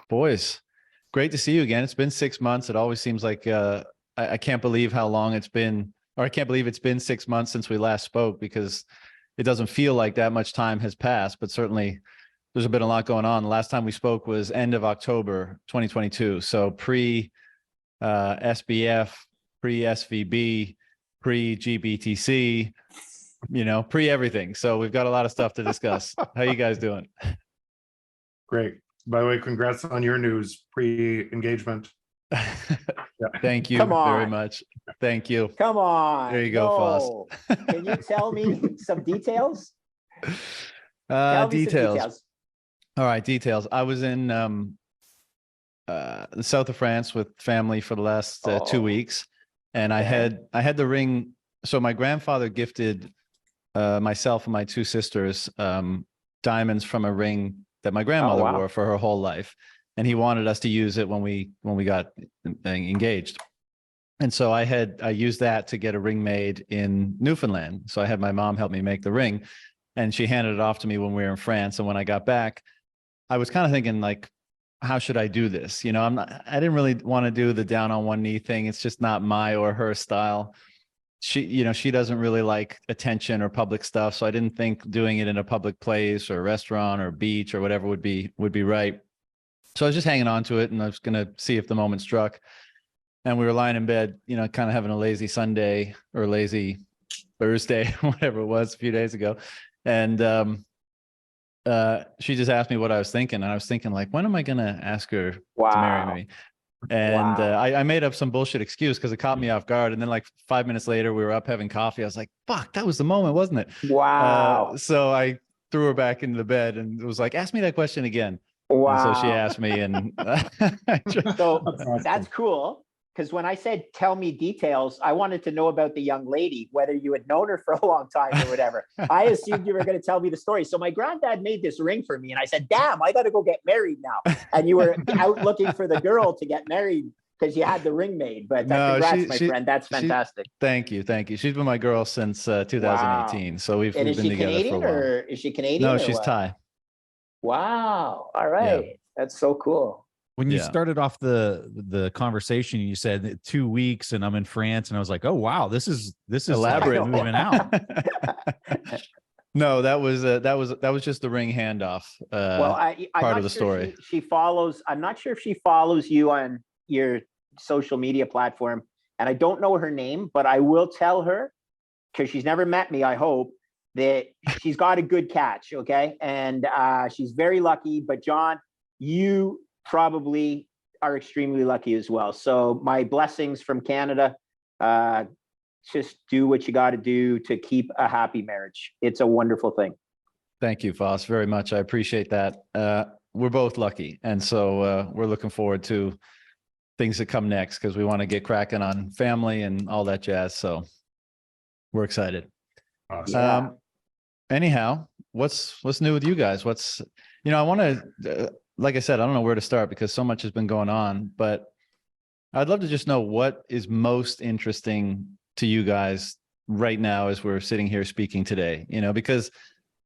Boys, great to see you again. It's been 6 months. It always seems like I can't believe how long it's been, or I can't believe it's been 6 months since we last spoke, because it doesn't feel like that much time has passed, but certainly there's been a lot going on. The last time we spoke was end of October 2022. So pre SBF, pre SVB, pre GBTC, pre everything. So we've got a lot of stuff to discuss. How you guys doing? Great. By the way, congrats on your news pre-engagement. Yeah. Thank you very much. Thank you. Come on. There you go, Foss. Can you tell me some details? Details. All right, details. I was in the south of France with family for the last 2 weeks, and I had the ring. So my grandfather gifted myself and my two sisters diamonds from a ring that my grandmother wore for her whole life, and he wanted us to use it when we got engaged. And so I used that to get a ring made in Newfoundland. So I had my mom help me make the ring, and she handed it off to me when we were in France. And when I got back, I was kind of thinking, like, how should I do this? I didn't really want to do the down on one knee thing. It's just not my or her style. She doesn't really like attention or public stuff. So I didn't think doing it in a public place or a restaurant or beach or whatever would be right. So I was just hanging on to it, and I was going to see if the moment struck. And we were lying in bed, kind of having a lazy Sunday or lazy Thursday, whatever it was, a few days ago. And she just asked me what I was thinking. And I was thinking, like, when am I going to ask her to marry me? And I made up some bullshit excuse because it caught me off guard. And then, like, 5 minutes later, we were up having coffee. I was like, fuck, that was the moment, wasn't it? Wow. So I threw her back into the bed and it was like, ask me that question again. Wow. And so she asked me, and so that's cool. Because when I said, tell me details, I wanted to know about the young lady, whether you had known her for a long time or whatever. I assumed you were going to tell me the story. So my granddad made this ring for me, and I said, damn, I got to go get married now. And you were out looking for the girl to get married because you had the ring made. But congrats, my friend. That's fantastic. Thank you. She's been my girl since 2018. Wow. So we've been together Canadian for a while. Or is she Canadian? No, she's Thai. Wow. All right. Yeah. That's so cool. When you started off the conversation, you said 2 weeks and I'm in France, and I was like, oh wow, this is elaborate. Moving out. No, that was just the ring handoff. Part of the story. She follows. I'm not sure if she follows you on your social media platform, and I don't know her name, but I will tell her, because she's never met me, I hope, that she's got a good catch. Okay, and she's very lucky. But John, you probably are extremely lucky as well. So my blessings from Canada. Just do what you got to do to keep a happy marriage. It's a wonderful thing. Thank you, Foss, very much. I appreciate that. We're both lucky. And so we're looking forward to things that come next, because we want to get cracking on family and all that jazz. So we're excited. Awesome. Anyhow, what's new with you guys? I want to, like I said, I don't know where to start because so much has been going on, but I'd love to just know what is most interesting to you guys right now as we're sitting here speaking today, because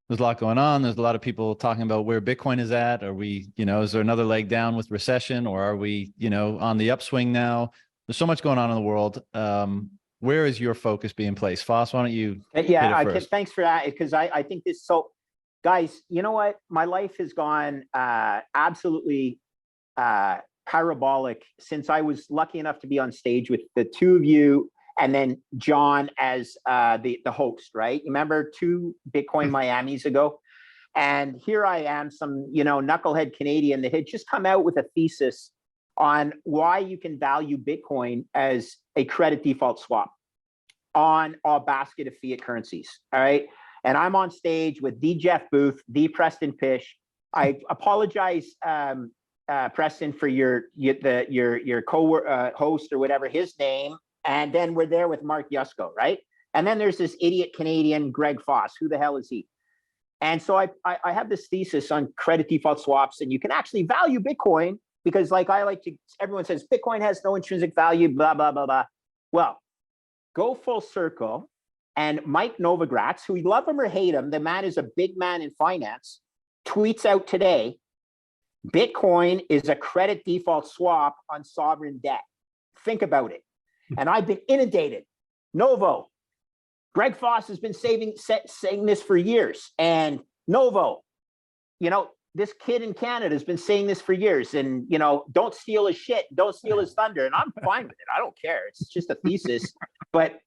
there's a lot going on. There's a lot of people talking about where Bitcoin is at. Are we, is there another leg down with recession, or are we, on the upswing now? There's so much going on in the world. Where is your focus being placed? Foss, why don't you? Yeah, thanks for that. Because I think this, so guys, you know what? My life has gone absolutely parabolic since I was lucky enough to be on stage with the two of you, and then John as the host, right? You remember 2 Bitcoin Miamis ago? And here I am, some, knucklehead Canadian that had just come out with a thesis on why you can value Bitcoin as a credit default swap on a basket of fiat currencies, all right? And I'm on stage with the Jeff Booth, the Preston Pish. I apologize, Preston, for your co-host or whatever his name. And then we're there with Mark Yusko, right? And then there's this idiot Canadian, Greg Foss. Who the hell is he? And so I have this thesis on credit default swaps, and you can actually value Bitcoin because, like, everyone says Bitcoin has no intrinsic value, blah, blah, blah, blah. Well, go full circle. And Mike Novogratz, who, we love him or hate him, the man is a big man in finance, tweets out today, Bitcoin is a credit default swap on sovereign debt. Think about it. And I've been inundated. Novo, Greg Foss has been saying this for years. And Novo, you know, this kid in Canada has been saying this for years. And, you know, don't steal his shit. Don't steal his thunder. And I'm fine with it. I don't care. It's just a thesis. But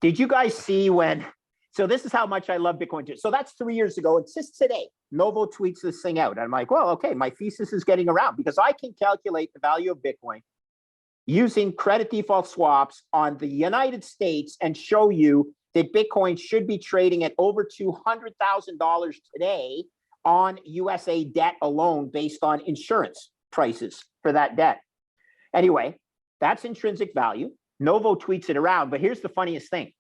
did you guys see when, so this is how much I love Bitcoin too. So that's 3 years ago. It's just today. Novo tweets this thing out. I'm like, well, okay, my thesis is getting around because I can calculate the value of Bitcoin using credit default swaps on the United States and show you that Bitcoin should be trading at over $200,000 today on USA debt alone based on insurance prices for that debt. Anyway, that's intrinsic value. Novo tweets it around, but here's the funniest thing.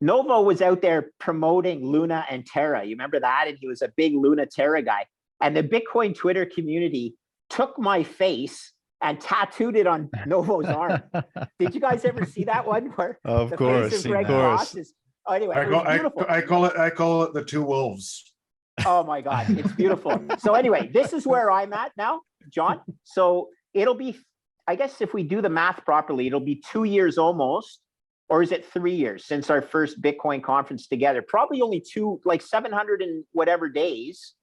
Novo was out there promoting Luna and Terra. You remember that? And he was a big Luna Terra guy. And the Bitcoin Twitter community took my face and tattooed it on Novo's arm. Did you guys ever see that one? Where Of the course, face of Greg of course. Foss is, oh, anyway, it was beautiful. I call it the two wolves. Oh my God, it's beautiful. So anyway, this is where I'm at now, John. So it'll be, I guess if we do the math properly, it'll be 2 years almost, or is it 3 years since our first Bitcoin conference together? Probably only like 700 and whatever days,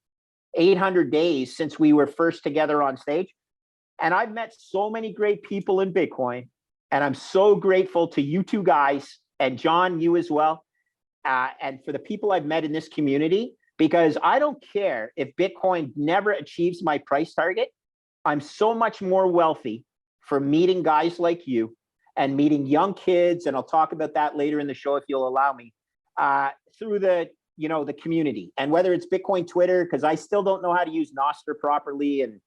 800 days since we were first together on stage. And I've met so many great people in Bitcoin, and I'm so grateful to you two guys, and John, you as well, and for the people I've met in this community, because I don't care if Bitcoin never achieves my price target. I'm so much more wealthy for meeting guys like you and meeting young kids, and I'll talk about that later in the show if you'll allow me, through the, you know, the community. And whether it's Bitcoin Twitter, because I still don't know how to use NOSTR properly, and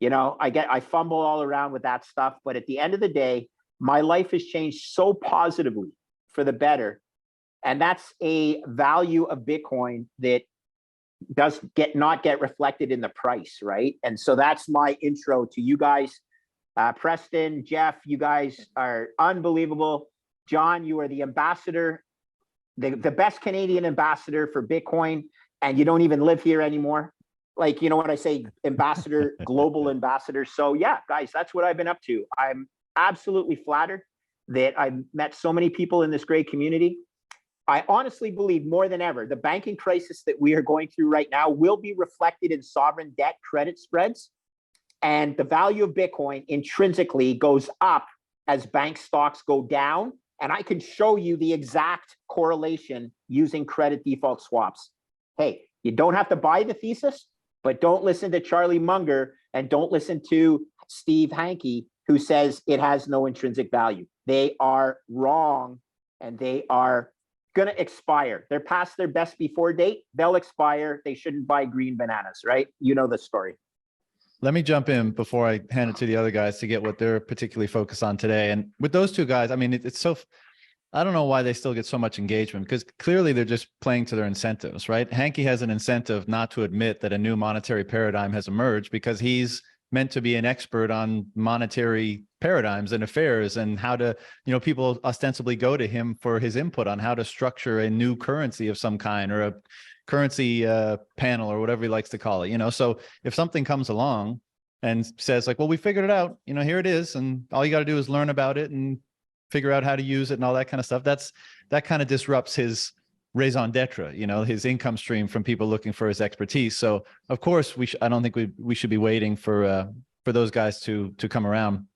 you know, I fumble all around with that stuff. But at the end of the day, my life has changed so positively for the better. And that's a value of Bitcoin that does not get reflected in the price, right? And so that's my intro to you guys. Preston, Jeff, you guys are unbelievable. John, you are the ambassador, the best Canadian ambassador for Bitcoin, and you don't even live here anymore. Like, you know what I say, ambassador, global ambassador. So yeah, guys, that's what I've been up to. I'm absolutely flattered that I've met so many people in this great community. I honestly believe more than ever, the banking crisis that we are going through right now will be reflected in sovereign debt credit spreads. And the value of Bitcoin intrinsically goes up as bank stocks go down. And I can show you the exact correlation using credit default swaps. Hey, you don't have to buy the thesis, but don't listen to Charlie Munger and don't listen to Steve Hanke, who says it has no intrinsic value. They are wrong, and they are going to expire. They're past their best before date. They'll expire. They shouldn't buy green bananas, right? You know the story. Let me jump in before I hand it to the other guys to get what they're particularly focused on today. And with those two guys, I mean, it's so, I don't know why they still get so much engagement, because clearly they're just playing to their incentives, right? Hanke has an incentive not to admit that a new monetary paradigm has emerged because he's meant to be an expert on monetary paradigms and affairs and how to, you know, people ostensibly go to him for his input on how to structure a new currency of some kind, or a currency panel, or whatever he likes to call it, you know? So if something comes along and says like, well, we figured it out, you know, here it is, and all you got to do is learn about it and figure out how to use it and all that kind of stuff, that kind of disrupts his raison d'etre, you know, his income stream from people looking for his expertise. So of course I don't think we should be waiting for those guys to come around.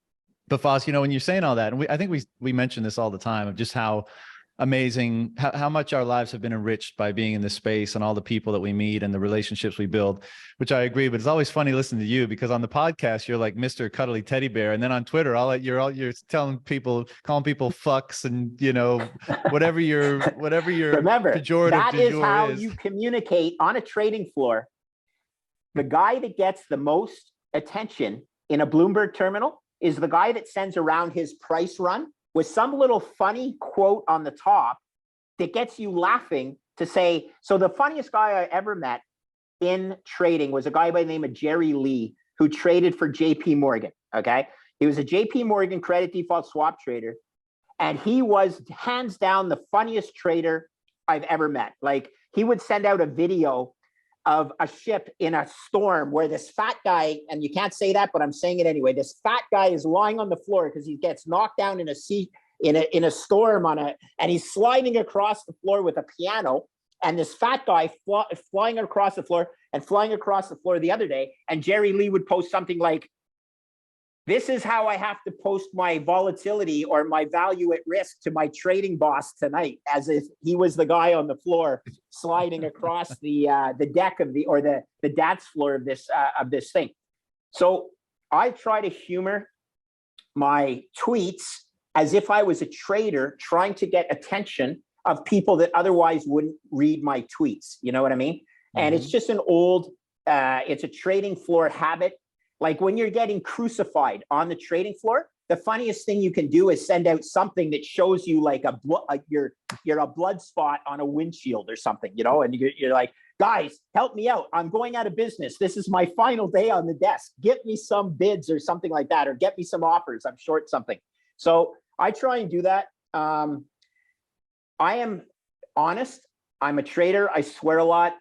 But Foss, you know, when you're saying all that, and I think we mention this all the time of just how amazing, how much our lives have been enriched by being in this space and all the people that we meet and the relationships we build, which I agree. But it's always funny listening to you, because on the podcast, you're like Mr. Cuddly Teddy Bear. And then on Twitter, you're telling people, calling people fucks, and, you know, whatever your Remember, pejorative that du is jour how is. you communicate on a trading floor. The guy that gets the most attention in a Bloomberg terminal is the guy that sends around his price run with some little funny quote on the top that gets you laughing to say, so the funniest guy I ever met in trading was a guy by the name of Jerry Lee, who traded for JP Morgan, okay? He was a JP Morgan credit default swap trader, and he was hands down the funniest trader I've ever met. Like, he would send out a video of a ship in a storm where this fat guy, and you can't say that, but I'm saying it anyway. This fat guy is lying on the floor because he gets knocked down in a storm and he's sliding across the floor with a piano. And this fat guy flying across the floor the other day. And Jerry Lee would post something like, "This is how I have to post my volatility or my value at risk to my trading boss tonight," as if he was the guy on the floor sliding across the deck of the dance floor of this thing. So I try to humor my tweets as if I was a trader trying to get attention of people that otherwise wouldn't read my tweets. You know what I mean? And it's just an old, it's a trading floor habit. Like when you're getting crucified on the trading floor, the funniest thing you can do is send out something that shows you like you're a blood spot on a windshield or something, you know, and you're like, "Guys, help me out. I'm going out of business. This is my final day on the desk. Get me some bids," or something like that, or "Get me some offers. I'm short something." So I try and do that. I am honest. I'm a trader. I swear a lot.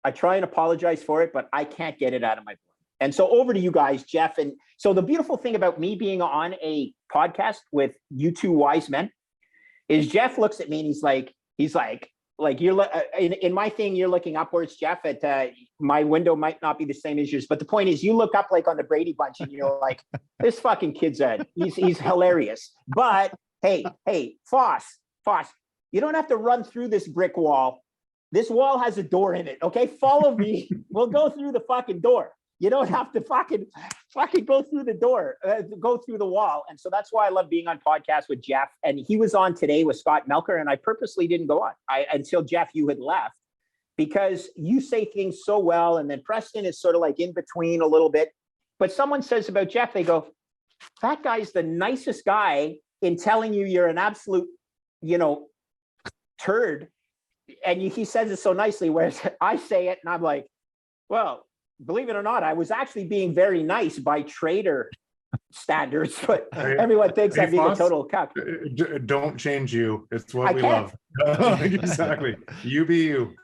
I try and apologize for it, but I can't get it out of my blood. And so over to you guys, Jeff. And so the beautiful thing about me being on a podcast with you two wise men is Jeff looks at me and he's like, you're in my thing, you're looking upwards, Jeff. At my window might not be the same as yours, but the point is, you look up like on the Brady Bunch, and you're like, "This fucking kid's he's hilarious." But hey, Foss, you don't have to run through this brick wall. This wall has a door in it. Okay, follow me. We'll go through the fucking door. You don't have to fucking go through the door, go through the wall. And so that's why I love being on podcasts with Jeff. And he was on today with Scott Melker, and I purposely didn't go on until Jeff, you had left, because you say things so well. And then Preston is sort of like in between a little bit. But someone says about Jeff, they go, "That guy's the nicest guy in telling you you're an absolute, turd." And he says it so nicely, whereas I say it and I'm like, well, believe it or not, I was actually being very nice by trader standards, but everyone thinks I'm being a total cuck. Don't change you. It's what we love. Exactly. You be you.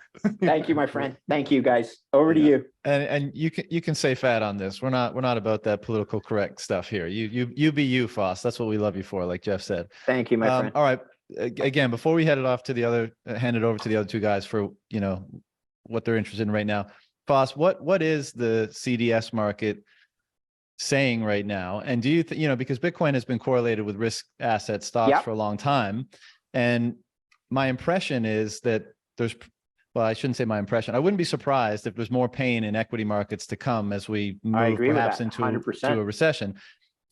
Thank you, my friend. Thank you, guys. Over to you. And you can say fat on this. We're not about that political correct stuff here. You be you, Foss. That's what we love you for, like Jeff said. Thank you, my friend. All right. Again, before we hand it over to the other two guys for what they're interested in right now, Foss, what is the CDS market saying right now? And do you because Bitcoin has been correlated with risk asset stocks for a long time, and my impression is that well, I shouldn't say my impression. I wouldn't be surprised if there's more pain in equity markets to come as we move perhaps into a recession.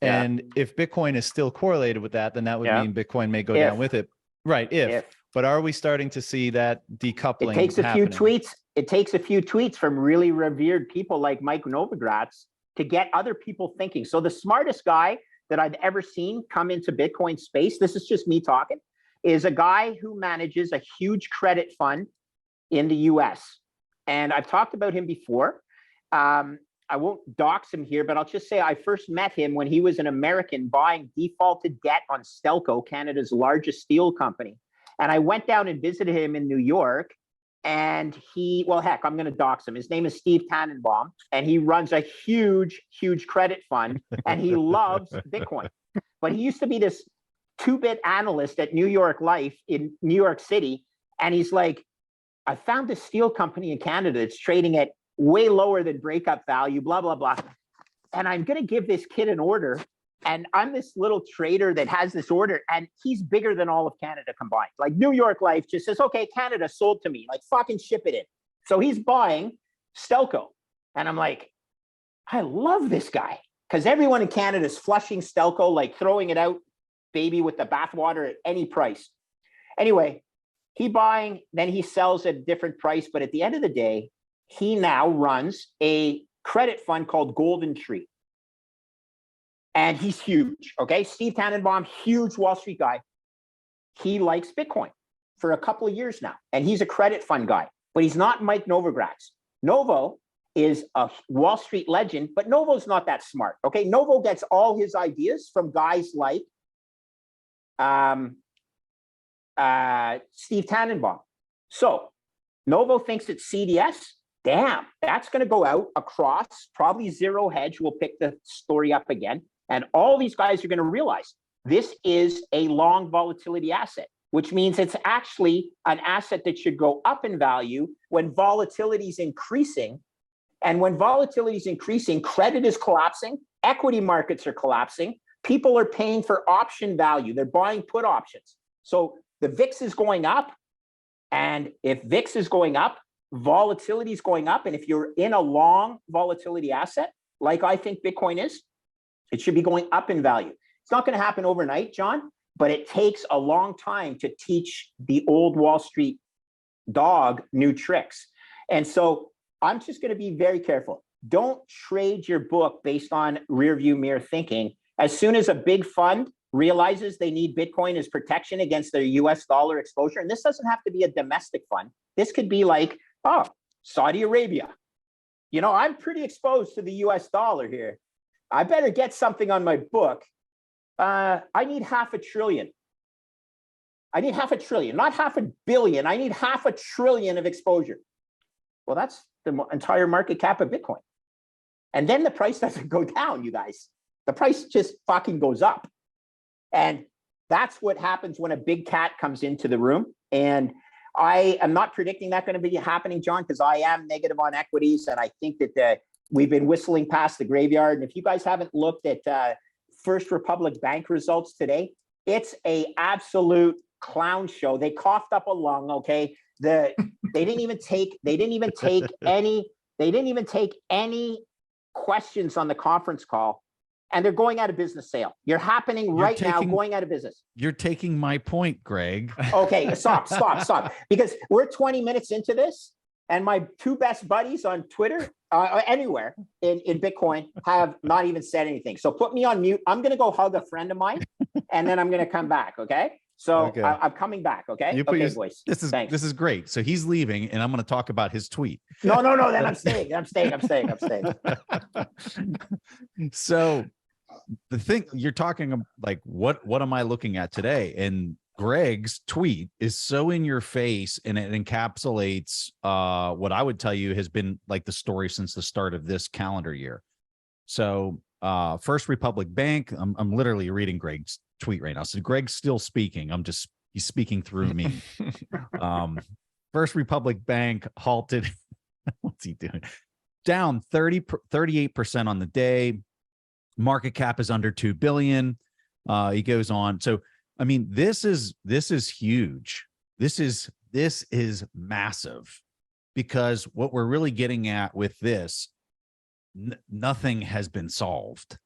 Yeah. And if Bitcoin is still correlated with that, then that would mean Bitcoin may go down with it. Right. If. But are we starting to see that decoupling? It takes a few tweets. It takes a few tweets from really revered people like Mike Novogratz to get other people thinking. So the smartest guy that I've ever seen come into Bitcoin space, this is just me talking, is a guy who manages a huge credit fund in the US. And I've talked about him before. I won't dox him here, but I'll just say I first met him when he was an American buying defaulted debt on Stelco, Canada's largest steel company. And I went down and visited him in New York, and I'm going to dox him. His name is Steve Tannenbaum, and he runs a huge, huge credit fund, and he loves Bitcoin. But he used to be this 2-bit analyst at New York Life in New York City. And he's like, "I found this steel company in Canada that's trading at way lower than breakup value, blah, blah, blah. And I'm going to give this kid an order. And I'm this little trader that has this order, and he's bigger than all of Canada combined. Like New York Life just says, okay, Canada sold to me, like fucking ship it in." So he's buying Stelco. And I'm like, I love this guy, because everyone in Canada is flushing Stelco, like throwing it out, baby, with the bathwater at any price. Anyway, he buying, then he sells at a different price. But at the end of the day, he now runs a credit fund called Golden Tree. And he's huge, okay? Steve Tannenbaum, huge Wall Street guy. He likes Bitcoin for a couple of years now, and he's a credit fund guy, but he's not Mike Novogratz. Novo is a Wall Street legend, but Novo's not that smart, okay? Novo gets all his ideas from guys like Steve Tannenbaum. So Novo thinks that CDS, damn, that's going to go out across, probably zero hedge. We'll pick the story up again. And all these guys are going to realize this is a long volatility asset, which means it's actually an asset that should go up in value when volatility is increasing. And when volatility is increasing, credit is collapsing, equity markets are collapsing, people are paying for option value. They're buying put options. So the VIX is going up. And if VIX is going up, volatility is going up. And if you're in a long volatility asset, like I think Bitcoin is, it should be going up in value. It's not going to happen overnight, John, but it takes a long time to teach the old Wall Street dog new tricks. And so I'm just going to be very careful. Don't trade your book based on rear view mirror thinking. As soon as a big fund realizes they need Bitcoin as protection against their US dollar exposure, and this doesn't have to be a domestic fund. This could be like, oh, Saudi Arabia. You know, I'm pretty exposed to the US dollar here. I better get something on my book. I need $500 billion. I need $500 billion, not $500 million. I need $500 billion of exposure. Well, that's the entire market cap of Bitcoin. And then the price doesn't go down, you guys. The price just fucking goes up. And that's what happens when a big cat comes into the room. And I am not predicting that going to be happening, John, because I am negative on equities. And I think that we've been whistling past the graveyard. And if you guys haven't looked at First Republic Bank results today, it's a absolute clown show. They coughed up a lung, okay? They didn't even take any questions on the conference call. And they're going out of business sale. You're happening right now, going out of business. You're taking my point, Greg. Okay, stop. Because we're 20 minutes into this, and my two best buddies on Twitter, anywhere in Bitcoin, have not even said anything. So put me on mute. I'm going to go hug a friend of mine, and then I'm going to come back, okay? So okay. I'm coming back, okay? Okay, boys. This is great. So he's leaving, and I'm going to talk about his tweet. No, then I'm staying. So the thing you're talking like, what am I looking at today? And Greg's tweet is so in your face, and it encapsulates what I would tell you has been like the story since the start of this calendar year. So First Republic Bank, I'm literally reading Greg's tweet right now. So Greg's still speaking. He's speaking through me. First Republic Bank halted. What's he doing? Down 38% on the day. Market cap is under 2 billion. He goes on. So, I mean, this is huge. This is massive, because what we're really getting at with this, nothing has been solved,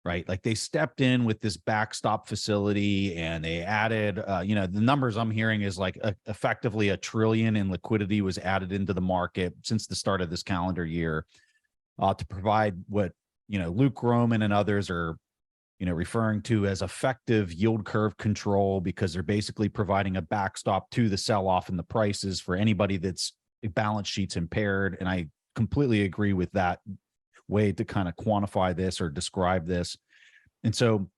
right? Like, they stepped in with this backstop facility, and they added, the numbers I'm hearing is like effectively $1 trillion in liquidity was added into the market since the start of this calendar year, to provide what, Luke Roman and others are, referring to as effective yield curve control, because they're basically providing a backstop to the sell-off in the prices for anybody that's balance sheets impaired. And I completely agree with that way to kind of quantify this or describe this. And so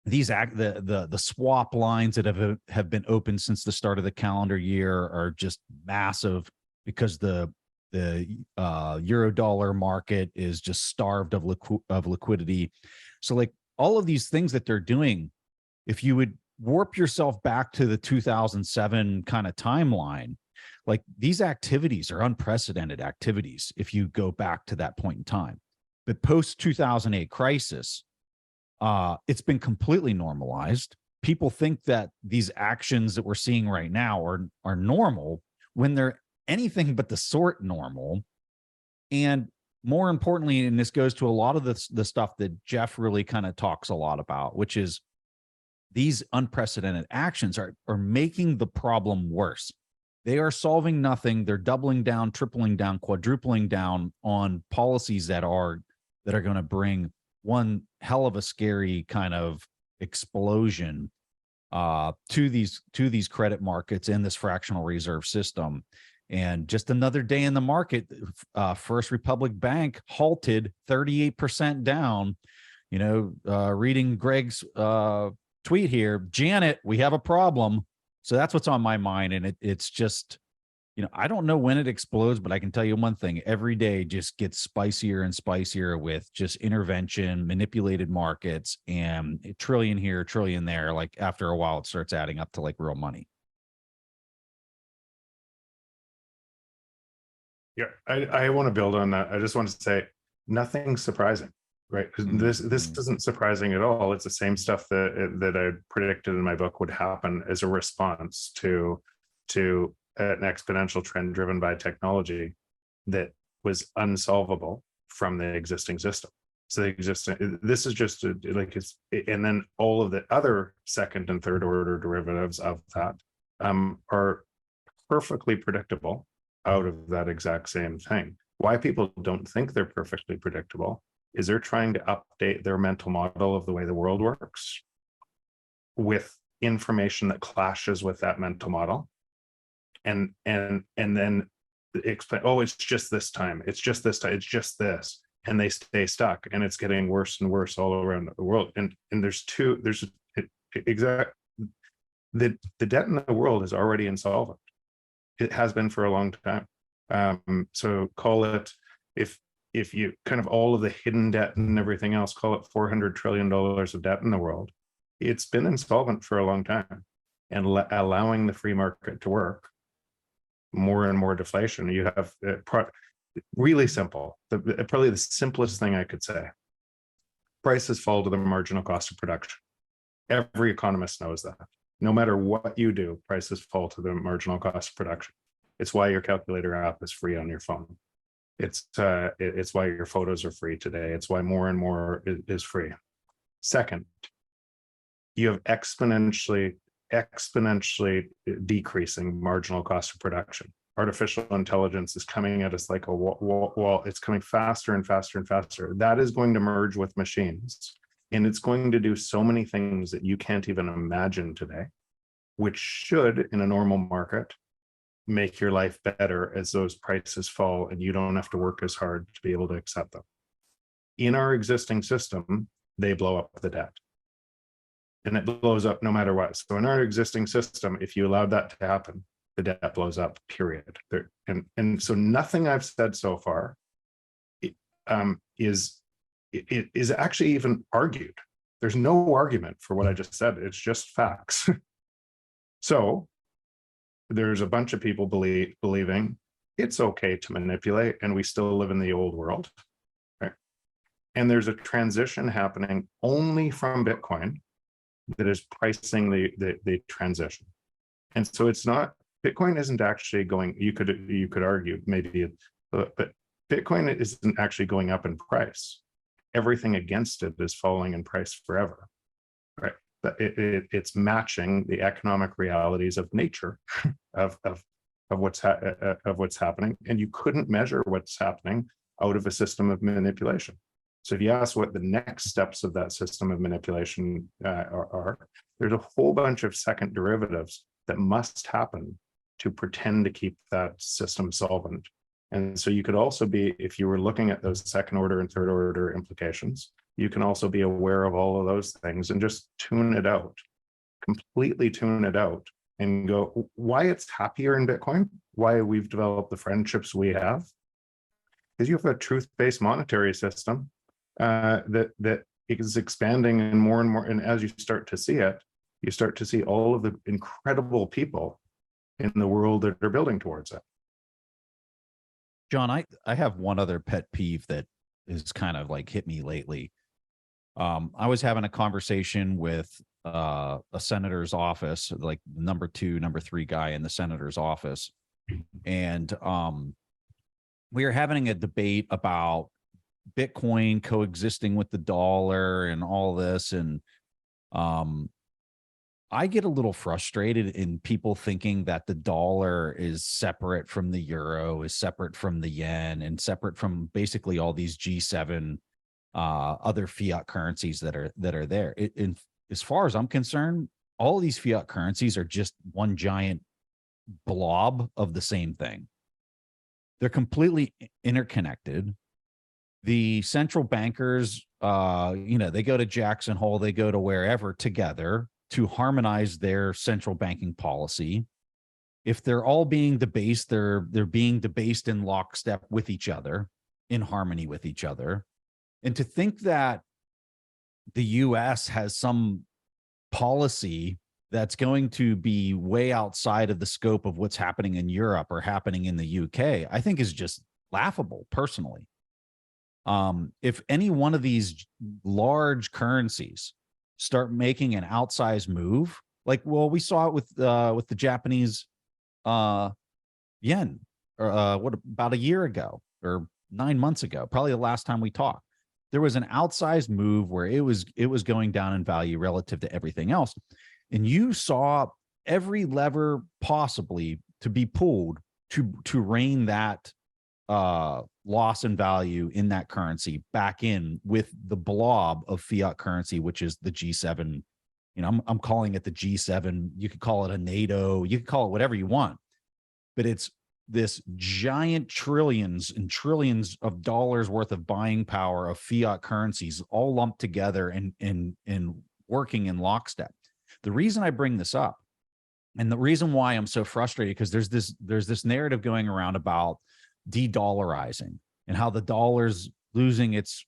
these the swap lines that have been open since the start of the calendar year are just massive, because the euro dollar market is just starved of liquidity. So like all of these things that they're doing, if you would warp yourself back to the 2007 kind of timeline, like these activities are unprecedented activities if you go back to that point in time. But post 2008 crisis, it's been completely normalized. People think that these actions that we're seeing right now are normal, when they're anything but the sort normal. And more importantly, and this goes to a lot of the stuff that Jeff really kind of talks a lot about, which is these unprecedented actions are making the problem worse. They are solving nothing. They're doubling down, tripling down, quadrupling down on policies that are going to bring one hell of a scary kind of explosion to these credit markets and this fractional reserve system. And just another day in the market, First Republic Bank halted 38% down. Reading Greg's tweet here, Janet, we have a problem. So that's what's on my mind. And it's just, I don't know when it explodes, but I can tell you one thing: every day just gets spicier and spicier with just intervention, manipulated markets, and a trillion here, trillion there. Like after a while, it starts adding up to like real money. Yeah, I want to build on that. I just want to say nothing's surprising, right? This isn't surprising at all. It's the same stuff that I predicted in my book would happen as a response to an exponential trend driven by technology that was unsolvable from the existing system. So this is just and then all of the other second and third order derivatives of that are perfectly predictable out of that exact same thing. Why people don't think they're perfectly predictable is they're trying to update their mental model of the way the world works with information that clashes with that mental model. And then explain, oh, it's just this time, it's just this time, it's just this. And they stay stuck, and it's getting worse and worse all around the world. And the debt in the world is already insolvent. It has been for a long time. So call it, if you kind of all of the hidden debt and everything else, call it $400 trillion of debt in the world. It's been insolvent for a long time, and allowing the free market to work, more and more deflation. You have really simple, probably the simplest thing I could say. Prices fall to the marginal cost of production. Every economist knows that. No matter what you do, prices fall to the marginal cost of production. It's why your calculator app is free on your phone. It's why your photos are free today. It's why more and more is free. Second, you have exponentially decreasing marginal cost of production. Artificial intelligence is coming at us like a wall. It's coming faster and faster and faster. That is going to merge with machines, and it's going to do so many things that you can't even imagine today, which should, in a normal market, make your life better as those prices fall and you don't have to work as hard to be able to accept them. In our existing system, they blow up the debt. And it blows up no matter what. So in our existing system, if you allowed that to happen, the debt blows up, period. And so nothing I've said so far is actually even argued. There's no argument for what I just said. It's just facts. So there's a bunch of people believing it's okay to manipulate, and we still live in the old world. Right? And there's a transition happening only from Bitcoin that is pricing the transition. And so it's not, Bitcoin isn't actually going, you could argue maybe, but Bitcoin isn't actually going up in price. Everything against it is falling in price forever, right? It's matching the economic realities of nature, of what's happening, and you couldn't measure what's happening out of a system of manipulation. So if you ask what the next steps of that system of manipulation are, there's a whole bunch of second derivatives that must happen to pretend to keep that system solvent. And so you could also be, if you were looking at those second order and third order implications, you can also be aware of all of those things and just tune it out, completely tune it out, and go, why it's happier in Bitcoin, why we've developed the friendships we have, because you have a truth-based monetary system that is expanding and more, and as you start to see it, you start to see all of the incredible people in the world that are building towards it. John, I have one other pet peeve that is kind of like hit me lately. I was having a conversation with a senator's office, like number 2, number 3 guy in the senator's office. And we were having a debate about Bitcoin coexisting with the dollar and all this. And I get a little frustrated in people thinking that the dollar is separate from the euro, is separate from the yen, and separate from basically all these G7 other fiat currencies that are there. As far as I'm concerned, all of these fiat currencies are just one giant blob of the same thing. They're completely interconnected. The central bankers, they go to Jackson Hole, they go to wherever together to harmonize their central banking policy. if they're all being debased, they're being debased in lockstep with each other, in harmony with each other. And to think that the US has some policy that's going to be way outside of the scope of what's happening in Europe or happening in the UK, I think is just laughable personally. If any one of these large currencies start making an outsized move, like, well, we saw it with the Japanese yen, or about a year ago or 9 months ago, probably the last time we talked. There was an outsized move where it was going down in value relative to everything else. And you saw every lever possibly to be pulled to rein that loss in value in that currency back in with the blob of fiat currency, which is the G7. You know, I'm calling it the G7. You could call it a NATO. You could call it whatever you want, but it's this giant trillions and trillions of dollars worth of buying power of fiat currencies all lumped together and working in lockstep. The reason I bring this up, and the reason why I'm so frustrated, because there's this narrative going around about de-dollarizing and how the dollar's losing its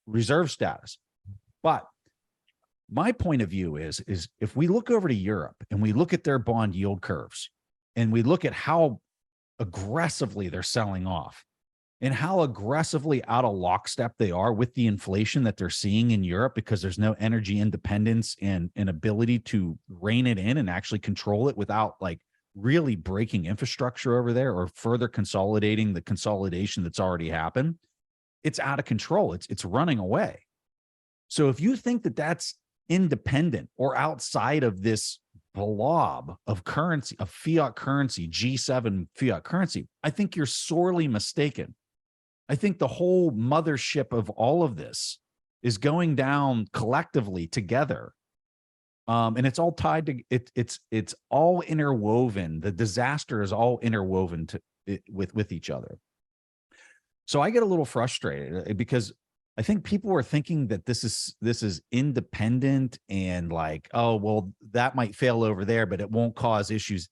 reserve status. But my point of view is if we look over to Europe and we look at their bond yield curves and we look at how aggressively they're selling off and how aggressively out of lockstep they are with the inflation that they're seeing in Europe, because there's no energy independence and an ability to rein it in and actually control it without like really breaking infrastructure over there or further consolidating the consolidation that's already happened. It's out of control. It's running away. So if you think that that's independent or outside of this blob of currency, of fiat currency, G7 fiat currency, I think you're sorely mistaken. I think the whole mothership of all of this is going down collectively together. And it's all tied to it's all interwoven. The disaster is all interwoven with each other. So I get a little frustrated because I think people are thinking that this is independent and like, oh, well, that might fail over there, but it won't cause issues.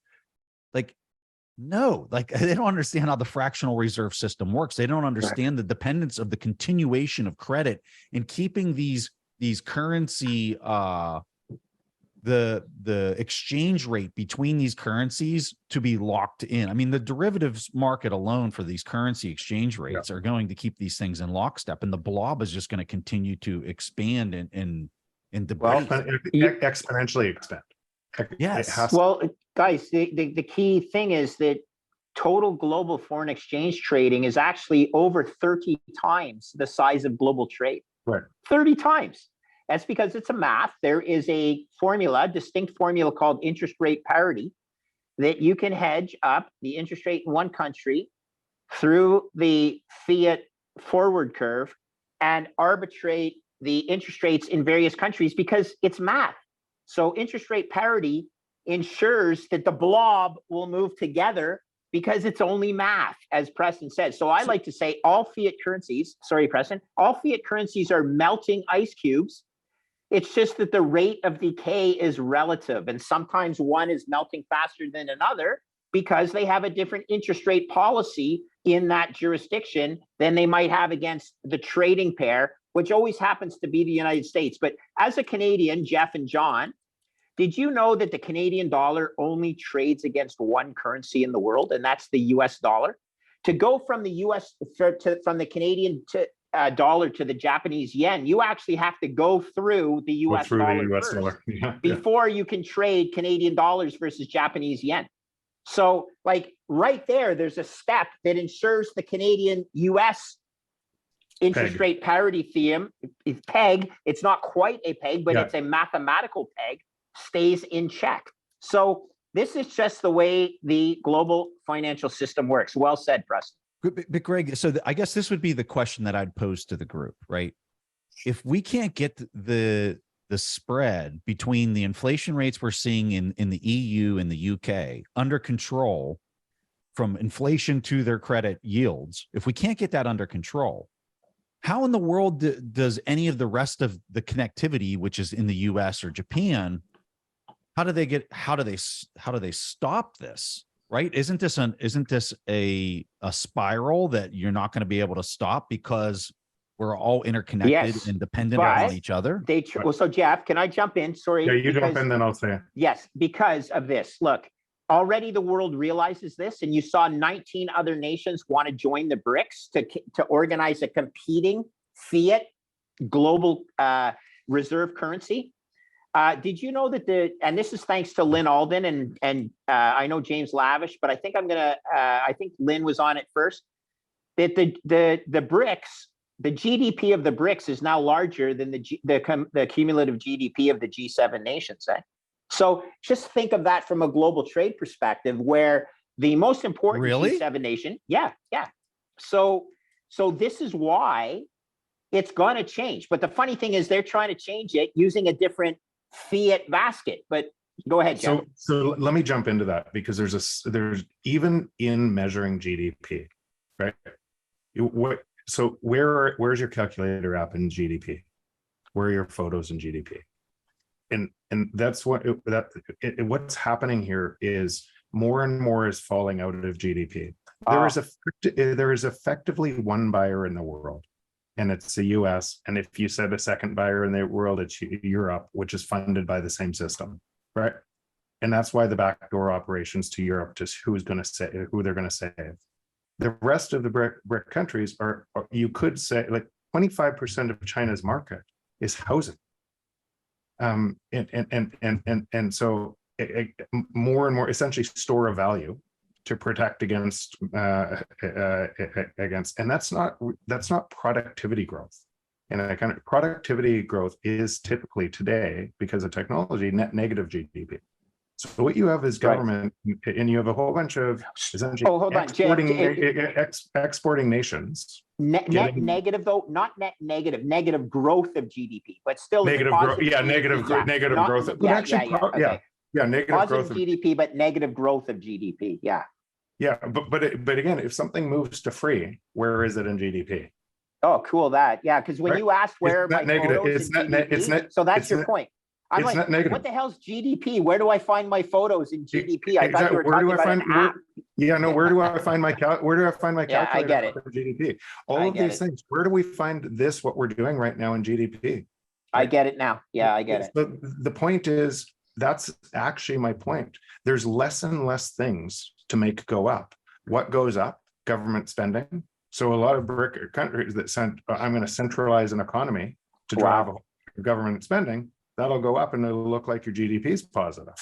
Like, no, like they don't understand how the fractional reserve system works. They don't understand the dependence of the continuation of credit and keeping these currency, the exchange rate between these currencies to be locked in. I mean, the derivatives market alone for these currency exchange rates are going to keep these things in lockstep, and the blob is just going to continue to expand and debate. Well, exponentially expand. Yes. Well, guys, the key thing is that total global foreign exchange trading is actually over 30 times the size of global trade. Right. 30 times. That's because it's a math. There is a formula, distinct formula called interest rate parity, that you can hedge up the interest rate in one country through the fiat forward curve and arbitrate the interest rates in various countries because it's math. So interest rate parity ensures that the blob will move together because it's only math, as Preston said. So I like to say all fiat currencies, sorry, Preston, all fiat currencies are melting ice cubes. It's just that the rate of decay is relative, and sometimes one is melting faster than another because they have a different interest rate policy in that jurisdiction than they might have against the trading pair, which always happens to be the United States. But as a Canadian, Jeff and John, did you know that the Canadian dollar only trades against one currency in the world, and that's the US dollar? To go from the from the Canadian dollar to the Japanese yen, you actually have to go through the US dollar first before you can trade Canadian dollars versus Japanese yen. So like right there's a step that ensures the Canadian US interest rate parity theme is peg. It's not quite a peg, but it's a mathematical peg, stays in check. So this is just the way the global financial system works. Well said, Preston. But Greg, so I guess this would be the question that I'd pose to the group, right? If we can't get the spread between the inflation rates we're seeing in the EU and the UK under control from inflation to their credit yields, if we can't get that under control, how in the world does any of the rest of the connectivity, which is in the US or Japan, how do they stop this? Right? Isn't this a spiral that you're not going to be able to stop because we're all interconnected Yes, and dependent on but each other? well, so Jeff, can I jump in? Sorry. Yeah, you jump in, then I'll say it. Yes, because of this. Look, already the world realizes this, and you saw 19 other nations want to join the BRICS to organize a competing fiat global reserve currency. Did you know that and this is thanks to Lynn Alden and I know James Lavish, but I think I think Lynn was on it first, that the BRICS, the GDP of the BRICS is now larger than the cumulative GDP of the G7 nations. So just think of that from a global trade perspective, where the most important G7 nation, yeah. So this is why it's going to change. But the funny thing is they're trying to change it using a different fiat basket. But go ahead, Jeff. So let me jump into that, because there's even in measuring GDP, right? So where's your calculator app in GDP? Where are your photos in GDP? And that's what's happening here is more and more is falling out of GDP. There is effectively one buyer in the world, and it's the US. And if you said a second buyer in the world, it's Europe, which is funded by the same system, right? And that's why the backdoor operations to Europe, just who they're going to save. The rest of the BRIC countries are, you could say, like 25% of China's market is housing. And so more and more essentially store of value to protect against, and that's not productivity growth. And kind of productivity growth is typically today, because of technology, net negative GDP. So what you have is government, right, and you have a whole bunch of essentially exporting nations. Net negative, though, not net negative, negative growth of GDP, but still negative growth. Yeah, negative growth. Negative growth of GDP, but negative growth of GDP. Yeah. Yeah, but again, if something moves to free, where is it in GDP? Oh, cool. Because when you asked where my photos in GDP, so that's your point. I'm like, what the hell's GDP? Where do I find my photos in GDP? I thought you were talking about an app. Where do I find my calculator? Yeah, I get it. GDP. All of these things. Where do we find this? What we're doing right now in GDP? I get it now. Yeah, I get it. But the point is, that's actually my point. There's less and less things to make go up. What goes up? Government spending. So a lot of BRIC countries that I'm going to centralize an economy to drive government spending. That'll go up and it'll look like your GDP is positive.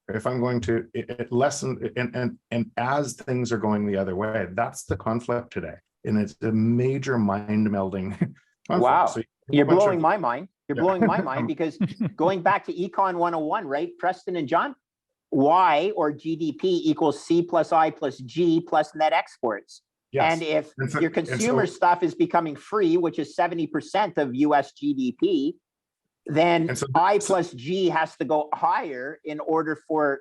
If I'm going to lessen, and as things are going the other way, that's the conflict today. And it's a major mind melding conflict. Wow. So you're blowing my mind. You're blowing my mind, because going back to Econ 101, right? Preston and John, Y or GDP equals C plus I plus G plus net exports. Yes. And if your consumer stuff is becoming free, which is 70% of US GDP, then I plus G has to go higher in order for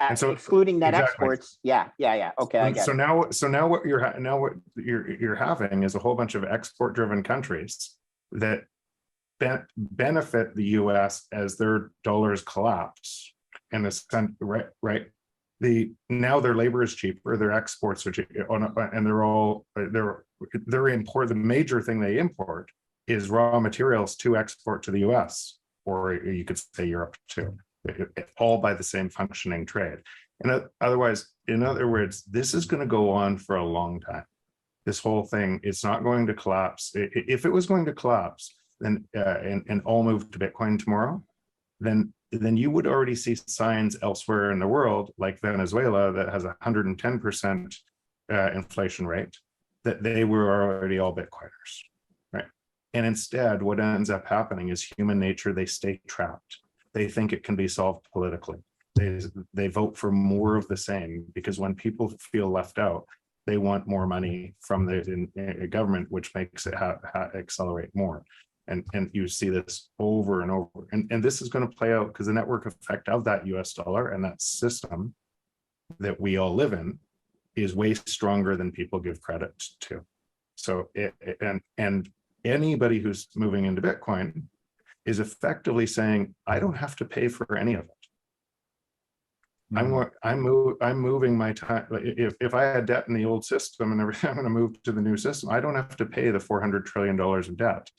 excluding net exports. Yeah. Okay, I get it. So now what you're having is a whole bunch of export-driven countries that benefit the U.S. as their dollars collapse, and now their labor is cheaper, their exports are cheaper, and they're import. The major thing they import is raw materials to export to the US, or you could say Europe too, all by the same functioning trade. And in other words, this is going to go on for a long time. This whole thing, it's not going to collapse. If it was going to collapse, then and all move to Bitcoin tomorrow, then you would already see signs elsewhere in the world, like Venezuela, that has 110% inflation rate, that they were already all Bitcoiners. And instead, what ends up happening is human nature, they stay trapped. They think it can be solved politically. They vote for more of the same, because when people feel left out, they want more money from the government, which makes it accelerate more. And you see this over and over. And this is going to play out because the network effect of that US dollar and that system that we all live in is way stronger than people give credit to. So, and anybody who's moving into Bitcoin is effectively saying, I don't have to pay for any of it. I'm moving my time. If I had debt in the old system and everything, I'm going to move to the new system. I don't have to pay the $400 trillion of debt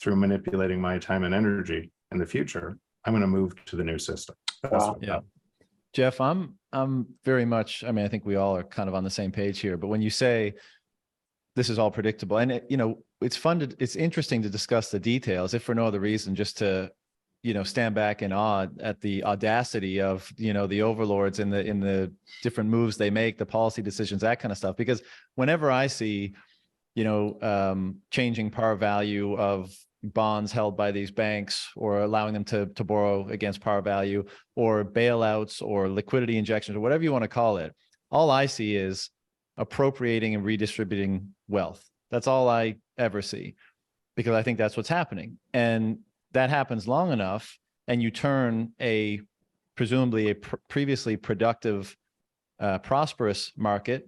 through manipulating my time and energy in the future. I'm going to move to the new system. Wow. Yeah. Jeff, I'm very much, I mean, I think we all are kind of on the same page here, but when you say this is all predictable, and it's interesting to discuss the details, if for no other reason, just to, stand back in awe at the audacity of, the overlords in the different moves they make, the policy decisions, that kind of stuff. Because whenever I see, changing par value of bonds held by these banks, or allowing them to borrow against par value, or bailouts, or liquidity injections, or whatever you want to call it, all I see is appropriating and redistributing wealth. That's all I ever see, because I think that's what's happening. And that happens long enough, and you turn presumably a previously productive, prosperous market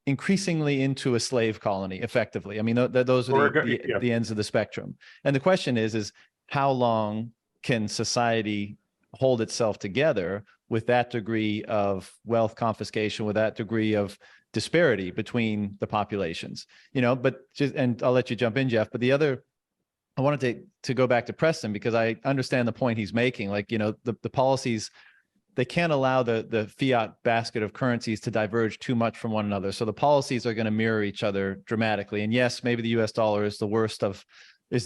increasingly into a slave colony, effectively. I mean, those are the ends of the spectrum. And the question is how long can society hold itself together with that degree of wealth confiscation, with that degree of disparity between the populations? And I'll let you jump in, Jeff, but I wanted to go back to Preston, because I understand the point he's making. Like, the policies, they can't allow the fiat basket of currencies to diverge too much from one another. So the policies are going to mirror each other dramatically. And yes, maybe the US dollar is the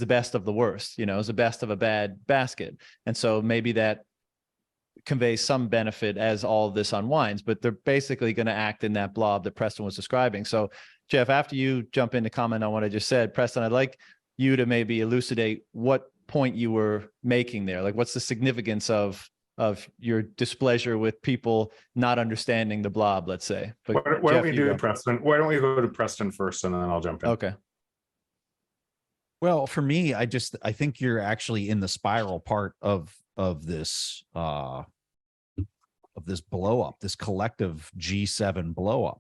best of the worst, is the best of a bad basket. And so maybe that conveys some benefit as all of this unwinds, but they're basically going to act in that blob that Preston was describing. So Jeff, after you jump in to comment on what I just said, Preston, I'd like you to maybe elucidate what point you were making there. Like, what's the significance of your displeasure with people not understanding the blob, let's say? But why Jeff, don't we do Preston? Why don't we go to Preston first, and then I'll jump in? Okay. Well, for me, I think you're actually in the spiral part of this blow up, this collective G7 blow up.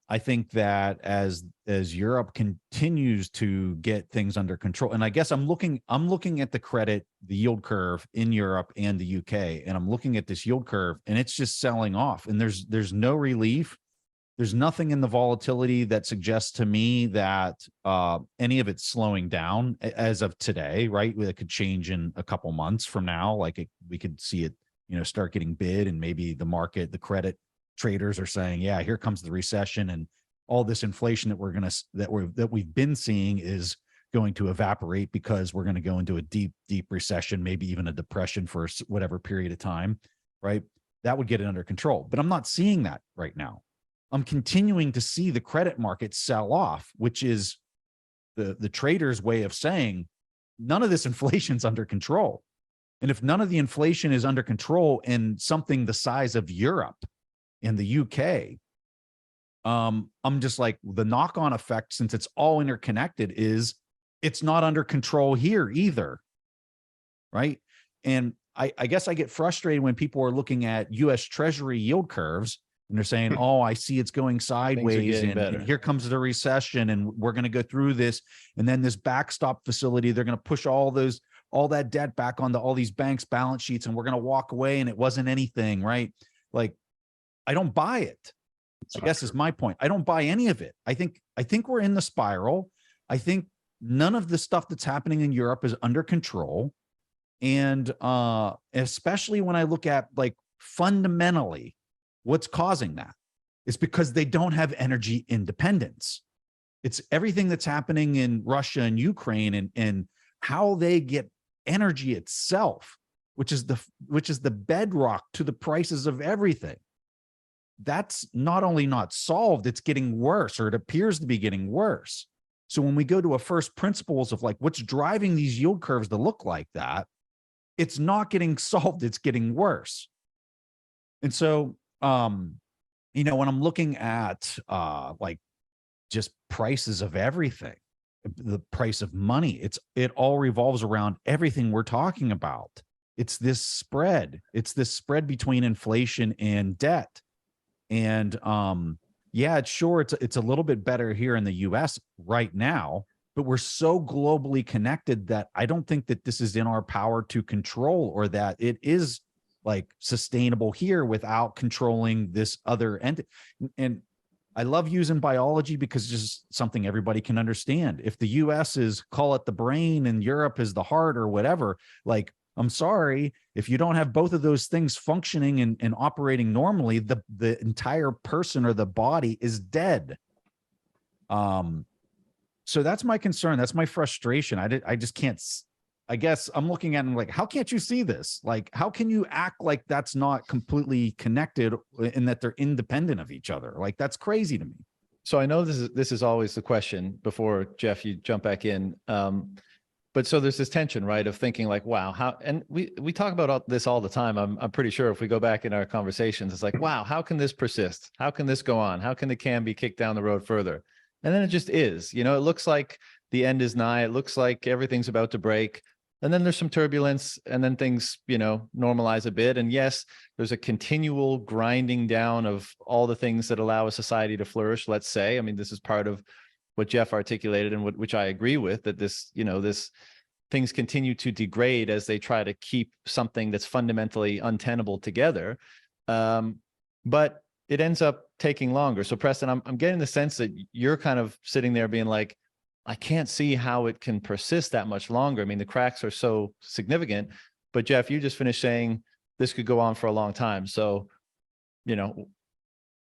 I think that as Europe continues to get things under control, and I guess I'm looking at the yield curve in Europe and the UK, and I'm looking at this yield curve, and it's just selling off, and there's no relief. There's nothing in the volatility that suggests to me that any of it's slowing down as of today, right? It could change in a couple months from now. Like we could see it, start getting bid, and maybe the market, the credit traders are saying, yeah, here comes the recession, and all this inflation that we've been seeing is going to evaporate, because we're going to go into a deep recession, maybe even a depression for whatever period of time, right? That would get it under control. But I'm not seeing that right now. I'm continuing to see the credit market sell off, which is the traders' way of saying none of this inflation's under control. And if none of the inflation is under control in something the size of Europe and the UK, I'm just like, the knock-on effect, since it's all interconnected, is it's not under control here either, right? And I guess I get frustrated when people are looking at US Treasury yield curves, and they're saying, oh, I see it's going sideways, and here comes the recession, and we're going to go through this. And then this backstop facility, they're going to push all that debt back onto all these banks' balance sheets, and we're going to walk away, and it wasn't anything, right? Like, I don't buy it. I guess is my point. I don't buy any of it. I think we're in the spiral. I think none of the stuff that's happening in Europe is under control. And especially when I look at, like, fundamentally, what's causing that? It's because they don't have energy independence. It's everything that's happening in Russia and Ukraine, and how they get energy itself, which is the bedrock to the prices of everything. That's not only not solved, it's getting worse, or it appears to be getting worse. So when we go to a first principles of, like, what's driving these yield curves to look like that, it's not getting solved, it's getting worse. And so, when I'm looking at like just prices of everything, the price of money, it all revolves around everything we're talking about. It's this spread between inflation and debt. And yeah, it's a little bit better here in the US right now, but we're so globally connected that I don't think that this is in our power to control, or that it is like sustainable here without controlling this other end. And I love using biology because it's just something everybody can understand. If the US is, call it the brain, and Europe is the heart or whatever, like, I'm sorry, if you don't have both of those things functioning and operating normally, the entire person or the body is dead. So that's my concern. That's my frustration. I just can't, I guess I'm looking at them like, how can't you see this? Like, how can you act like that's not completely connected and that they're independent of each other? Like, that's crazy to me. So I know this is always the question before, Jeff, you jump back in. But so there's this tension, right, of thinking like, wow, how, and we talk about this all the time. I'm pretty sure if we go back in our conversations, it's like, wow, how can this persist? How can this go on? How can the can be kicked down the road further? And then it just is, you know, it looks like the end is nigh. It looks like everything's about to break. And then there's some turbulence, and then things, you know, normalize a bit. And yes, there's a continual grinding down of all the things that allow a society to flourish, let's say. I mean, this is part of what Jeff articulated, and which I agree with, that this, you know, this things continue to degrade as they try to keep something that's fundamentally untenable together. But it ends up taking longer. So Preston, I'm getting the sense that you're kind of sitting there being like, I can't see how it can persist that much longer. I mean, the cracks are so significant, but Jeff, you just finished saying this could go on for a long time. So, you know,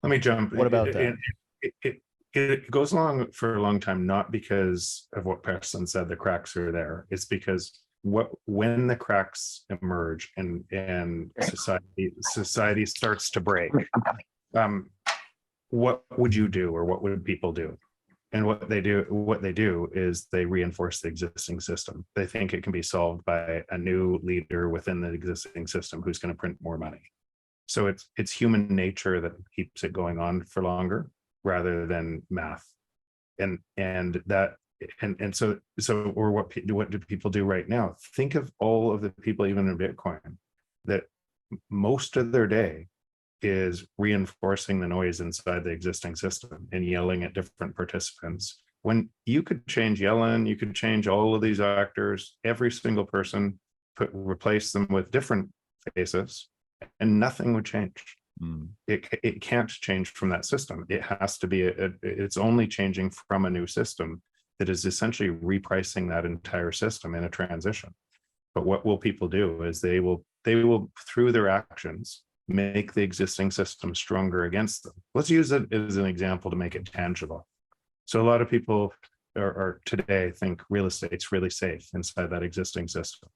Let me jump. What about that? It goes along for a long time, not because of what Preston said, the cracks are there. It's because when the cracks emerge and society starts to break, what would you do, or what would people do? And what they do is they reinforce the existing system. They think it can be solved by a new leader within the existing system who's going to print more money. So it's human nature that keeps it going on for longer, rather than math. And so or what do people do right now? Think of all of the people, even in Bitcoin, that most of their day is reinforcing the noise inside the existing system and yelling at different participants. When you could change Yellen, you could change all of these actors, every single person, replace them with different faces, and nothing would change. It can't change from that system. It has to be it's only changing from a new system that is essentially repricing that entire system in a transition. But what will people do is they will through their actions make the existing system stronger against them. Let's use it as an example to make it tangible. So a lot of people are today think real estate's really safe inside that existing system.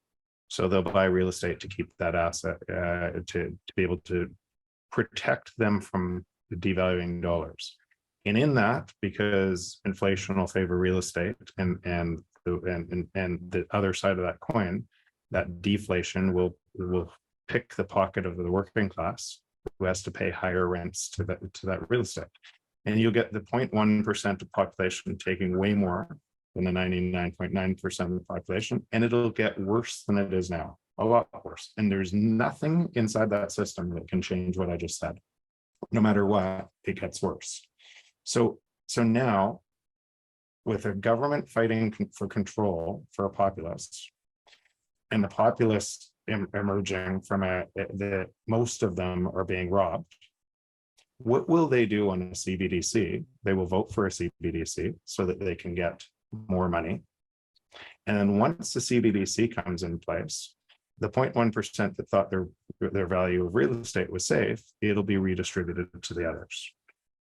So they'll buy real estate to keep that asset, to be able to protect them from the devaluing dollars. And in that, because inflation will favor real estate, and the other side of that coin, that deflation will pick the pocket of the working class, who has to pay higher rents to that real estate. And you'll get the 0.1% of population taking way more than the 99.9% of the population, and it'll get worse than it is now, a lot worse. And there's nothing inside that system that can change what I just said. No matter what, it gets worse. So now, with a government fighting for control for a populace, and the populace emerging from the most of them are being robbed, what will they do on a CBDC? They will vote for a CBDC so that they can get more money. And then once the CBDC comes in place, the 0.1% that thought their value of real estate was safe, it'll be redistributed to the others.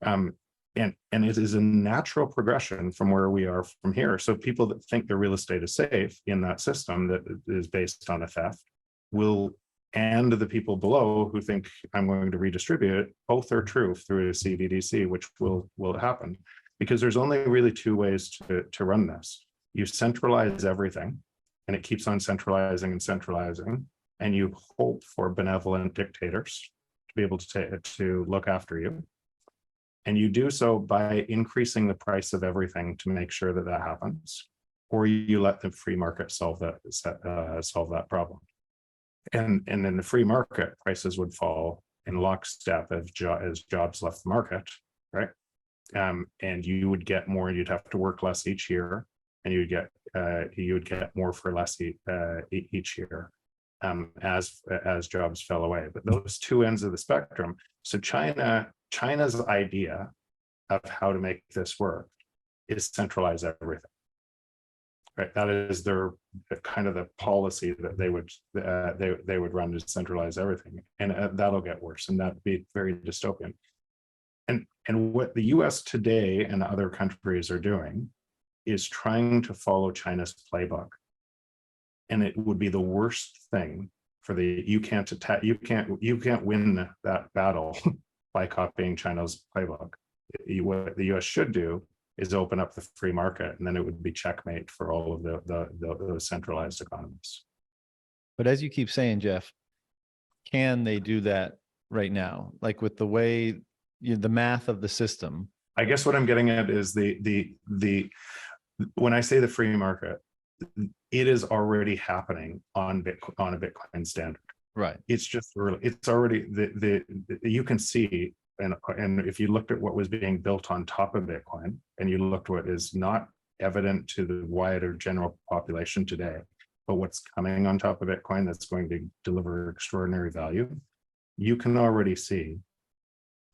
And it is a natural progression from where we are from here. So people that think their real estate is safe in that system that is based on a theft will, and the people below who think I'm going to redistribute it, both are true through a CBDC, which will happen. Because there's only really two ways to run this. You centralize everything, and it keeps on centralizing and centralizing, and you hope for benevolent dictators to be able to look after you. And you do so by increasing the price of everything to make sure that happens, or you let the free market solve that problem. And in the free market, prices would fall in lockstep as jobs left the market, right? And you would get more. You'd have to work less each year, and you would get more for less each year. as jobs fell away. But those two ends of the spectrum. So China's idea of how to make this work is centralize everything. Right, that is their kind of the policy that they would run, to centralize everything, and that'll get worse, and that'd be very dystopian. And what the U.S. today and other countries are doing is trying to follow China's playbook, and it would be the worst thing for you can't win that battle by copying China's playbook. What the U.S. should do is open up the free market, and then it would be checkmate for all of those centralized economies. But as you keep saying, Jeff, can they do that right now? Like with the way the math of the system. I guess what I'm getting at is when I say the free market, it is already happening on a Bitcoin standard. Right. It's just early. It's already you can see. And if you looked at what was being built on top of Bitcoin, and you looked what is not evident to the wider general population today, but what's coming on top of Bitcoin that's going to deliver extraordinary value, you can already see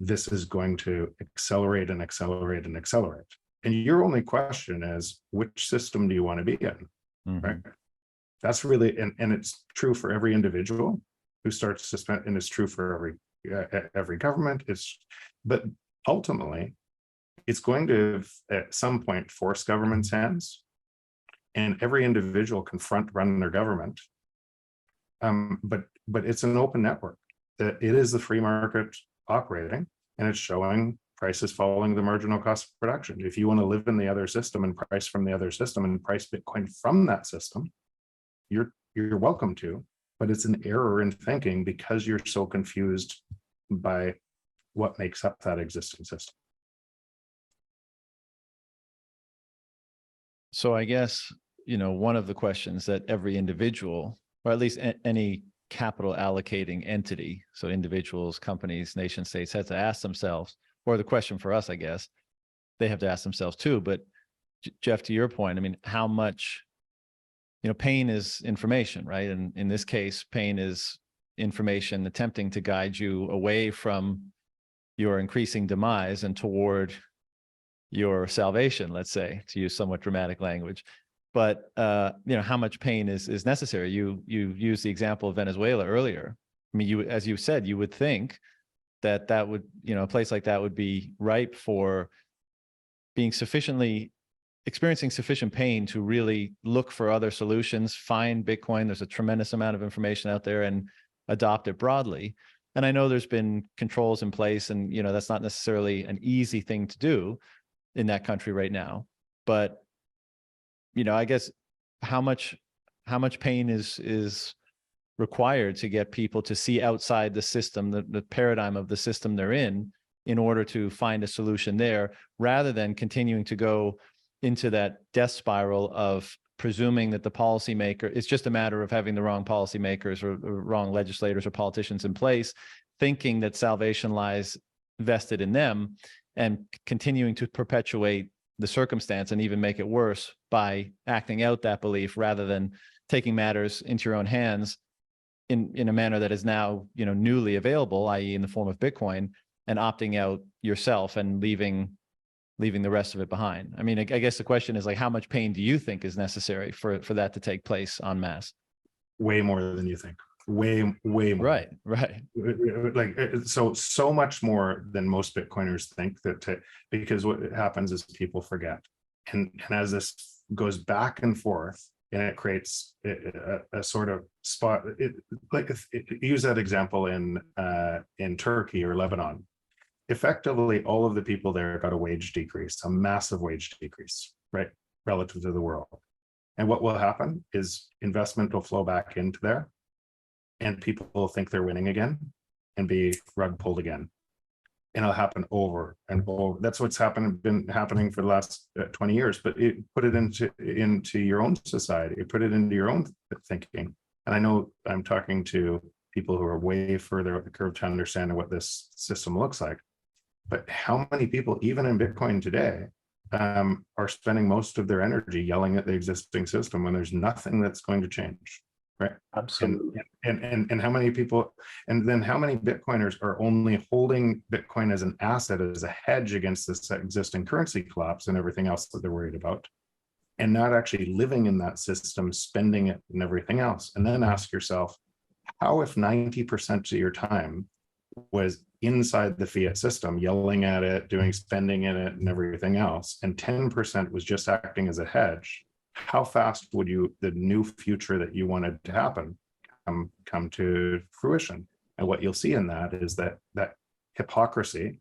this is going to accelerate and accelerate and accelerate. And your only question is, which system do you want to be in? Mm-hmm. Right? That's really, and it's true for every individual who starts to spend, and it's true for every government. But ultimately it's going to at some point force government's hands, and every individual can run their government. But it's an open network, that it is the free market operating, and it's showing prices following the marginal cost of production. If you want to live in the other system and price from the other system and price Bitcoin from that system, you're welcome to. But it's an error in thinking, because you're so confused by what makes up that existing system. So I guess, one of the questions that every individual, or at least any capital allocating entity, so individuals, companies, nation states, have to ask themselves, or the question for us, I guess, they have to ask themselves too. But Jeff, to your point, I mean, how much, pain is information, right? And in this case, pain is information attempting to guide you away from your increasing demise and toward your salvation, let's say, to use somewhat dramatic language. But how much pain is necessary? You used the example of Venezuela earlier. I mean, as you said, you would think that would, a place like that would be ripe for being experiencing sufficient pain to really look for other solutions, find Bitcoin. There's a tremendous amount of information out there, and adopt it broadly. And I know there's been controls in place, and that's not necessarily an easy thing to do in that country right now. But I guess how much pain is required to get people to see outside the system, the paradigm of the system they're in order to find a solution there, rather than continuing to go into that death spiral of presuming that the policymaker, it's just a matter of having the wrong policymakers or wrong legislators or politicians in place, thinking that salvation lies vested in them, and continuing to perpetuate the circumstance and even make it worse by acting out that belief, rather than taking matters into your own hands in a manner that is now, newly available, i.e. in the form of Bitcoin, and opting out yourself and leaving the rest of it behind. I mean, I guess the question is, like, how much pain do you think is necessary for that to take place en masse? Way more than you think. Way more. Right. Like, so much more than most Bitcoiners think, because what happens is people forget. And as this goes back and forth, and it creates a sort of spot, use that example in Turkey or Lebanon. Effectively, all of the people there got a wage decrease, a massive wage decrease, right, relative to the world. And what will happen is investment will flow back into there, and people will think they're winning again and be rug pulled again. And it'll happen over and over. That's what's been happening for the last 20 years. But put it into your own society, put it into your own thinking. And I know I'm talking to people who are way further up the curve to understand what this system looks like. But how many people, even in Bitcoin today, are spending most of their energy yelling at the existing system when there's nothing that's going to change? right? Absolutely. And how many people, and then how many Bitcoiners are only holding Bitcoin as an asset, as a hedge against this existing currency collapse and everything else that they're worried about, and not actually living in that system, spending it and everything else. And then ask yourself, how if 90% of your time was inside the fiat system, yelling at it, doing spending in it and everything else, and 10% was just acting as a hedge, how fast would the new future that you wanted to happen come to fruition? And what you'll see in that is that hypocrisy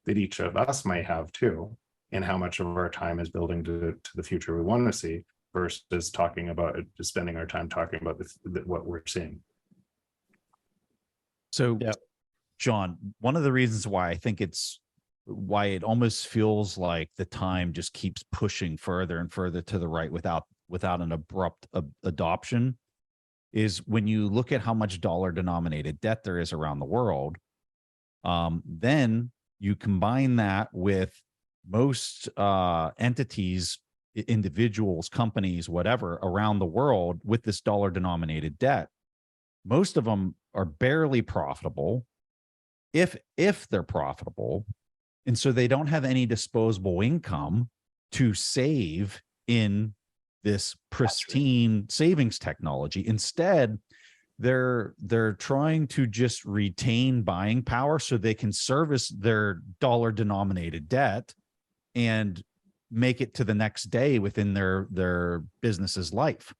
that each of us might have too, and how much of our time is building to the future we want to see versus talking about it, just spending our time talking about what we're seeing. So, Yeah. John, one of the reasons why I think why it almost feels like the time just keeps pushing further and further to the right without an abrupt adoption is when you look at how much dollar denominated debt there is around the world. Then you combine that with most entities, individuals, companies, whatever, around the world with this dollar denominated debt. Most of them are barely profitable, if they're profitable. And so they don't have any disposable income to save in this pristine savings technology. Instead, they're trying to just retain buying power so they can service their dollar denominated debt and make it to the next day within their business's life,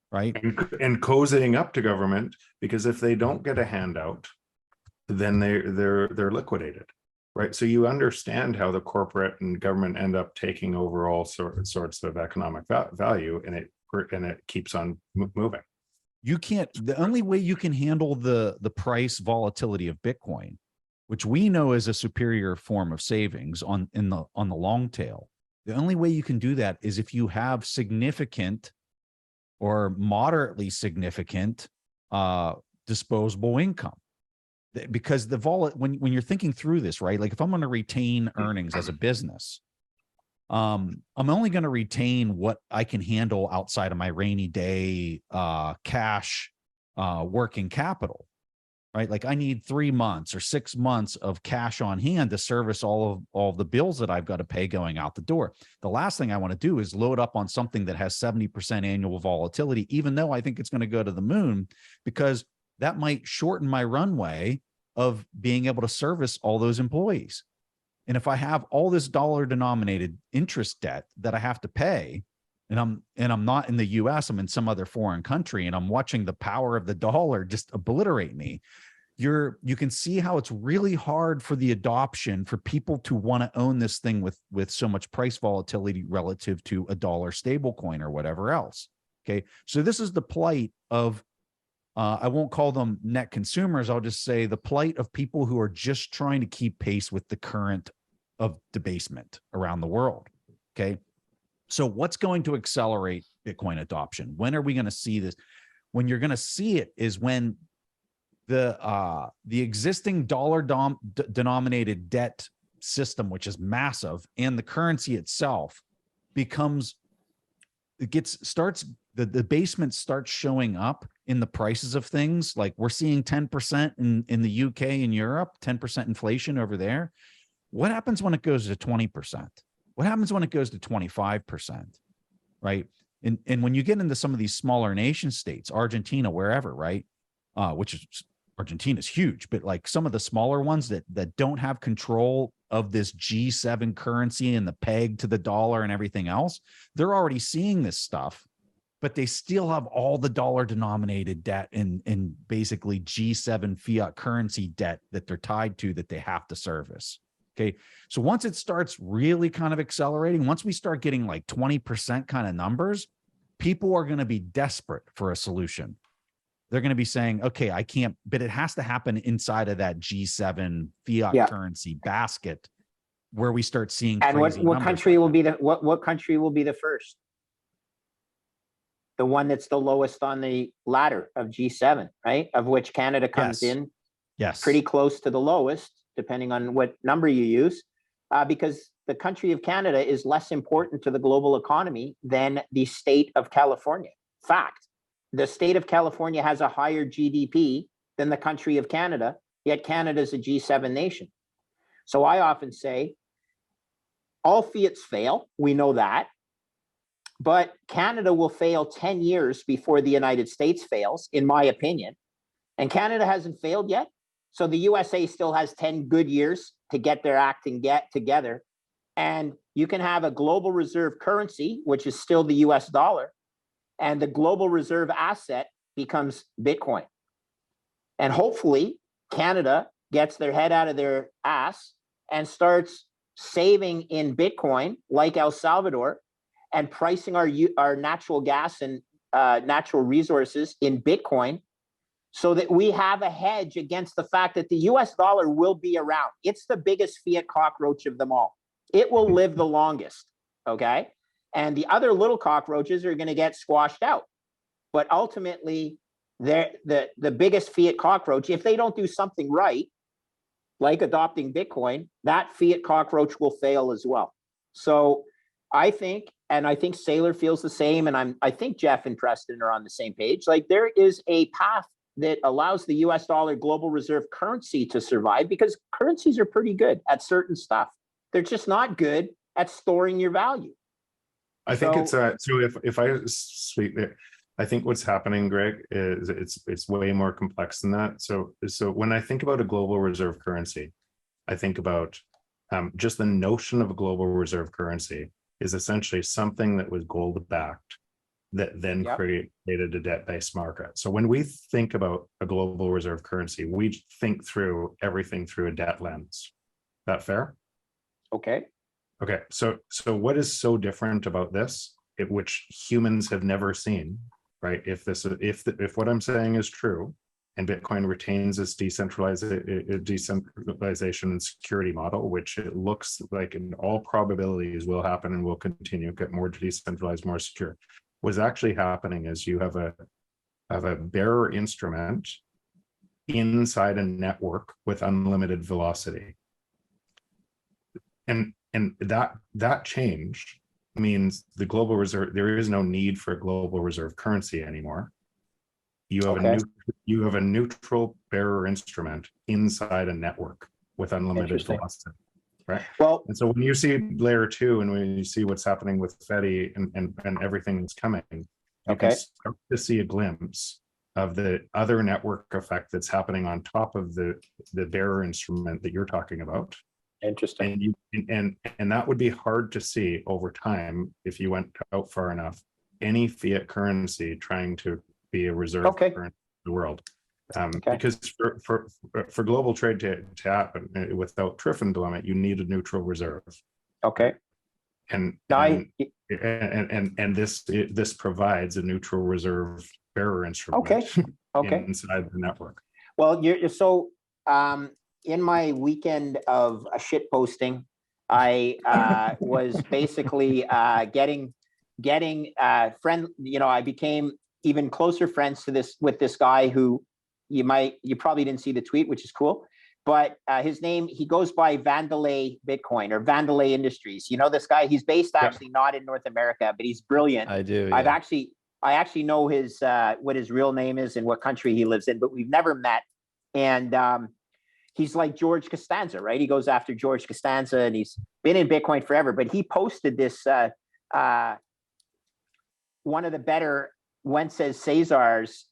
right? And cozying up to government, because if they don't get a handout, then they're liquidated, right? So you understand how the corporate and government end up taking over all sorts of economic value, and it keeps on moving. You can't. The only way you can handle the price volatility of Bitcoin, which we know is a superior form of savings on the long tail, the only way you can do that is if you have significant or moderately significant disposable income. Because when you're thinking through this, right? Like if I'm going to retain earnings as a business, I'm only going to retain what I can handle outside of my rainy day cash working capital, right? Like I need 3 months or 6 months of cash on hand to service all of the bills that I've got to pay going out the door. The last thing I want to do is load up on something that has 70% annual volatility, even though I think it's going to go to the moon, because that might shorten my runway of being able to service all those employees. And if I have all this dollar denominated interest debt that I have to pay, and I'm not in the US, I'm in some other foreign country, and I'm watching the power of the dollar just obliterate me, you can see how it's really hard for the adoption for people to want to own this thing with so much price volatility relative to a dollar stable coin or whatever else. Okay. So this is the plight of I won't call them net consumers. I'll just say the plight of people who are just trying to keep pace with the current of debasement around the world. Okay. So what's going to accelerate Bitcoin adoption? When are we going to see this? When you're going to see it is when the existing dollar denominated debt system, which is massive, and the currency itself becomes, the basement starts showing up in the prices of things. Like we're seeing 10% in the UK and Europe, 10% inflation over there. What happens when it goes to 20%? What happens when it goes to 25%? Right. And when you get into some of these smaller nation states, Argentina, wherever, right? Which is Argentina's huge, but like some of the smaller ones that don't have control of this G7 currency and the peg to the dollar and everything else, they're already seeing this stuff, but they still have all the dollar denominated debt and basically G7 fiat currency debt that they're tied to that they have to service. Okay. So once it starts really kind of accelerating, once we start getting like 20% kind of numbers, people are going to be desperate for a solution. They're going to be saying, okay, I can't, but it has to happen inside of that G7 fiat currency basket where we start seeing. And what country will be what country will be the first? The one that's the lowest on the ladder of G7, right? Of which Canada comes in pretty close to the lowest, depending on what number you use, because the country of Canada is less important to the global economy than the state of California. Fact. the state of California has a higher GDP than the country of Canada, yet Canada is a G7 nation. So I often say, all fiats fail, we know that, but Canada will fail 10 years before the United States fails, in my opinion. And Canada hasn't failed yet. So the USA still has 10 good years to get their act and get together. And you can have a global reserve currency, which is still the US dollar, and the global reserve asset becomes Bitcoin. And hopefully Canada gets their head out of their ass and starts saving in Bitcoin like El Salvador, and pricing our natural gas and natural resources in Bitcoin, so that we have a hedge against the fact that the US dollar will be around. It's the biggest fiat cockroach of them all. It will live the longest, okay? And the other little cockroaches are going to get squashed out. But ultimately, the biggest fiat cockroach, if they don't do something right, like adopting Bitcoin, that fiat cockroach will fail as well. So I think, and I think Saylor feels the same, and I think Jeff and Preston are on the same page. Like, there is a path that allows the US dollar global reserve currency to survive, because currencies are pretty good at certain stuff. They're just not good at storing your value. I think it's so if I speak there, I think what's happening, Greg, is it's way more complex than that. So when I think about a global reserve currency, I think about just the notion of a global reserve currency is essentially something that was gold backed, that then created a debt-based market. So when we think about a global reserve currency, we think through everything through a debt lens. That fair? Okay. Okay. So what is so different about this, which humans have never seen, right? If what I'm saying is true, and Bitcoin retains its decentralization and security model, which it looks like in all probabilities will happen and will continue, get more decentralized, more secure. What's actually happening is you have a bearer instrument inside a network with unlimited velocity. And that change means the global reserve, there is no need for a global reserve currency anymore. You have a neutral bearer instrument inside a network with unlimited velocity, right? Well, and so when you see layer 2, and when you see what's happening with Fedi and everything that's coming, you can start to see a glimpse of the other network effect that's happening on top of the bearer instrument that you're talking about. Interesting. And that would be hard to see over time if you went out far enough. Any fiat currency trying to be a reserve currency in the world, because for global trade to happen without Triffin dilemma, you need a neutral reserve. Okay. And this provides a neutral reserve bearer instrument. Inside the network. Well, you're so in my weekend of shit posting, I was basically getting friend. I became even closer friends with this guy who you probably didn't see the tweet, which is cool. But his name, he goes by Vandalay Bitcoin or Vandalay Industries. You know this guy? He's based actually not in North America, but he's brilliant. I do. Yeah. I actually know his what his real name is and what country he lives in, but we've never met. And he's like George Costanza, right? He goes after George Costanza, and he's been in Bitcoin forever. But he posted this one of the better Wences Cesar's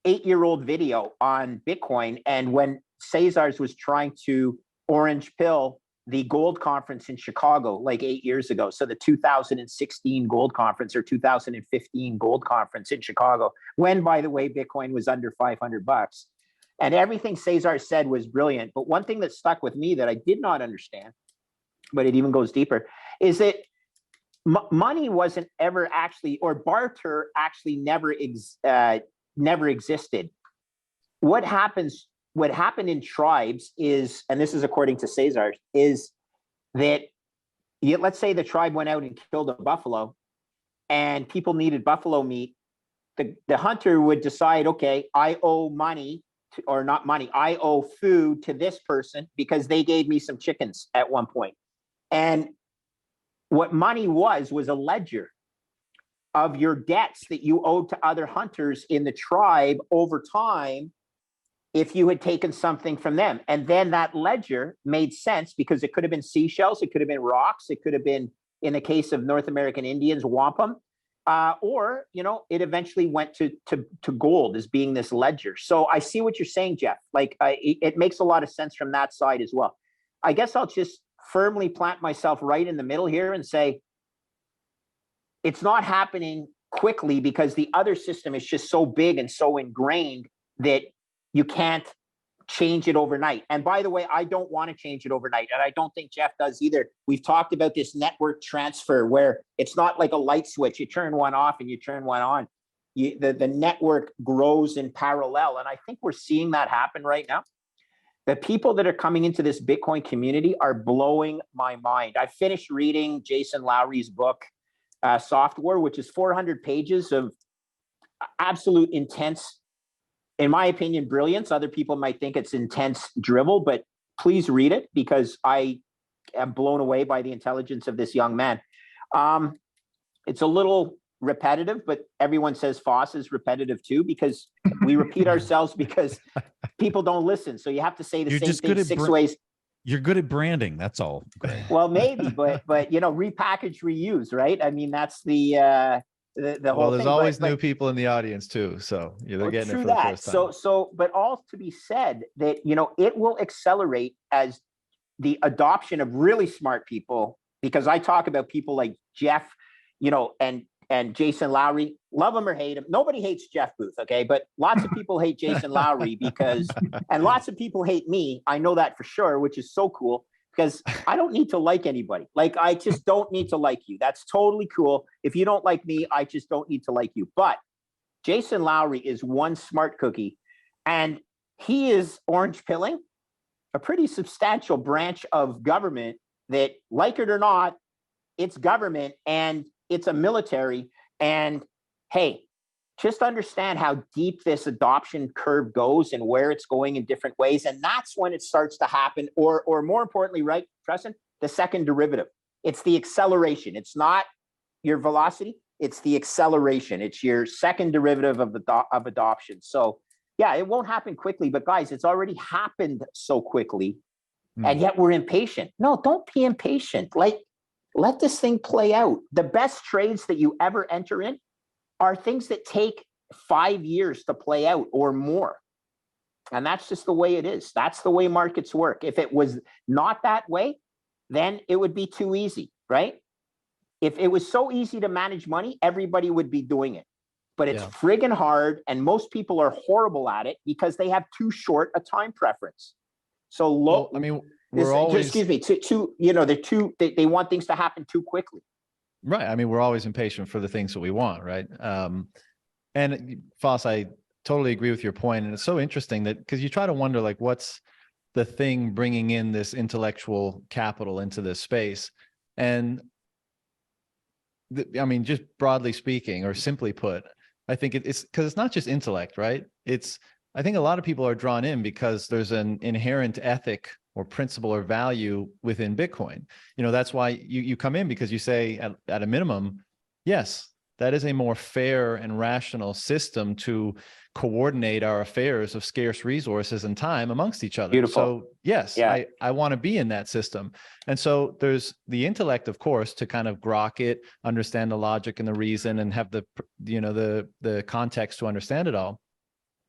8-year-old video on Bitcoin. And when Cesar's was trying to orange pill the gold conference in Chicago like 8 years ago. So the 2016 gold conference or 2015 gold conference in Chicago, when, by the way, Bitcoin was under $500. And everything Cesar said was brilliant. But one thing that stuck with me that I did not understand, but it even goes deeper, is that money wasn't ever actually, or barter actually never existed. What happened in tribes is, and this is according to Cesar, is that let's say the tribe went out and killed a buffalo and people needed buffalo meat. The hunter would decide, okay, I owe money or not money, I owe food to this person because they gave me some chickens at one point. And what money was a ledger. of your debts that you owed to other hunters in the tribe over time if you had taken something from them. And then that ledger made sense because it could have been seashells, it could have been rocks, it could have been, in the case of North American Indians, wampum, or, you know, it eventually went to gold as being this ledger. So I see what you're saying, Jeff. Like, it makes a lot of sense from that side as well. I guess I'll just firmly plant myself right in the middle here and say, it's not happening quickly because the other system is just so big and so ingrained that you can't change it overnight. And by the way, I don't want to change it overnight. And I don't think Jeff does either. We've talked about this network transfer where it's not like a light switch. You turn one off and you turn one on. The network grows in parallel. And I think we're seeing that happen right now. The people that are coming into this Bitcoin community are blowing my mind. I finished reading Jason Lowery's book, Softwar, which is 400 pages of absolute intense, in my opinion, brilliance. Other people might think it's intense drivel, but please read it because I am blown away by the intelligence of this young man. It's a little repetitive, but everyone says Foss is repetitive too, because we repeat ourselves because people don't listen. So you have to say the same thing 6 ways. You're good at branding. That's all. Well, maybe, but you know, repackage, reuse, right? I mean, that's the whole well, there's thing. always new people in the audience too, so they're getting it for the first time. But all to be said that, you know, it will accelerate as the adoption of really smart people, because I talk about people like Jeff, you know, and Jason Lowery, love him or hate him. Nobody hates Jeff Booth, okay? But lots of people hate Jason Lowery because, and lots of people hate me. I know that for sure, which is so cool because I don't need to like anybody. Like, I just don't need to like you. That's totally cool. If you don't like me, I just don't need to like you. But Jason Lowery is one smart cookie, and he is orange pilling a pretty substantial branch of government that, like it or not, it's government and it's a military. And hey, just understand how deep this adoption curve goes and where it's going in different ways. And that's when it starts to happen, or more importantly, right, Preston, the second derivative. It's the acceleration. It's not your velocity, it's the acceleration. It's your second derivative of adoption. So yeah, it won't happen quickly, but guys, it's already happened so quickly. And yet we're impatient. No, don't be impatient. Like, let this thing play out. The best trades that you ever enter in are things that take 5 years to play out or more. And that's just the way it is. That's the way markets work. If it was not that way, then it would be too easy, right? If it was so easy to manage money, everybody would be doing it. But it's friggin' hard, and most people are horrible at it because they have too short a time preference. So Well, I mean, we're always, excuse me, you know, they want things to happen too quickly. right. I mean, we're always impatient for the things that we want, right? And Foss, I totally agree with your point. And it's so interesting that, because you try to wonder, like, what's the thing bringing in this intellectual capital into this space? And I mean, just broadly speaking, or simply put, I think it's because it's not just intellect, right? I think a lot of people are drawn in because there's an inherent ethic or principle or value within Bitcoin. You know, that's why you come in, because you say at a minimum, yes, that is a more fair and rational system to coordinate our affairs of scarce resources and time amongst each other. Beautiful. So yes, yeah. I want to be in that system. And so there's the intellect, of course, to kind of grok it, understand the logic and the reason, and have the, you know, the context to understand it all.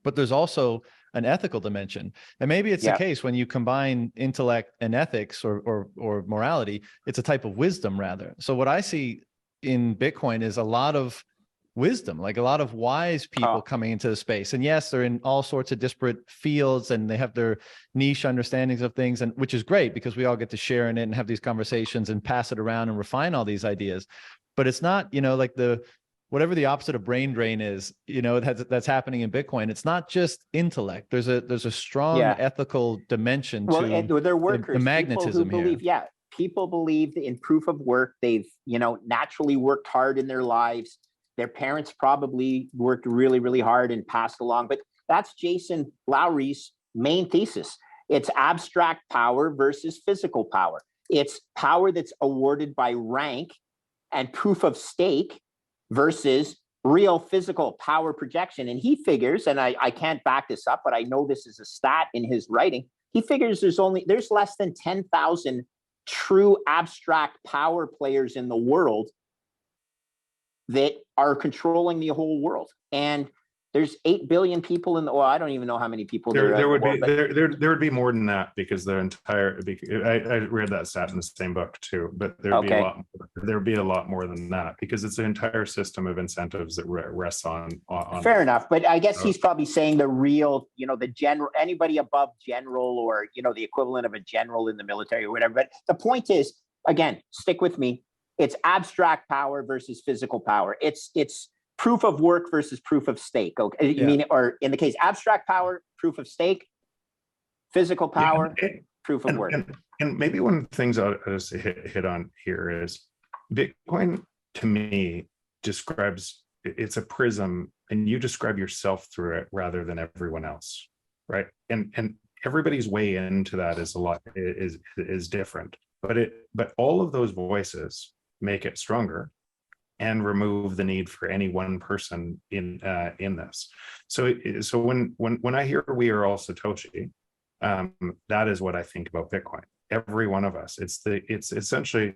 But there's also an ethical dimension. And maybe it's the case when you combine intellect and ethics or morality, it's a type of wisdom rather. So what I see in Bitcoin is a lot of wisdom, like a lot of wise people coming into the space. And yes, they're in all sorts of disparate fields and they have their niche understandings of things, and which is great because we all get to share in it and have these conversations and pass it around and refine all these ideas. But it's not, you know, like whatever the opposite of brain drain is, you know, that's happening in Bitcoin. It's not just intellect. There's a strong ethical dimension to they're workers, the magnetism people who believe, here. People believe in proof of work. They've, you know, naturally worked hard in their lives. Their parents probably worked really, really hard and passed along. But that's Jason Lowery's main thesis. It's abstract power versus physical power. It's power that's awarded by rank and proof of stake versus real physical power projection. And he figures, and I can't back this up, but I know this is a stat in his writing. He figures there's less than 10,000 true abstract power players in the world that are controlling the whole world. And there's 8 billion people in the, well, I don't even know how many people there would be more than that, because I read that stat in the same book too, but there'd be a lot more than that, because it's an entire system of incentives that rests on fair enough. But I guess he's probably saying the real, the general, anybody above general, or the equivalent of a general in the military or whatever. But the point is, again, stick with me, it's abstract power versus physical power. It's proof of work versus proof of stake. Okay, you mean, or in the case, abstract power, proof of stake, physical power, proof of work. And maybe one of the things I'll just hit on here is Bitcoin, to me, describes, it's a prism, and you describe yourself through it rather than everyone else, right? And everybody's way into that is different, but all of those voices make it stronger and remove the need for any one person in this. So when I hear we are all Satoshi, that is what I think about Bitcoin. Every one of us. It's essentially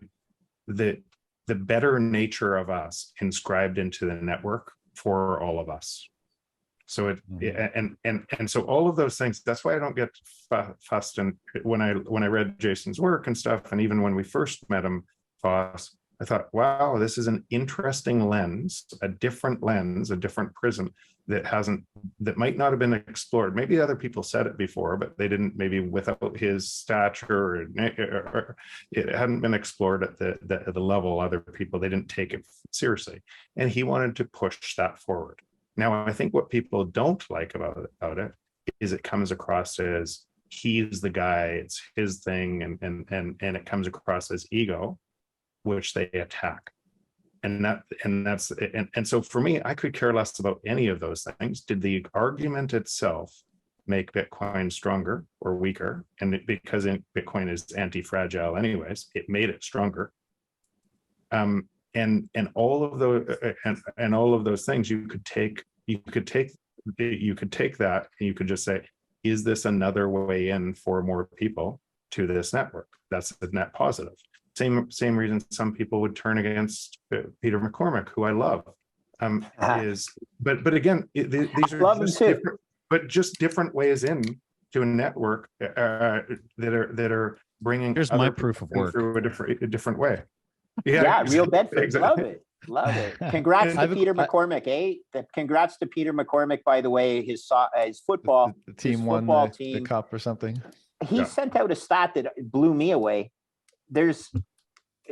the better nature of us inscribed into the network for all of us. So and so all of those things. That's why I don't get fussed. And when I read Jason's work and stuff, and even when we first met him, Foss, I thought, wow, this is an interesting lens, a different prism that might not have been explored. Maybe other people said it before, but they didn't, maybe without his stature, or it hadn't been explored at the level other people, they didn't take it seriously. And he wanted to push that forward. Now, I think what people don't like about it is it comes across as he's the guy, it's his thing, and it comes across as ego, which they attack. And so for me, I could care less about any of those things. Did the argument itself make Bitcoin stronger or weaker? And because Bitcoin is anti-fragile anyways, it made it stronger. And all of those and all of those things, you could take that and you could just say, is this another way in for more people to this network? That's a net positive. Same reason some people would turn against Peter McCormack, who I love. But again, these are just different ways in to a network that are bringing. Here's my proof of work through a different way. Yeah, real Bedford. Exactly. Love it. Congrats to Peter McCormack, eh? Congrats to Peter McCormack, by the way. His football the team won the cup or something. He sent out a stat that blew me away.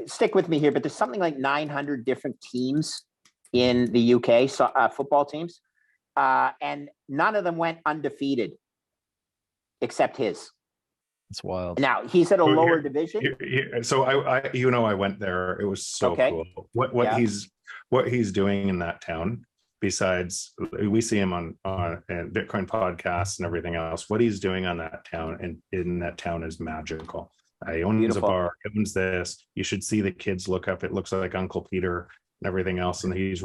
Stick with me here, but there's something like 900 different teams in the UK, football teams, and none of them went undefeated except his. It's wild. Now he's at a lower division. So I went there. It was so cool. What he's doing in that town. Besides, we see him on Bitcoin podcasts and everything else. What he's doing on that town and in that town is magical. He owns a bar, owns this. You should see the kids look up. It looks like Uncle Peter and everything else. And he's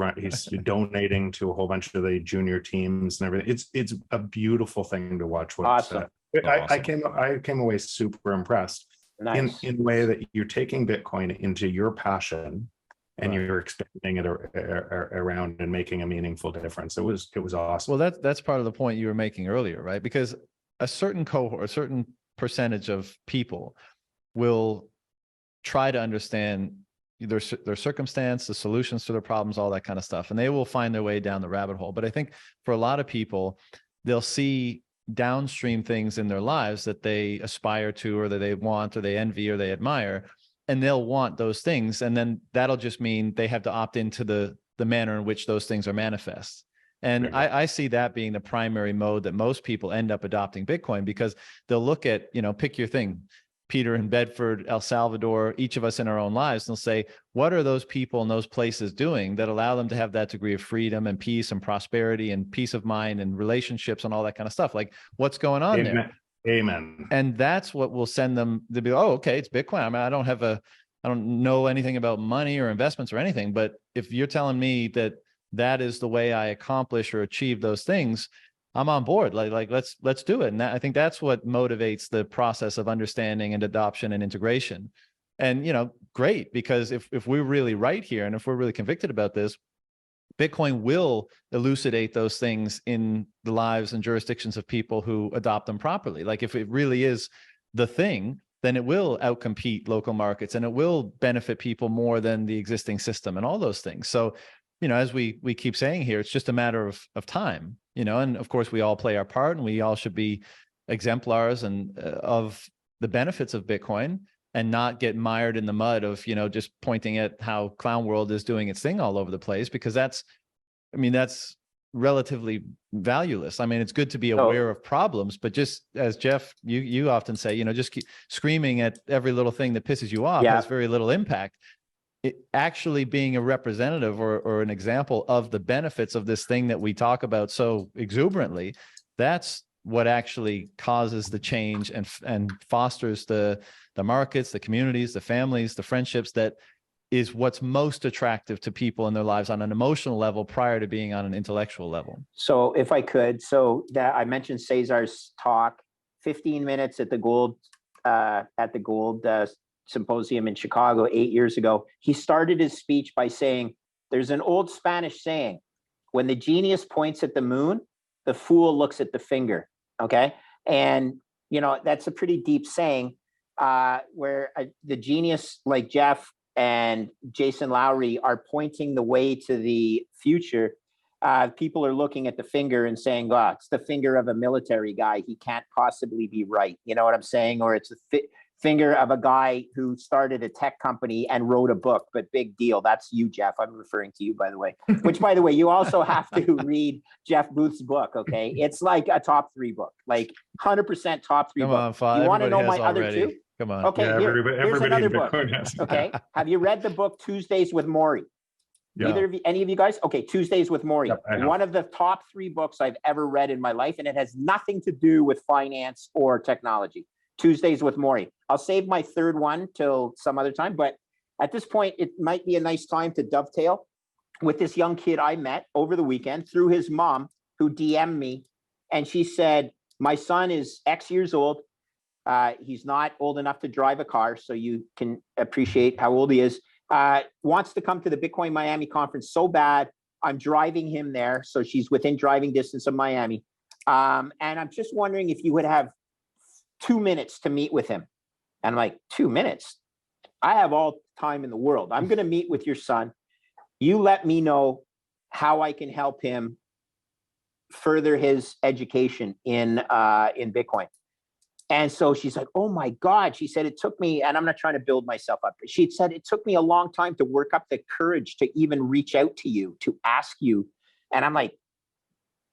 donating to a whole bunch of the junior teams and everything. It's a beautiful thing to watch. Awesome. I came away super impressed. Nice. In the way that you're taking Bitcoin into your passion and you're expanding it around and making a meaningful difference. It was awesome. Well, that's part of the point you were making earlier, right? Because a certain cohort, a certain percentage of people will try to understand their circumstance, the solutions to their problems, all that kind of stuff, and they will find their way down the rabbit hole. But I think for a lot of people, they'll see downstream things in their lives that they aspire to, or that they want, or they envy, or they admire, and they'll want those things, and then that'll just mean they have to opt into the manner in which those things are manifest. And I see that being the primary mode that most people end up adopting Bitcoin, because they'll look at, pick your thing, Peter in Bedford, El Salvador, each of us in our own lives, and they'll say, what are those people in those places doing that allow them to have that degree of freedom and peace and prosperity and peace of mind and relationships and all that kind of stuff? Like, what's going on there? Amen. And that's what will send them to be, oh, okay, it's Bitcoin. I mean, I don't have a I don't know anything about money or investments or anything, but if you're telling me that that is the way I accomplish or achieve those things, I'm on board. Like let's do it. And I think that's what motivates the process of understanding and adoption and integration. And, you know, great, because if we're really right here and if we're really convicted about this, Bitcoin will elucidate those things in the lives and jurisdictions of people who adopt them properly. Like if it really is the thing, then it will outcompete local markets and it will benefit people more than the existing system and all those things. So, you know, as we keep saying here, it's just a matter of time, you know, and of course we all play our part and we all should be exemplars and of the benefits of Bitcoin and not get mired in the mud of, you know, just pointing at how Clown World is doing its thing all over the place, because that's relatively valueless. I mean, it's good to be aware of problems, but just as Jeff, you often say, you know, just keep screaming at every little thing that pisses you off has very little impact. It actually being a representative or an example of the benefits of this thing that we talk about so exuberantly, that's what actually causes the change and fosters the markets, the communities, the families, the friendships, that is what's most attractive to people in their lives on an emotional level prior to being on an intellectual level. So if I could, so that I mentioned Cesar's talk, 15 minutes at the Gold Symposium in Chicago 8 years ago. He started his speech by saying, there's an old Spanish saying, when the genius points at the moon, the fool looks at the finger. Okay. And, you know, that's a pretty deep saying where the genius like Jeff and Jason Lowery are pointing the way to the future. People are looking at the finger and saying, oh, it's the finger of a military guy. He can't possibly be right. You know what I'm saying? Or it's the finger of a guy who started a tech company and wrote a book, but big deal. That's you, Jeff. I'm referring to you, by the way, which, by the way, you also have to read Jeff Booth's book. Okay. It's like a top 3 book, like 100% top 3 Come book. on, Foss. You want to know my already. other 2? Come on. Okay. Yeah, Here's another book. Has. Okay. Have you read the book Tuesdays with Maury? Yeah. Any of you guys? Okay. Tuesdays with Maury. Yep, one of the top 3 books I've ever read in my life. And it has nothing to do with finance or technology. Tuesdays with Maury. I'll save my 3rd one till some other time, but at this point, it might be a nice time to dovetail with this young kid I met over the weekend through his mom, who DM'd me. And she said, my son is X years old. He's not old enough to drive a car, so you can appreciate how old he is. Wants to come to the Bitcoin Miami conference so bad. I'm driving him there. So she's within driving distance of Miami. And I'm just wondering if you would have 2 minutes to meet with him. And I'm like, 2 minutes? I have all time in the world. I'm going to meet with your son. You let me know how I can help him further his education in Bitcoin. And so she's like, oh my God. She said, it took me, and I'm not trying to build myself up. She said, it took me a long time to work up the courage to even reach out to you, to ask you. And I'm like,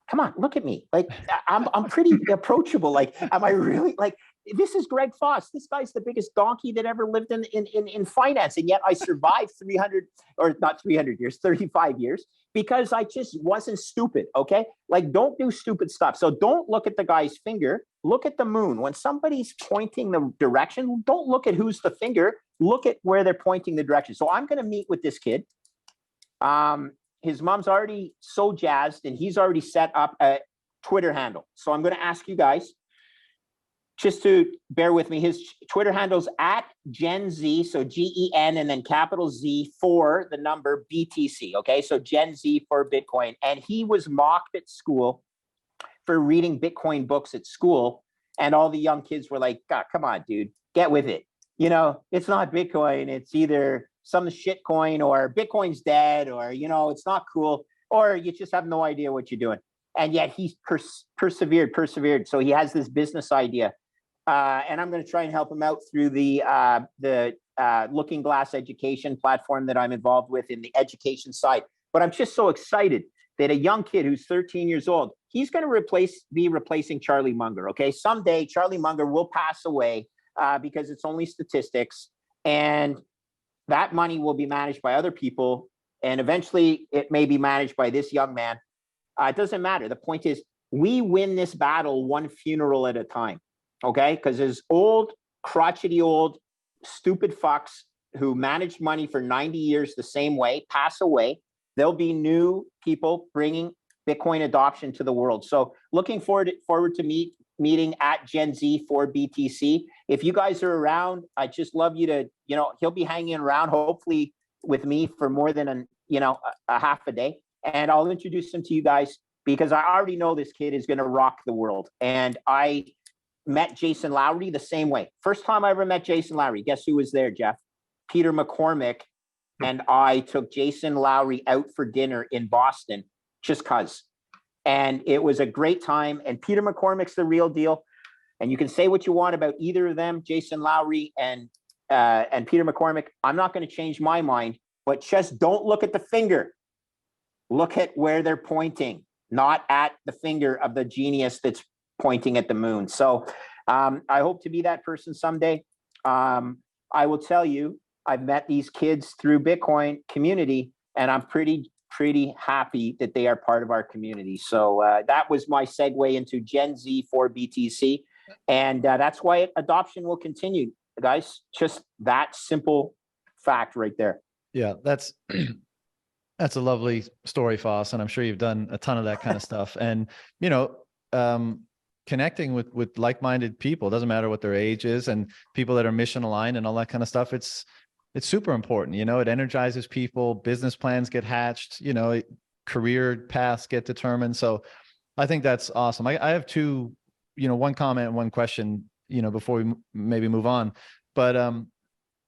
come on, look at me. Like, I'm pretty approachable. Like, am I really, like, this is Greg Foss. This guy's the biggest donkey that ever lived in finance. And yet I survived 300, or not 300 years, 35 years, because I just wasn't stupid. Okay. Like, don't do stupid stuff. So don't look at the guy's finger, look at the moon. When somebody's pointing the direction, don't look at who's the finger, look at where they're pointing the direction. So I'm going to meet with this kid. His mom's already so jazzed, and he's already set up a Twitter handle. So I'm going to ask you guys just to bear with me. His Twitter handle's @GenZ, so GEN and then capital Z for the number BTC. Okay, so Gen Z for Bitcoin. And he was mocked at school for reading Bitcoin books at school. And all the young kids were like, God, come on, dude, get with it. You know, it's not Bitcoin. It's either some shit coin, or Bitcoin's dead, or, you know, it's not cool, or you just have no idea what you're doing. And yet he's persevered. So he has this business idea. And I'm going to try and help him out through the Looking Glass education platform that I'm involved with in the education side. But I'm just so excited that a young kid who's 13 years old, he's going to be replacing Charlie Munger. Okay. Someday Charlie Munger will pass away because it's only statistics, and that money will be managed by other people. And eventually it may be managed by this young man. It doesn't matter. The point is, we win this battle one funeral at a time. Okay. Because there's old, crotchety, old, stupid fucks who managed money for 90 years the same way pass away, there'll be new people bringing Bitcoin adoption to the world. So looking forward to meeting at Gen Z for BTC. If you guys are around, I just love you to, he'll be hanging around, hopefully with me for more than a half a day. And I'll introduce him to you guys because I already know this kid is going to rock the world. And I met Jason Lowery the same way. First time I ever met Jason Lowery, guess who was there, Jeff? Peter McCormack. And I took Jason Lowery out for dinner in Boston just cause. And it was a great time. And Peter McCormack's the real deal. And you can say what you want about either of them, Jason Lowery and Peter McCormack. I'm not going to change my mind, but just don't look at the finger. Look at where they're pointing, not at the finger of the genius that's pointing at the moon. So I hope to be that person someday. I will tell you, I've met these kids through Bitcoin community, and I'm pretty happy that they are part of our community. So that was my segue into Gen Z for BTC. And that's why adoption will continue, guys. Just that simple fact right there. Yeah, that's a lovely story, Foss. And I'm sure you've done a ton of that kind of stuff. And, connecting with like-minded people, doesn't matter what their age is, and people that are mission aligned and all that kind of stuff. It's super important. It energizes people, business plans get hatched, career paths get determined. So I think that's awesome. I have two, one comment and one question, before we maybe move on. But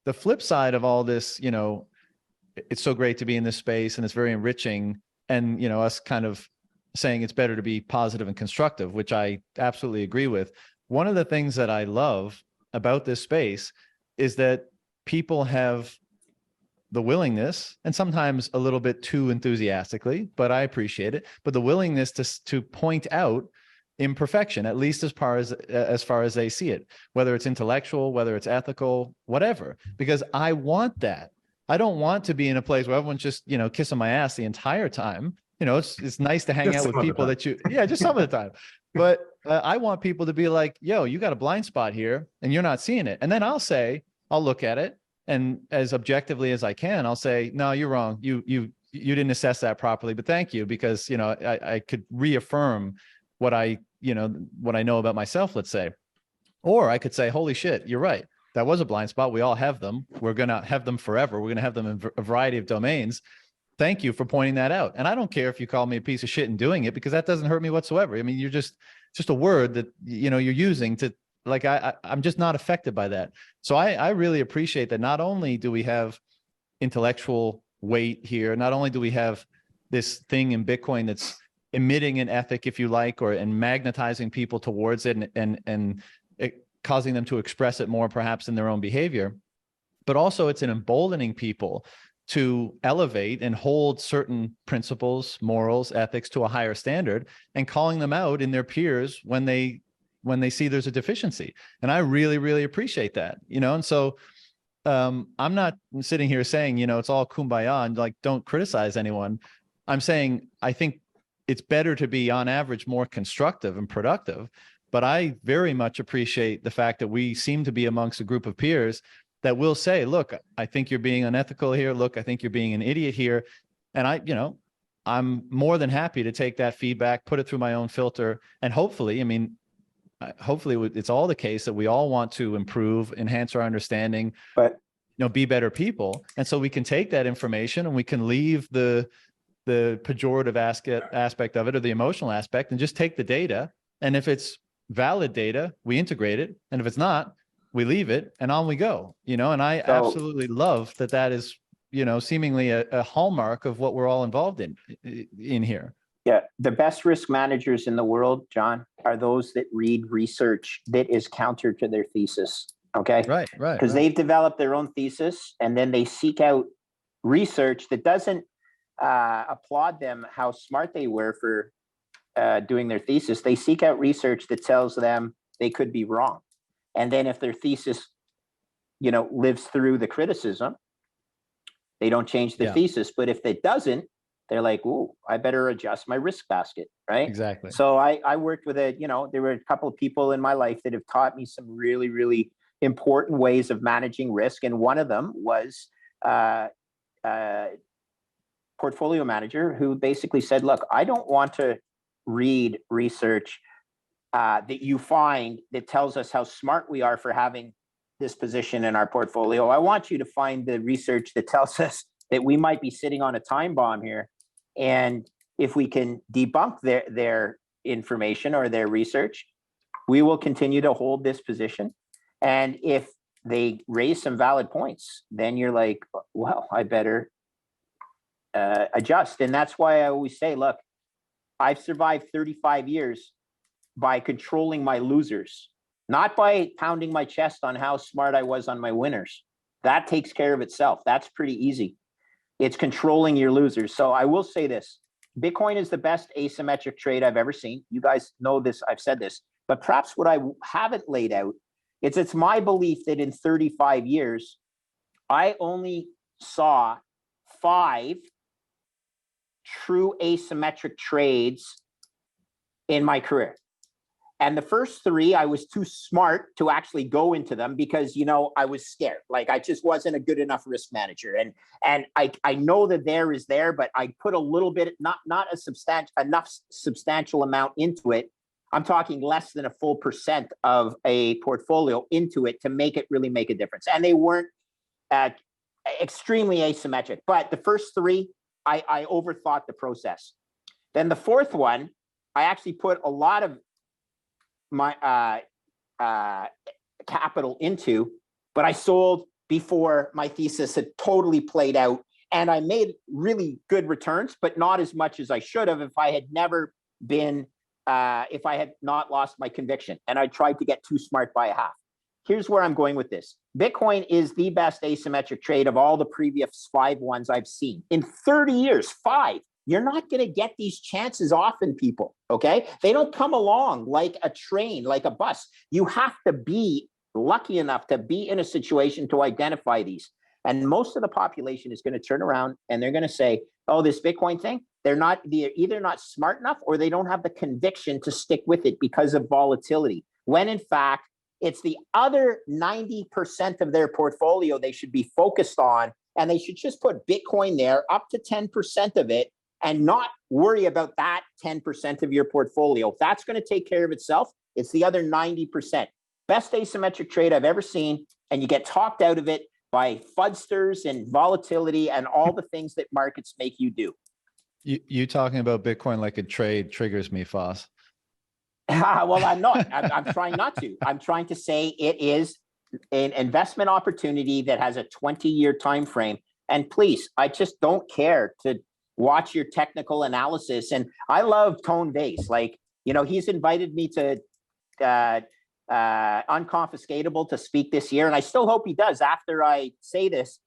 the flip side of all this, it's so great to be in this space and it's very enriching. And, us kind of saying it's better to be positive and constructive, which I absolutely agree with. One of the things that I love about this space is that people have the willingness, and sometimes a little bit too enthusiastically, but I appreciate it, but the willingness to point out imperfection, at least as far as they see it, whether it's intellectual, whether it's ethical, whatever, because I want that. I don't want to be in a place where everyone's just, kissing my ass the entire time. It's nice to hang out with people that just some of the time. But I want people to be like, yo, you got a blind spot here and you're not seeing it. And then I'll look at it, and as objectively as I can, I'll say, no, you're wrong. You didn't assess that properly, but thank you, because, I could reaffirm what I know about myself, let's say. Or I could say, holy shit, you're right. That was a blind spot. We all have them. We're going to have them forever. We're going to have them in a variety of domains. Thank you for pointing that out. And I don't care if you call me a piece of shit in doing it, because that doesn't hurt me whatsoever. I mean, you're just a word that, you're using to, like, I'm just not affected by that. So I really appreciate that. Not only do we have intellectual weight here, not only do we have this thing in Bitcoin that's emitting an ethic, if you like, and magnetizing people towards it and causing them to express it more perhaps in their own behavior, but also it's an emboldening people to elevate and hold certain principles, morals, ethics to a higher standard, and calling them out in their peers when they see there's a deficiency. And I really, really appreciate that, and so I'm not sitting here saying, it's all kumbaya and like, don't criticize anyone. I'm saying, I think it's better to be on average more constructive and productive, but I very much appreciate the fact that we seem to be amongst a group of peers that will say, look, I think you're being unethical here. Look, I think you're being an idiot here. And I'm more than happy to take that feedback, put it through my own filter. And hopefully it's all the case that we all want to improve, enhance our understanding, but be better people. And so we can take that information and we can leave the pejorative aspect of it, or the emotional aspect, and just take the data. And if it's valid data, we integrate it. And if it's not, we leave it and on we go, and I absolutely love that is, seemingly a hallmark of what we're all involved in here. Yeah. The best risk managers in the world, John, are those that read research that is counter to their thesis. Okay. Right. Because they've developed their own thesis, and then they seek out research that doesn't applaud them how smart they were for doing their thesis. They seek out research that tells them they could be wrong. And then if their thesis, lives through the criticism, they don't change the thesis. But if it doesn't, they're like, ooh, I better adjust my risk basket, right? Exactly. So I worked with there were a couple of people in my life that have taught me some really, really important ways of managing risk. And one of them was portfolio manager who basically said, look, I don't want to read research that you find that tells us how smart we are for having this position in our portfolio. I want you to find the research that tells us that we might be sitting on a time bomb here. And if we can debunk their information or their research, we will continue to hold this position. And if they raise some valid points, then you're like, well, I better adjust. And that's why I always say, look, I've survived 35 years by controlling my losers, not by pounding my chest on how smart I was on my winners. That takes care of itself. That's pretty easy. It's controlling your losers. So I will say this, Bitcoin is the best asymmetric trade I've ever seen. You guys know this, I've said this, but perhaps what I haven't laid out, it's my belief that in 35 years, I only saw 5 true asymmetric trades in my career. And the first 3, I was too smart to actually go into them because, you know, I was scared. Like I just wasn't a good enough risk manager. And I know that there is there, but I put a little bit, not enough substantial amount into it. I'm talking less than a full percent of a portfolio into it to make it really make a difference. And they weren't extremely asymmetric, but the first 3, I overthought the process. Then the 4th one, I actually put a lot of my capital into, but I sold before my thesis had totally played out. And I made really good returns, but not as much as I should have if I had never been, if I had not lost my conviction. And I tried to get too smart by a half. Here's where I'm going with this. Bitcoin is the best asymmetric trade of all the previous 5 ones I've seen. In 30 years, 5. You're not going to get these chances often, people, okay? They don't come along like a train, like a bus. You have to be lucky enough to be in a situation to identify these. And most of the population is going to turn around and they're going to say, oh, this Bitcoin thing, they're either not smart enough or they don't have the conviction to stick with it because of volatility. When in fact, it's the other 90% of their portfolio they should be focused on, and they should just put Bitcoin there up to 10% of it and not worry about that 10% of your portfolio. That's going to take care of itself. It's the other 90%. Best asymmetric trade I've ever seen, and you get talked out of it by fudsters and volatility and all the things that markets make you do. You talking about Bitcoin like a trade triggers me, Foss. Well, I'm not. I'm trying not to. I'm trying to say it is an investment opportunity that has a 20-year time frame. And please, I just don't care to watch your technical analysis. And I love Tone Vays. Like, you know, he's invited me to Unconfiscatable to speak this year. And I still hope he does after I say this.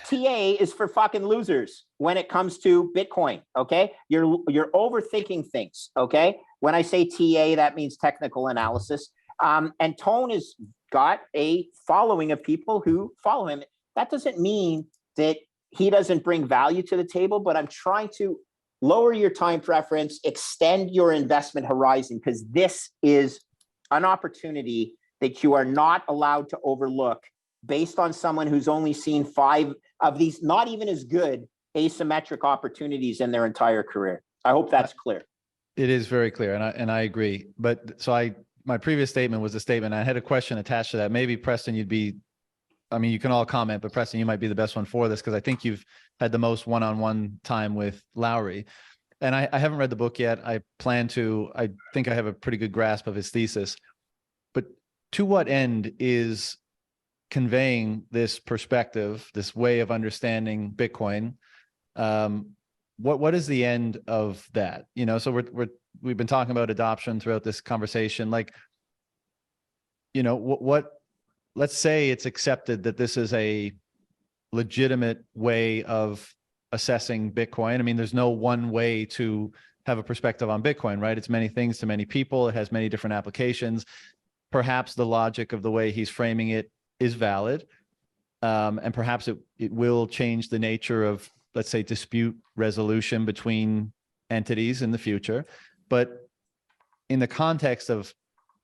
TA is for fucking losers when it comes to Bitcoin, okay? You're overthinking things, okay? When I say TA, that means technical analysis. And Tone has got a following of people who follow him. That doesn't mean that he doesn't bring value to the table, but I'm trying to lower your time preference, extend your investment horizon, because this is an opportunity that you are not allowed to overlook based on someone who's only seen 5 of these, not even as good asymmetric opportunities in their entire career. I hope that's clear. It is very clear, and I agree. But so my previous statement was a statement. I had a question attached to that. Maybe Preston, you can all comment, but Preston, you might be the best one for this because I think you've had the most one-on-one time with Lowery. And I haven't read the book yet. I plan to. I think I have a pretty good grasp of his thesis. But to what end is conveying this perspective, this way of understanding Bitcoin? What is the end of that? You know, so we've been talking about adoption throughout this conversation. Like, you know, what let's say it's accepted that this is a legitimate way of assessing Bitcoin. I mean, there's no one way to have a perspective on Bitcoin, right? It's many things to many people. It has many different applications. Perhaps the logic of the way he's framing it is valid. And perhaps it will change the nature of, let's say, dispute resolution between entities in the future. But in the context of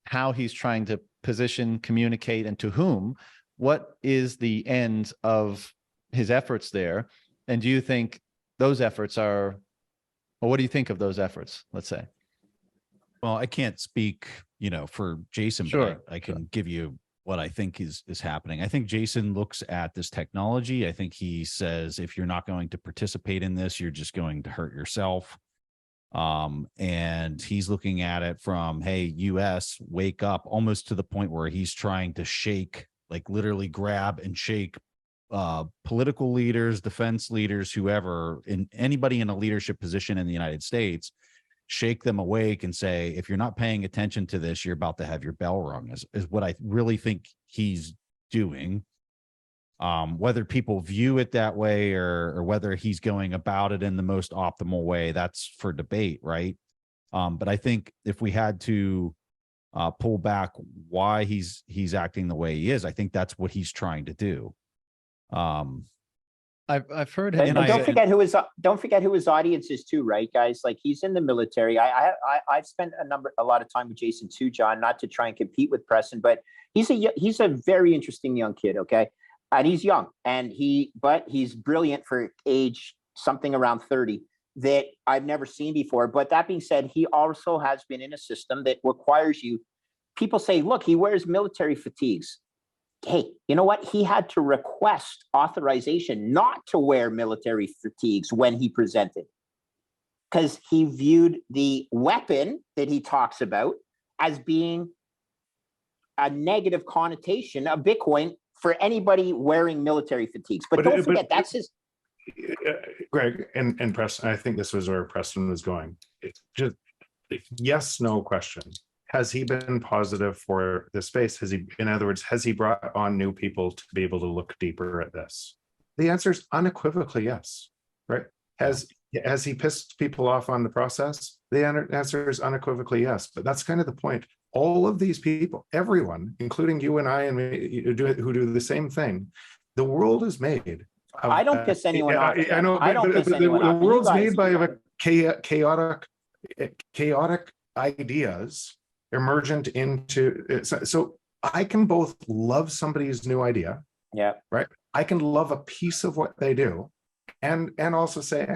how he's trying to position, communicate, and to whom? What is the end of his efforts there? And do you think those efforts are, or what do you think of those efforts, let's say? Well, I can't speak, for Jason, Sure, but I can give you what I think is happening. I think Jason looks at this technology. I think he says, if you're not going to participate in this, you're just going to hurt yourself. And he's looking at it from, hey, US, wake up, almost to the point where he's trying to shake, like literally grab and shake political leaders, defense leaders, whoever, anybody in a leadership position in the United States, shake them awake and say, if you're not paying attention to this, you're about to have your bell rung, is what I really think he's doing. Whether people view it that way or whether he's going about it in the most optimal way, that's for debate, right? But I think if we had to pull back why he's acting the way he is, I think that's what he's trying to do. I've heard And him. don't forget who his audience is too, right, guys? Like, he's in the military. I've spent a lot of time with Jason too, John, not to try and compete with Preston, but he's a very interesting young kid. Okay. And he's young, but he's brilliant for age something around 30 that I've never seen before. But that being said, he also has been in a system that requires you. People say, look, he wears military fatigues. Hey, you know what? He had to request authorization not to wear military fatigues when he presented, because he viewed the weapon that he talks about as being a negative connotation of Bitcoin for anybody wearing military fatigues. But don't forget, that's his. Greg and Preston, I think this was where Preston was going. It's just yes, no question. Has he been positive for this space? In other words, has he brought on new people to be able to look deeper at this? The answer is unequivocally yes, right? Has he pissed people off on the process? The answer is unequivocally yes. But that's kind of the point. All of these people, everyone, including you and I and me, who do the same thing, the world is made. I don't piss anyone off. I know, the world's made by chaotic ideas emergent into it. So I can both love somebody's new idea, right? I can love a piece of what they do, and also say,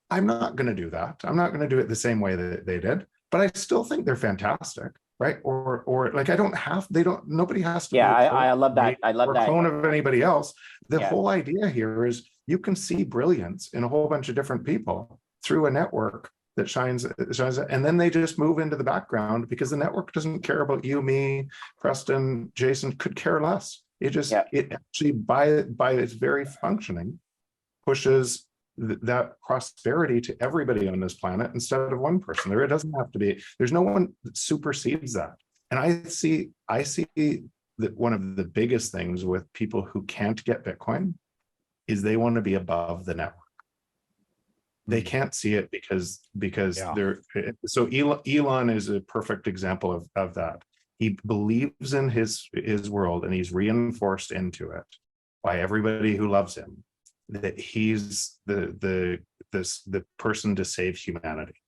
I'm not going to do that. I'm not going to do it the same way that they did, but I still think they're fantastic, right? Or like nobody has to. I love that. I love that. Clone of anybody else. The whole idea here is you can see brilliance in a whole bunch of different people through a network that shines, and then they just move into the background because the network doesn't care about you, me, Preston, Jason, could care less. It actually by its very functioning pushes that prosperity to everybody on this planet instead of one person. It doesn't have to be. There's no one that supersedes that. And I see that one of the biggest things with people who can't get Bitcoin is they want to be above the network. They can't see it because they're so Elon is a perfect example of that. He believes in his world, and he's reinforced into it by everybody who loves him that he's the person to save humanity.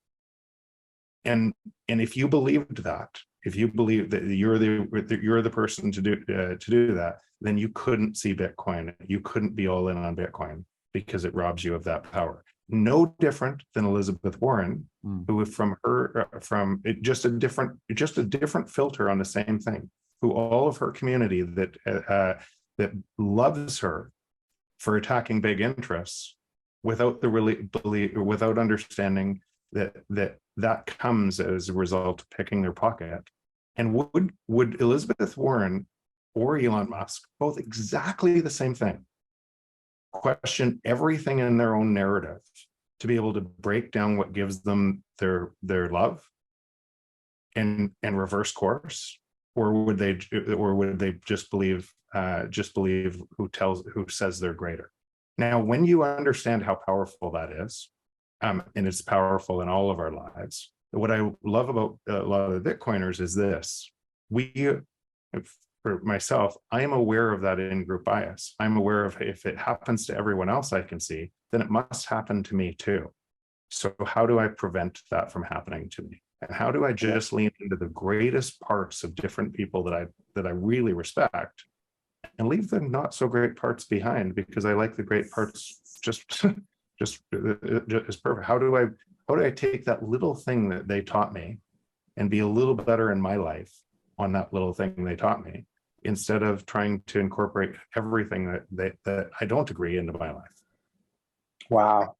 And if you believed that, if you believe that you're the person to do that, then you couldn't see Bitcoin. You couldn't be all in on Bitcoin because it robs you of that power. No different than Elizabeth Warren, who from just a different filter on the same thing, who all of her community that loves her for attacking big interests without without understanding that comes as a result of picking their pocket. And would Elizabeth Warren or Elon Musk, both exactly the same thing, question everything in their own narrative to be able to break down what gives them their love and reverse course, or would they just believe who says they're greater? Now, when you understand how powerful that is, and it's powerful in all of our lives, what I love about a lot of the Bitcoiners is this: for myself, I am aware of that in-group bias. I'm aware of if it happens to everyone else I can see, then it must happen to me too. So how do I prevent that from happening to me? And how do I just lean into the greatest parts of different people that I really respect and leave the not so great parts behind because I like the great parts just as perfect. How do I take that little thing that they taught me and be a little better in my life on that little thing they taught me, instead of trying to incorporate everything that I don't agree into my life? Wow.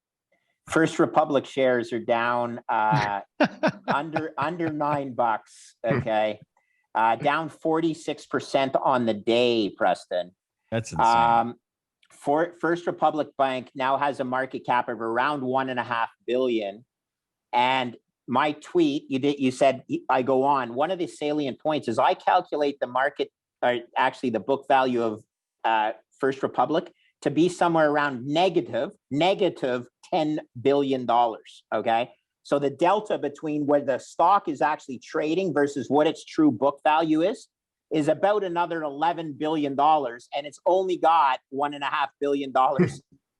First Republic shares are down under $9. Okay. Down 46% on the day, Preston. That's insane. First Republic Bank now has a market cap of around $1.5 billion. And my tweet, you said I go on. One of the salient points is I calculate the market, or actually the book value of First Republic to be somewhere around negative $10 billion. Okay. So the delta between where the stock is actually trading versus what its true book value is about another $11 billion. And it's only got $1.5 billion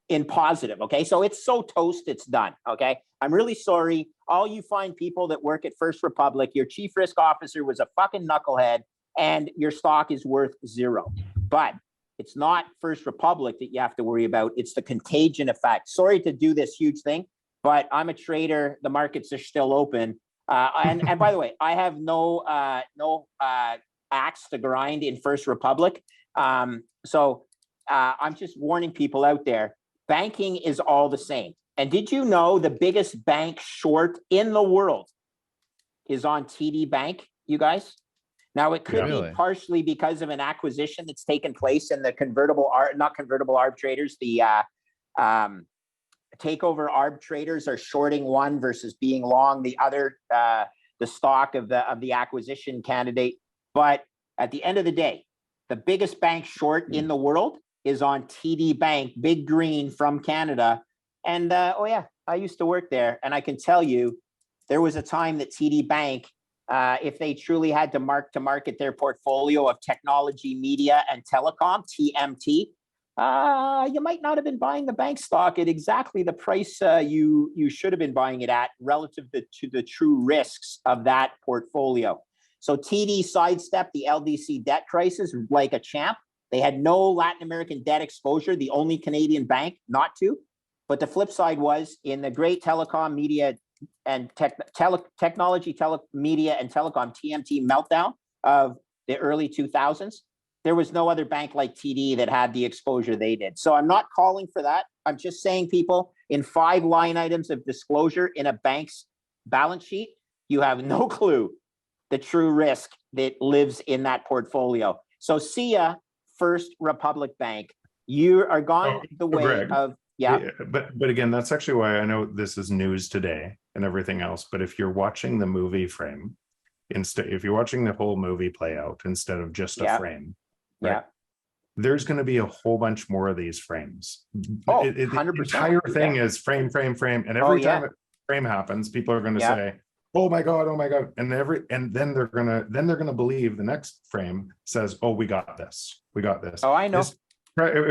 in positive. Okay. So it's so toast, it's done. Okay. I'm really sorry. All you fine people that work at First Republic, your chief risk officer was a fucking knucklehead and your stock is worth zero. But it's not First Republic that you have to worry about. It's the contagion effect. Sorry to do this huge thing, but I'm a trader. The markets are still open. And by the way, I have no axe to grind in First Republic. So I'm just warning people out there. Banking is all the same. And did you know the biggest bank short in the world is on TD Bank, you guys? Now, it could be partially because of an acquisition that's taken place in the not convertible arb traders, the takeover arb traders are shorting one versus being long the other, the stock of the acquisition candidate. But at the end of the day, the biggest bank short in the world is on TD Bank, big green from Canada. And oh yeah, I used to work there, and I can tell you, there was a time that TD Bank, if they truly had to market their portfolio of technology, media, and telecom, TMT, you might not have been buying the bank stock at exactly the price you should have been buying it at relative to the true risks of that portfolio. So TD sidestepped the LDC debt crisis like a champ. They had no Latin American debt exposure, the only Canadian bank not to. But the flip side was, in the great telecom, media, and technology, media, and telecom TMT meltdown of the early 2000s, there was no other bank like TD that had the exposure they did. So I'm not calling for that. I'm just saying, people, in 5 line items of disclosure in a bank's balance sheet, you have no clue the true risk that lives in that portfolio. So see ya, First Republic Bank. You are gone the way Greg, of... Yeah, but again, that's actually why I know this is news today and everything else. But if you're watching the movie frame, if you're watching the whole movie play out instead of just a frame, right, there's going to be a whole bunch more of these frames. Oh, 100%. The entire thing is frame, and every time a frame happens, people are going to say, "Oh my god, and then they're gonna believe the next frame says, "Oh, we got this. Oh, I know."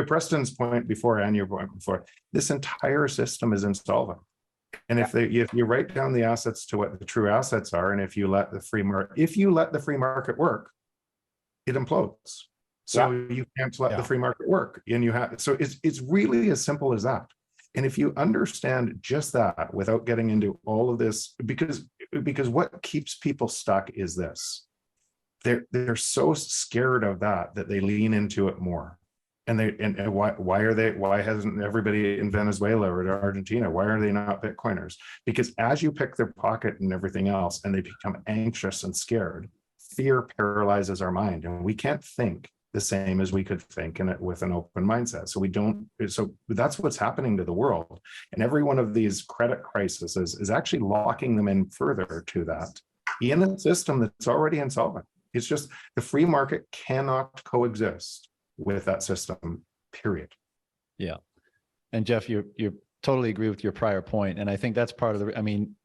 Preston's point before and your point before, this entire system is insolvent. And if you write down the assets to what the true assets are, and if you let the free market work, it implodes. So you can't let the free market work, and it's really as simple as that. And if you understand just that without getting into all of this, because what keeps people stuck is this: they're so scared of that they lean into it more. And why hasn't everybody in Venezuela or Argentina, why are they not Bitcoiners? Because as you pick their pocket and everything else, and they become anxious and scared, fear paralyzes our mind, and we can't think the same as we could think in it with an open mindset. So that's what's happening to the world. And every one of these credit crises is actually locking them in further to that in a system that's already insolvent. It's just the free market cannot coexist with that system, period. Yeah. And Jeff, you totally agree with your prior point. And I think that's part of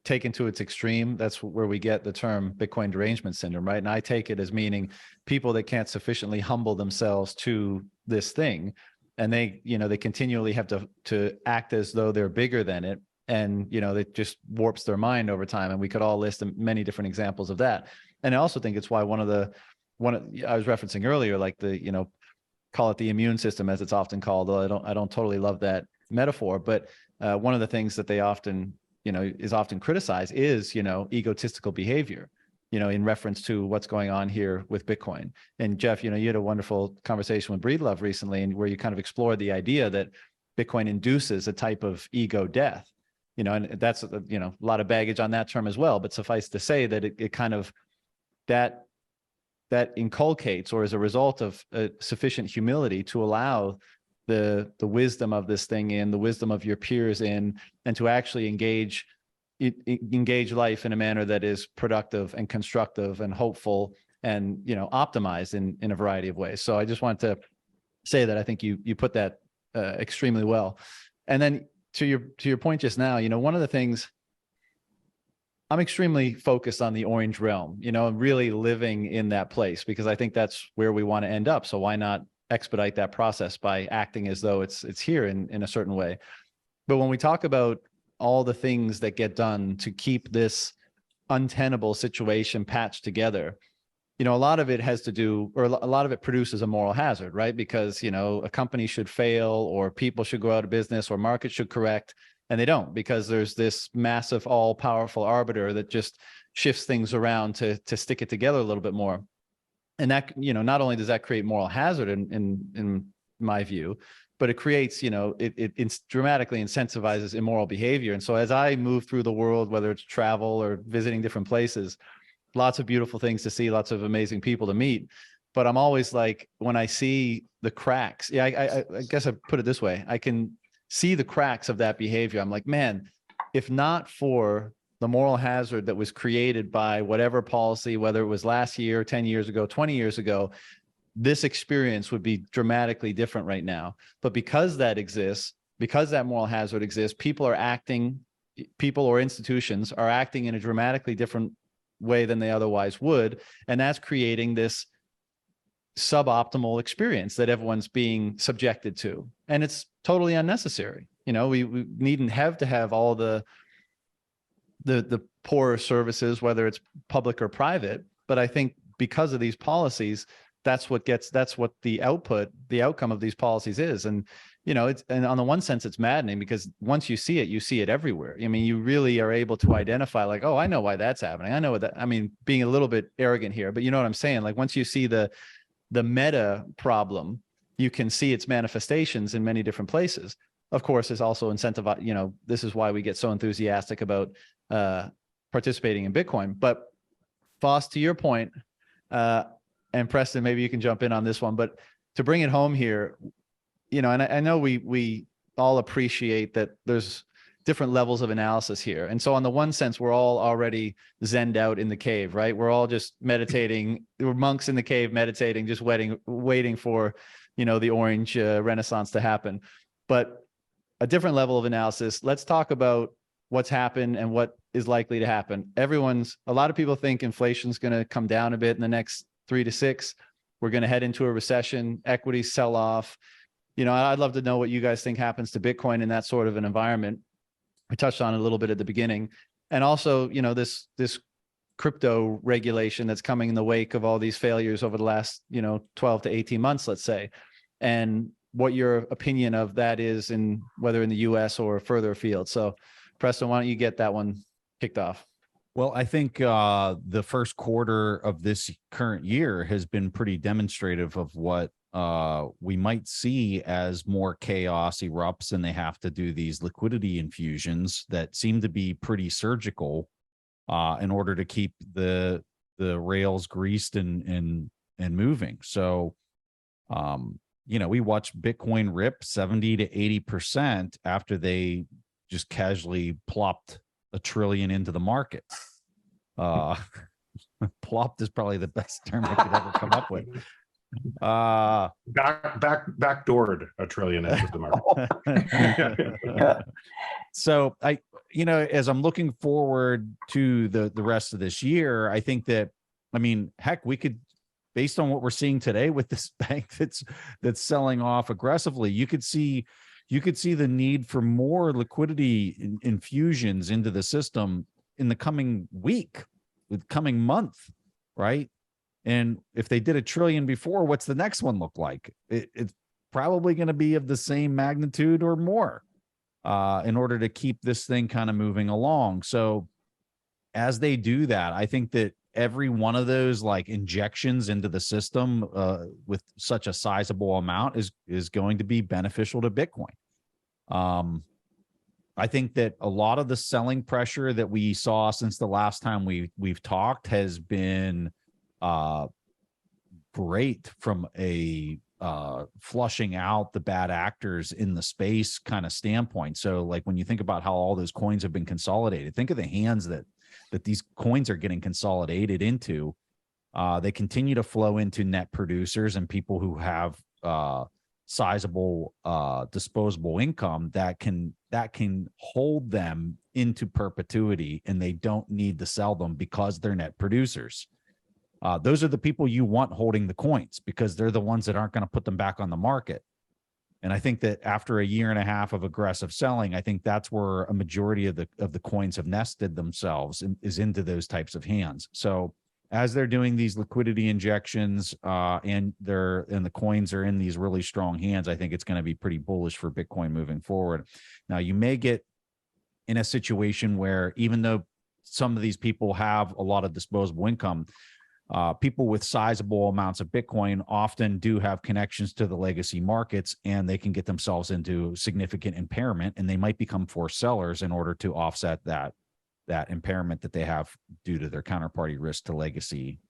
taken to its extreme, that's where we get the term Bitcoin derangement syndrome, right? And I take it as meaning people that can't sufficiently humble themselves to this thing. And they continually have to act as though they're bigger than it. and it just warps their mind over time. And we could all list many different examples of that. And I also think it's why one I was referencing earlier, like the call it the immune system, as it's often called, though I don't totally love that metaphor, but one of the things that they often is often criticized is egotistical behavior, in reference to what's going on here with Bitcoin. And Jeff, you had a wonderful conversation with Breedlove recently, and where you kind of explored the idea that Bitcoin induces a type of ego death, and that's a lot of baggage on that term as well. But suffice to say that it kind of that inculcates, or as a result of sufficient humility, to allow the wisdom of this thing in, the wisdom of your peers in, and to actually engage life in a manner that is productive and constructive and hopeful and optimized in a variety of ways. So I just want to say that I think you put that extremely well. And then to your point just now, one of the things, I'm extremely focused on the orange realm, really living in that place, because I think that's where we want to end up. So why not expedite that process by acting as though it's here in a certain way? But when we talk about all the things that get done to keep this untenable situation patched together, a lot of it has to do, or a lot of it produces a moral hazard, right? Because, a company should fail, or people should go out of business, or markets should correct, and they don't, because there's this massive, all-powerful arbiter that just shifts things around to stick it together a little bit more. And that, not only does that create moral hazard in my view, but it creates, it dramatically incentivizes immoral behavior. And so as I move through the world, whether it's travel or visiting different places, lots of beautiful things to see, lots of amazing people to meet. But I'm always like, when I see the cracks, I guess I put it this way, I can see the cracks of that behavior. I'm like, man, if not for the moral hazard that was created by whatever policy, whether it was last year, 10 years ago, 20 years ago, this experience would be dramatically different right now. But because that exists, because that moral hazard exists, people or institutions are acting in a dramatically different way than they otherwise would. And that's creating this suboptimal experience that everyone's being subjected to. And it's totally unnecessary. We needn't have to have all the poorer services, whether it's public or private. But I think because of these policies, that's what the outcome of these policies is. And, and on the one sense, it's maddening, because once you see it everywhere. I mean, you really are able to identify, like, oh, I know why that's happening. I know what that, I mean, being a little bit arrogant here, but you know what I'm saying? Like, once you see the meta problem, you can see its manifestations in many different places. Of course, it's also incentivized, this is why we get so enthusiastic about participating in Bitcoin. But Foss, to your point, and Preston, maybe you can jump in on this one, but to bring it home here, and I know we all appreciate that there's different levels of analysis here. And so on the one sense, we're all already zenned out in the cave, right? We're all just meditating. We're monks in the cave meditating, just waiting for, the orange renaissance to happen. But a different level of analysis, let's talk about what's happened and what is likely to happen. A lot of people think inflation's going to come down a bit in the next 3 to 6. We're going to head into a recession, equities sell off. I'd love to know what you guys think happens to Bitcoin in that sort of an environment. I touched on it a little bit at the beginning. And also, this crypto regulation that's coming in the wake of all these failures over the last, 12 to 18 months, let's say, and what your opinion of that is, in whether in the US or further afield. So Preston, why don't you get that one kicked off? Well, I think the first quarter of this current year has been pretty demonstrative of what we might see as more chaos erupts, and they have to do these liquidity infusions that seem to be pretty surgical in order to keep the rails greased and moving. So, we watched Bitcoin rip 70 to 80% after they just casually plopped $1 trillion into the market. Plopped is probably the best term I could ever come up with. Backdoored $1 trillion into the market. So as I'm looking forward to the rest of this year, I think that, heck, we could, based on what we're seeing today with this bank that's selling off aggressively, you could see you could see the need for more liquidity infusions into the system in the coming week, with coming month, right? And if they did $1 trillion before, what's the next one look like? It's probably going to be of the same magnitude or more in order to keep this thing kind of moving along. So as they do that, I think that every one of those like injections into the system with such a sizable amount is going to be beneficial to Bitcoin. I think that a lot of the selling pressure that we saw since the last time we've talked has been great from a flushing out the bad actors in the space kind of standpoint. So like when you think about how all those coins have been consolidated, think of the hands that these coins are getting consolidated into. They continue to flow into net producers and people who have sizable disposable income that can hold them into perpetuity, and they don't need to sell them because they're net producers. Those are the people you want holding the coins, because they're the ones that aren't going to put them back on the market. And I think that after 1.5 years of aggressive selling, I think that's where a majority of the coins have nested themselves is into those types of hands. So as they're doing these liquidity injections and the coins are in these really strong hands, I think it's going to be pretty bullish for Bitcoin moving forward. Now, you may get in a situation where even though some of these people have a lot of disposable income, people with sizable amounts of Bitcoin often do have connections to the legacy markets, and they can get themselves into significant impairment, and they might become forced sellers in order to offset that impairment that they have due to their counterparty risk to legacy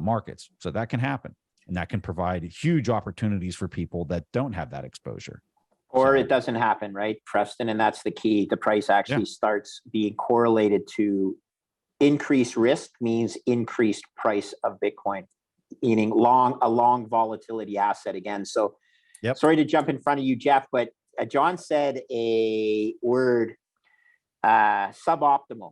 markets. So that can happen, and that can provide huge opportunities for people that don't have that exposure. Or it doesn't happen, right, Preston? And that's the key. The price actually starts being correlated to increased risk means increased price of Bitcoin, meaning a long volatility asset again. So sorry to jump in front of you, Jeff, but John said a word, suboptimal.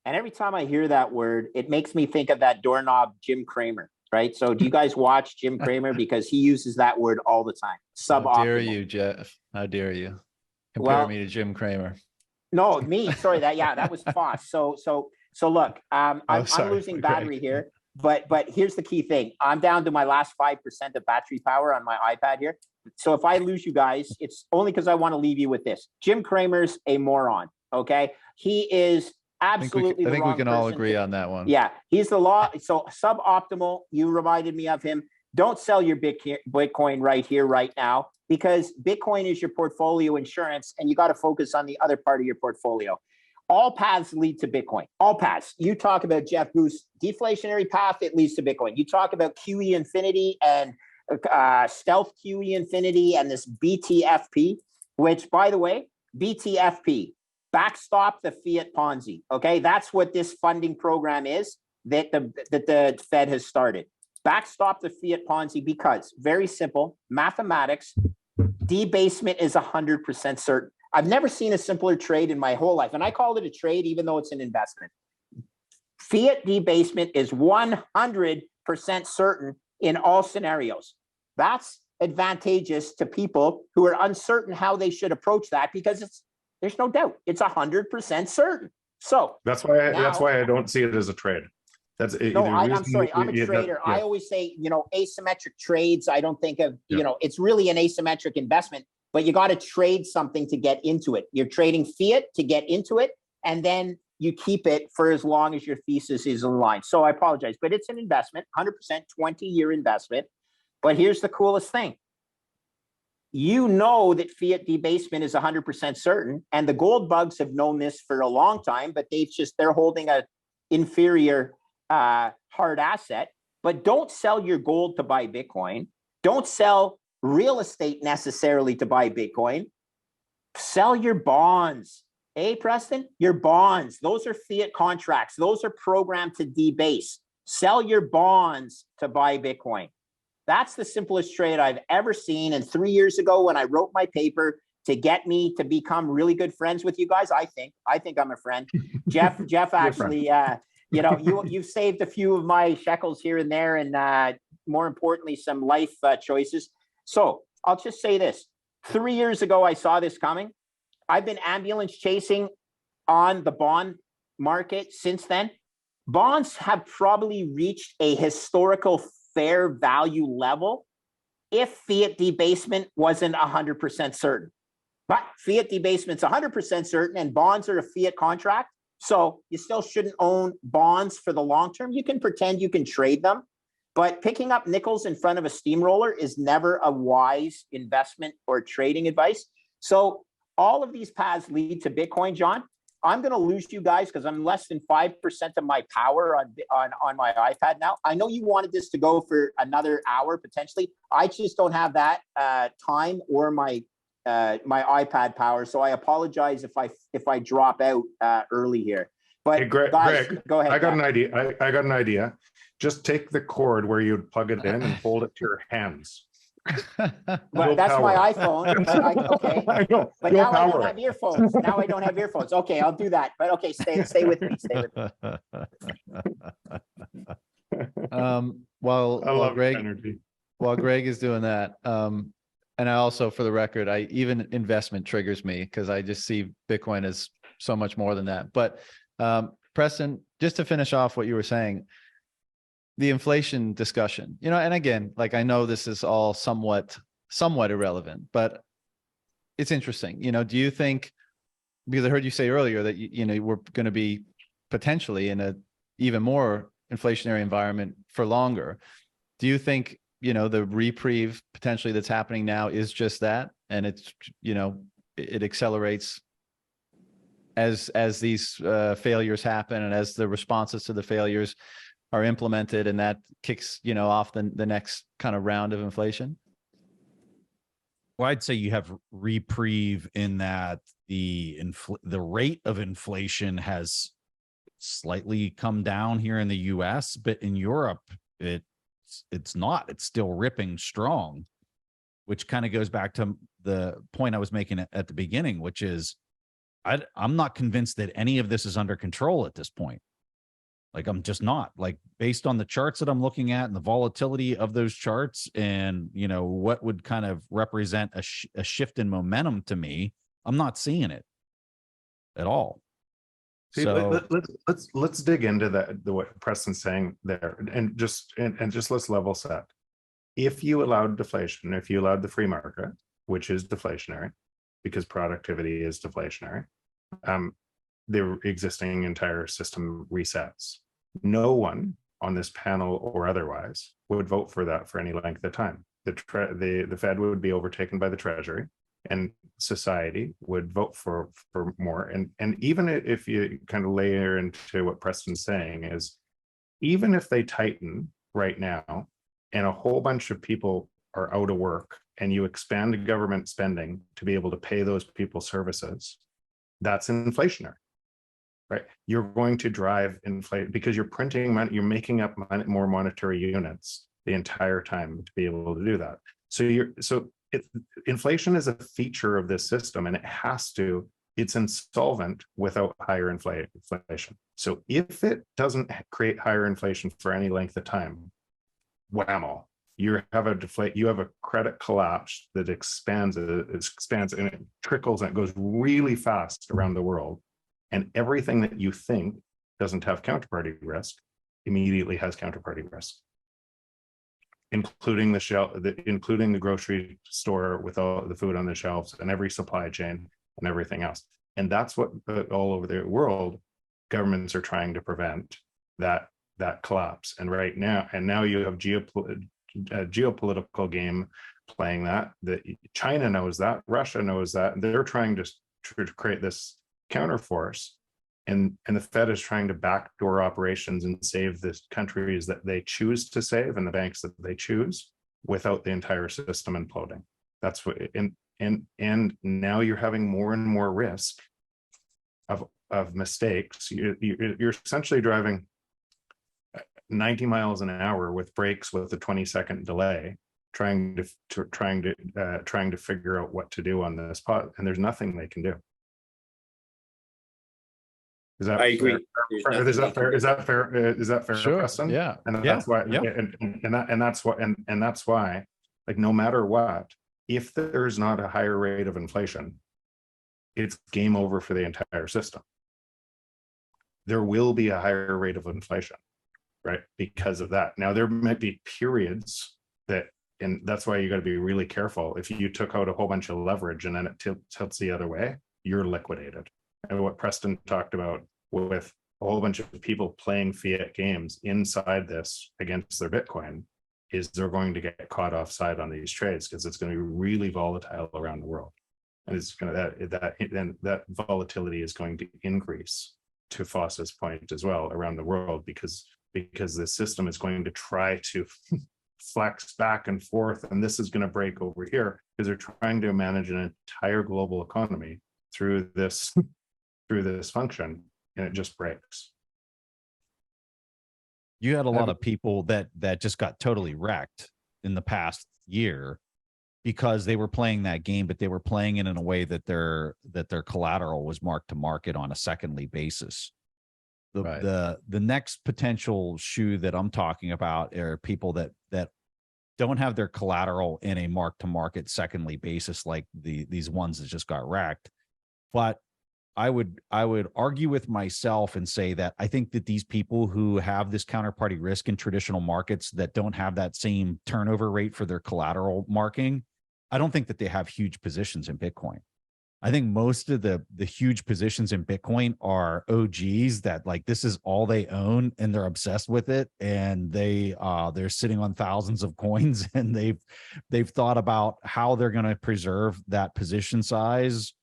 And every time I hear that word, it makes me think of that doorknob, Jim Cramer, right? So do you guys watch Jim Cramer? Because he uses that word all the time. Suboptimal. How dare you, Jeff? How dare you compare me to Jim Cramer? No, me. Sorry, that was Foss. So look, I'm losing battery here, but here's the key thing. I'm down to my last 5% of battery power on my iPad here. So if I lose you guys, it's only because I want to leave you with this. Jim Cramer's a moron. Okay, he is absolutely. I think we can all agree on that one. Yeah, he's the law. So suboptimal. You reminded me of him. Don't sell your Bitcoin right here, right now, because Bitcoin is your portfolio insurance, and you got to focus on the other part of your portfolio. All paths lead to Bitcoin. All paths. You talk about Jeff Booth's deflationary path, it leads to Bitcoin. You talk about QE infinity and stealth QE infinity and this BTFP, which, by the way, BTFP, backstop the fiat Ponzi. Okay, that's what this funding program is that the Fed has started. Backstop the fiat Ponzi because, very simple, mathematics, debasement is 100% certain. I've never seen a simpler trade in my whole life. And I call it a trade, even though it's an investment. Fiat debasement is 100% certain in all scenarios. That's advantageous to people who are uncertain how they should approach that, because there's no doubt it's 100% certain. So that's why I don't see it as a trade. I'm sorry. I'm a trader. I always say, asymmetric trades. I don't think of, it's really an asymmetric investment. But you got to trade something to get into it. You're trading fiat to get into it, and then you keep it for as long as your thesis is in line. So I apologize, but it's an investment, 100%, 20-year investment. But here's the coolest thing. You know that fiat debasement is 100% certain, and the gold bugs have known this for a long time, but they're holding a inferior hard asset. But don't sell your gold to buy Bitcoin. Don't sell real estate necessarily to buy Bitcoin. Sell your bonds. Hey, Preston, your bonds. Those are fiat contracts. Those are programmed to debase. Sell your bonds to buy Bitcoin. That's the simplest trade I've ever seen. And 3 years ago, when I wrote my paper to get me to become really good friends with you guys, I think I'm a friend. Jeff actually, you've saved a few of my shekels here and there, and more importantly, some life choices. So I'll just say this. 3 years ago, I saw this coming. I've been ambulance chasing on the bond market since then. Bonds have probably reached a historical fair value level if fiat debasement wasn't 100% certain. But fiat debasement's 100% certain, and bonds are a fiat contract. So you still shouldn't own bonds for the long term. You can pretend you can trade them, but picking up nickels in front of a steamroller is never a wise investment or trading advice. So all of these paths lead to Bitcoin, John. I'm going to lose you guys because I'm less than 5% of my power on my iPad now. I know you wanted this to go for another hour potentially. I just don't have that time or my iPad power. So I apologize if I drop out early here. But Hey, Greg, go ahead. I got an idea. I got an idea. Just take the cord where you'd plug it in and hold it to your hands. Well, that's power. my iPhone. Okay. I know. But You'll now I don't power have it. earphones. Now I don't have earphones. Okay, I'll do that. But okay, stay with me. Stay with me. I love Greg, energy. while Greg is doing that, and I also, for the record, even investment triggers me because I just see Bitcoin as so much more than that. But Preston, just to finish off what you were saying, the inflation discussion, and again, like I know this is all somewhat irrelevant, but it's interesting. Do you think, because I heard you say earlier that we're going to be potentially in a even more inflationary environment for longer. Do you think the reprieve potentially that's happening now is just that, and it's it accelerates as these failures happen and as the responses to the failures are implemented, and that kicks off the next kind of round of inflation? Well, I'd say you have reprieve in that the rate of inflation has slightly come down here in the US, but in Europe it's not. It's still ripping strong, which kind of goes back to the point I was making at the beginning, which is I'm not convinced that any of this is under control at this point. Like, I'm just not. Like, based on the charts that I'm looking at and the volatility of those charts and, what would kind of represent a shift in momentum to me, I'm not seeing it at all. See, So let's dig into what Preston's saying there, and just let's level set. If you allowed deflation, if you allowed the free market, which is deflationary, because productivity is deflationary, the existing entire system resets. No one on this panel or otherwise would vote for that for any length of time. The Fed would be overtaken by the Treasury, and society would vote for more. And even if you kind of layer into what Preston's saying is, even if they tighten right now and a whole bunch of people are out of work and you expand the government spending to be able to pay those people services, that's inflationary, right? You're going to drive inflation because you're printing money, you're making up more monetary units the entire time to be able to do that. Inflation is a feature of this system, and it's insolvent without higher inflation. So if it doesn't create higher inflation for any length of time, whammo, you have a credit collapse that expands and it trickles and it goes really fast around the world. And everything that you think doesn't have counterparty risk immediately has counterparty risk, including the grocery store with all the food on the shelves and every supply chain and everything else. And that's what all over the world governments are trying to prevent, that collapse. And now you have geopolitical game playing that China knows that, Russia knows that, they're trying to create this counterforce, and the Fed is trying to backdoor operations and save the countries that they choose to save and the banks that they choose without the entire system imploding. That's what, and now you're having more and more risk of mistakes. You're essentially driving 90 miles an hour with brakes with a 20-second delay, trying to figure out what to do on this spot, and there's nothing they can do. Is that I agree. fair? Is that fair? Sure. Preston? Yeah. And that's why, and that's why, like, no matter what, if there's not a higher rate of inflation, it's game over for the entire system. There will be a higher rate of inflation, right? Because of that. Now, there might be periods that, and that's why you got to be really careful. If you took out a whole bunch of leverage and then it tilts the other way, you're liquidated. And what Preston talked about with a whole bunch of people playing fiat games inside this against their Bitcoin is they're going to get caught offside on these trades because it's going to be really volatile around the world. And it's going to, that volatility is going to increase, to Foss's point as well, around the world, because the system is going to try to flex back and forth, and this is going to break over here because they're trying to manage an entire global economy through this function, and it just breaks. You had a lot of people that just got totally wrecked in the past year because they were playing that game, but they were playing it in a way that their collateral was marked to market on a secondly basis. The next potential shoe that I'm talking about are people that don't have their collateral in a mark to market secondly basis, like these ones that just got wrecked. But I would argue with myself and say that I think that these people who have this counterparty risk in traditional markets that don't have that same turnover rate for their collateral marking, I don't think that they have huge positions in Bitcoin. I think most of the huge positions in Bitcoin are OGs that, like, this is all they own and they're obsessed with it, and they're sitting on thousands of coins, and they've thought about how they're going to preserve that position size.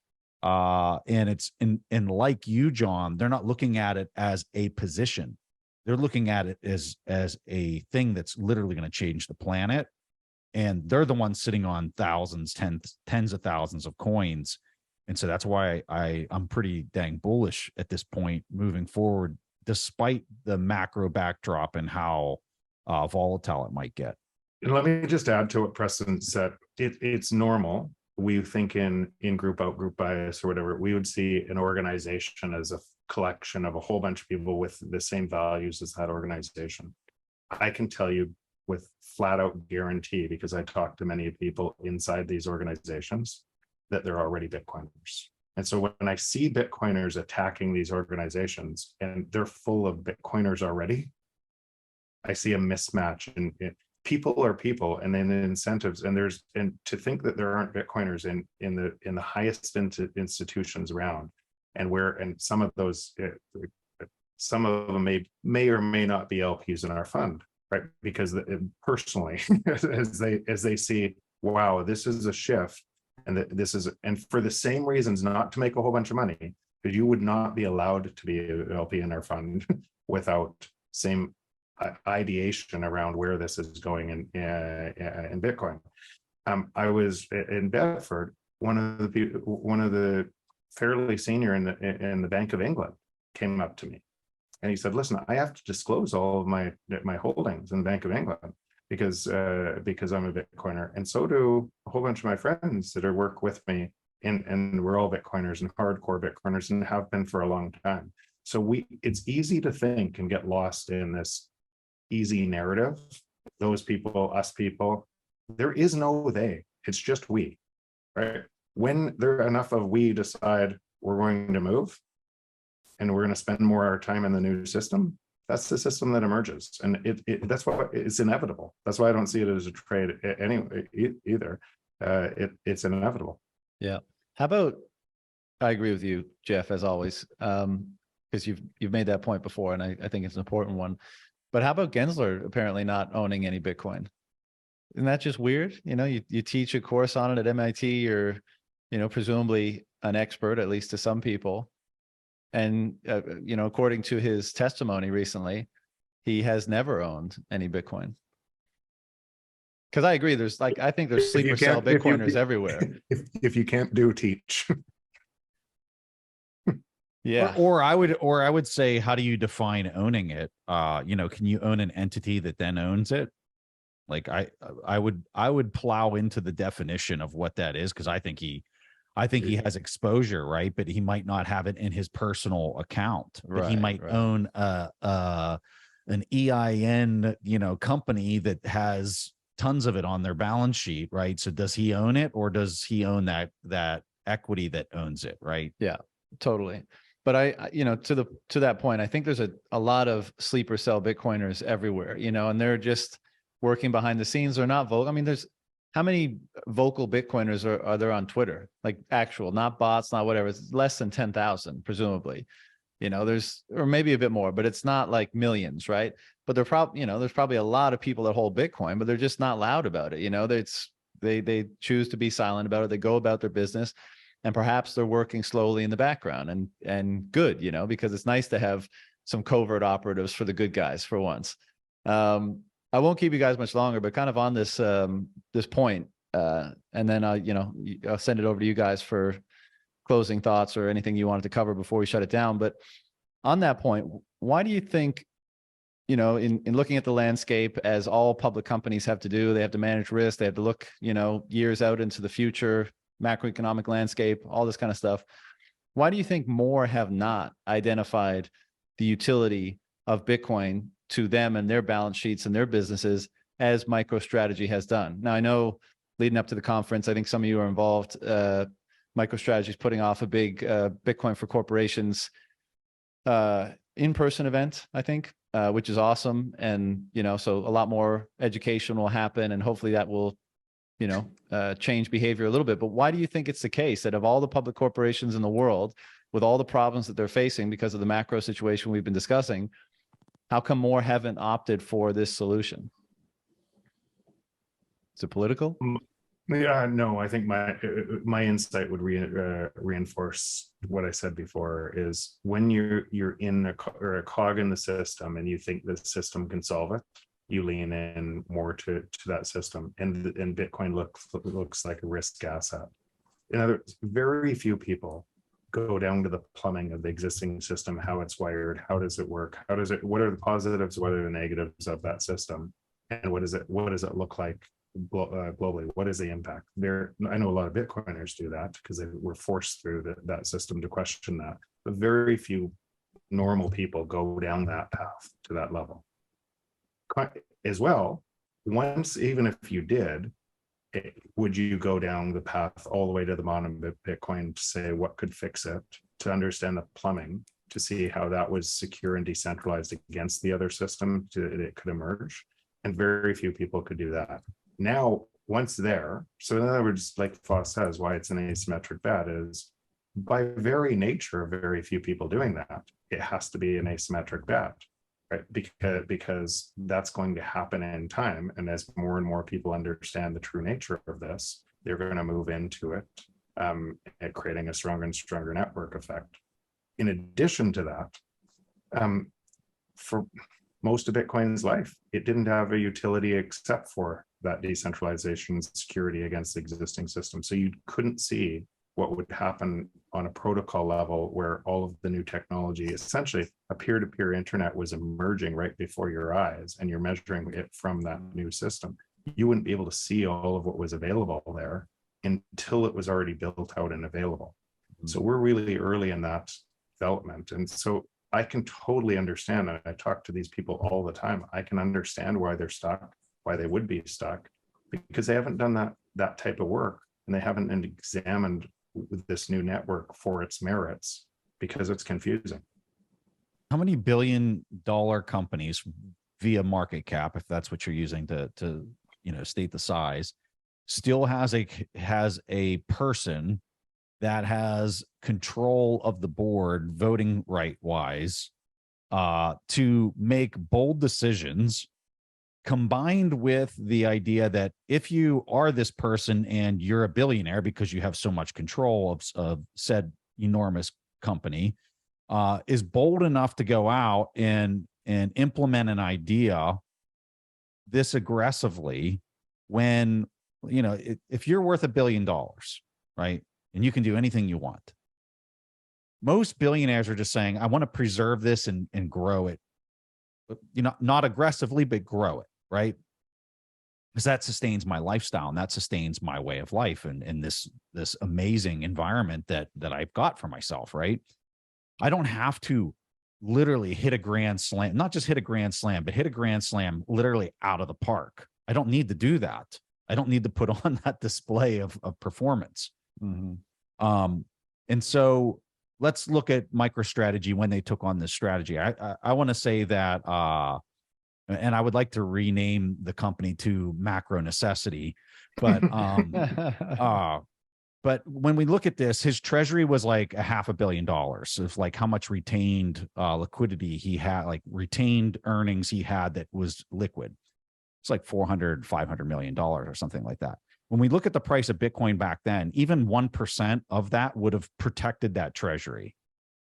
And it's and like you, John, they're not looking at it as a position. They're looking at it as a thing that's literally going to change the planet. And they're the ones sitting on thousands, tens of thousands of coins. And so that's why I'm pretty dang bullish at this point moving forward, despite the macro backdrop and how volatile it might get. And let me just add to what Preston said. It's normal. We think in group out, group bias or whatever, we would see an organization as a collection of a whole bunch of people with the same values as that organization. I can tell you with flat out guarantee, because I talk to many people inside these organizations, that they're already Bitcoiners. And so when I see Bitcoiners attacking these organizations and they're full of Bitcoiners already, I see a mismatch in people are people, and then the incentives, and to think that there aren't Bitcoiners in the highest institutions around, and some of those, some of them may or may not be LPs in our fund, right? Because personally, as they see, wow, this is a shift, and for the same reasons, not to make a whole bunch of money, because you would not be allowed to be an LP in our fund without same ideation around where this is going in Bitcoin. I was in Bedford. One of the fairly senior in the Bank of England came up to me, and he said, "Listen, I have to disclose all of my holdings in the Bank of England because I'm a Bitcoiner, and so do a whole bunch of my friends that work with me, and we're all Bitcoiners and hardcore Bitcoiners and have been for a long time." So it's easy to think and get lost in this easy narrative. Those people, us people, there is no they, it's just we, right? When there are enough of we decide we're going to move and we're going to spend more of our time in the new system, that's the system that emerges. And that's why it's inevitable. That's why I don't see it as a trade anyway either. It's inevitable. Yeah. How about, I agree with you, Jeff, as always, because you've made that point before, and I think it's an important one. But how about Gensler apparently not owning any Bitcoin? Isn't that just weird? You teach a course on it at MIT. You're, presumably an expert, at least to some people. And, according to his testimony recently, he has never owned any Bitcoin. Because I agree, I think there's sleeper cell Bitcoiners everywhere. If you can't teach. Yeah. Or I would say, how do you define owning it? Can you own an entity that then owns it? Like I would plow into the definition of what that is, because I think he has exposure, right? But he might not have it in his personal account. But he might own an EIN, company that has tons of it on their balance sheet, right? So does he own it, or does he own that equity that owns it, right? Yeah, totally. But to that point, I think there's a lot of sleeper cell Bitcoiners everywhere, and they're just working behind the scenes. They're not vocal. I mean, how many vocal Bitcoiners are there on Twitter? Like actual, not bots, not whatever. It's less than 10,000, presumably. Or maybe a bit more, but it's not like millions, right? But there's probably a lot of people that hold Bitcoin, but they're just not loud about it. They choose to be silent about it. They go about their business, and perhaps they're working slowly in the background and good, because it's nice to have some covert operatives for the good guys for once. I won't keep you guys much longer, but kind of on this point, and then I'll send it over to you guys for closing thoughts or anything you wanted to cover before we shut it down. But on that point, why do you think, in looking at the landscape, as all public companies have to do, they have to manage risk, they have to look, years out into the future, macroeconomic landscape, all this kind of stuff. Why do you think more have not identified the utility of Bitcoin to them and their balance sheets and their businesses as MicroStrategy has done? Now, I know leading up to the conference, I think some of you are involved. MicroStrategy is putting off a big Bitcoin for Corporations in-person event, I think, which is awesome. And, so a lot more education will happen, and hopefully that will, change behavior a little bit. But why do you think it's the case that of all the public corporations in the world, with all the problems that they're facing because of the macro situation we've been discussing, how come more haven't opted for this solution? Is it political? Yeah, no, I think my insight would reinforce what I said before, is when you're in a cog in the system and you think the system can solve it, you lean in more to that system, and Bitcoin looks like a risk asset. In other words, very few people go down to the plumbing of the existing system, how it's wired, how does it work, what are the positives, what are the negatives of that system, and what does it look like globally? What is the impact there? I know a lot of Bitcoiners do that because they were forced through that system to question that, but very few normal people go down that path to that level. As well, once, even if you did, would you go down the path all the way to the bottom of Bitcoin to say what could fix it, to understand the plumbing, to see how that was secure and decentralized against the other system it could emerge? And very few people could do that. Now, once there, so in other words, like Foss says, why it's an asymmetric bet is, by very nature, very few people doing that, it has to be an asymmetric bet, right? Because that's going to happen in time. And as more and more people understand the true nature of this, they're going to move into it, creating a stronger and stronger network effect. In addition to that, for most of Bitcoin's life, it didn't have a utility except for that decentralization security against the existing system. So you couldn't see what would happen on a protocol level, where all of the new technology, essentially a peer-to-peer internet, was emerging right before your eyes, and you're measuring it from that new system. You wouldn't be able to see all of what was available there until it was already built out and available. So we're really early in that development. And so I can totally understand, and I talk to these people all the time, I can understand why they're stuck, why they would be stuck, because they haven't done that type of work, and they haven't examined this new network for its merits, because it's confusing. How many billion-dollar companies via market cap, if that's what you're using to state the size, still has a person that has control of the board, voting right wise, to make bold decisions, combined with the idea that if you are this person and you're a billionaire because you have so much control of said enormous company, is bold enough to go out and implement an idea this aggressively, when, if you're worth $1 billion, right, and you can do anything you want, most billionaires are just saying, I want to preserve this and grow it, not aggressively, but grow it, right? Because that sustains my lifestyle, and that sustains my way of life, and this amazing environment that I've got for myself, right? I don't have to literally hit a grand slam, not just hit a grand slam, but hit a grand slam literally out of the park. I don't need to do that. I don't need to put on that display of performance. And so let's look at MicroStrategy when they took on this strategy. I want to say that, and I would like to rename the company to Macro Necessity, but but when we look at this, his treasury was like $500 million of like how much retained liquidity he had, like retained earnings he had that was liquid. It's like $400-500 million or something like that. When we look at the price of Bitcoin back then, even 1% of that would have protected that treasury.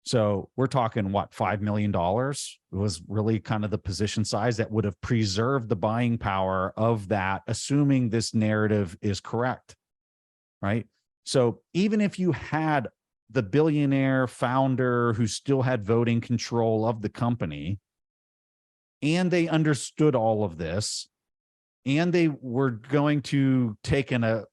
So we're talking what, $5 million was really kind of the position size that would have preserved the buying power of that, assuming this narrative is correct, right? So even if you had the billionaire founder who still had voting control of the company, and they understood all of this, and they were going to take in a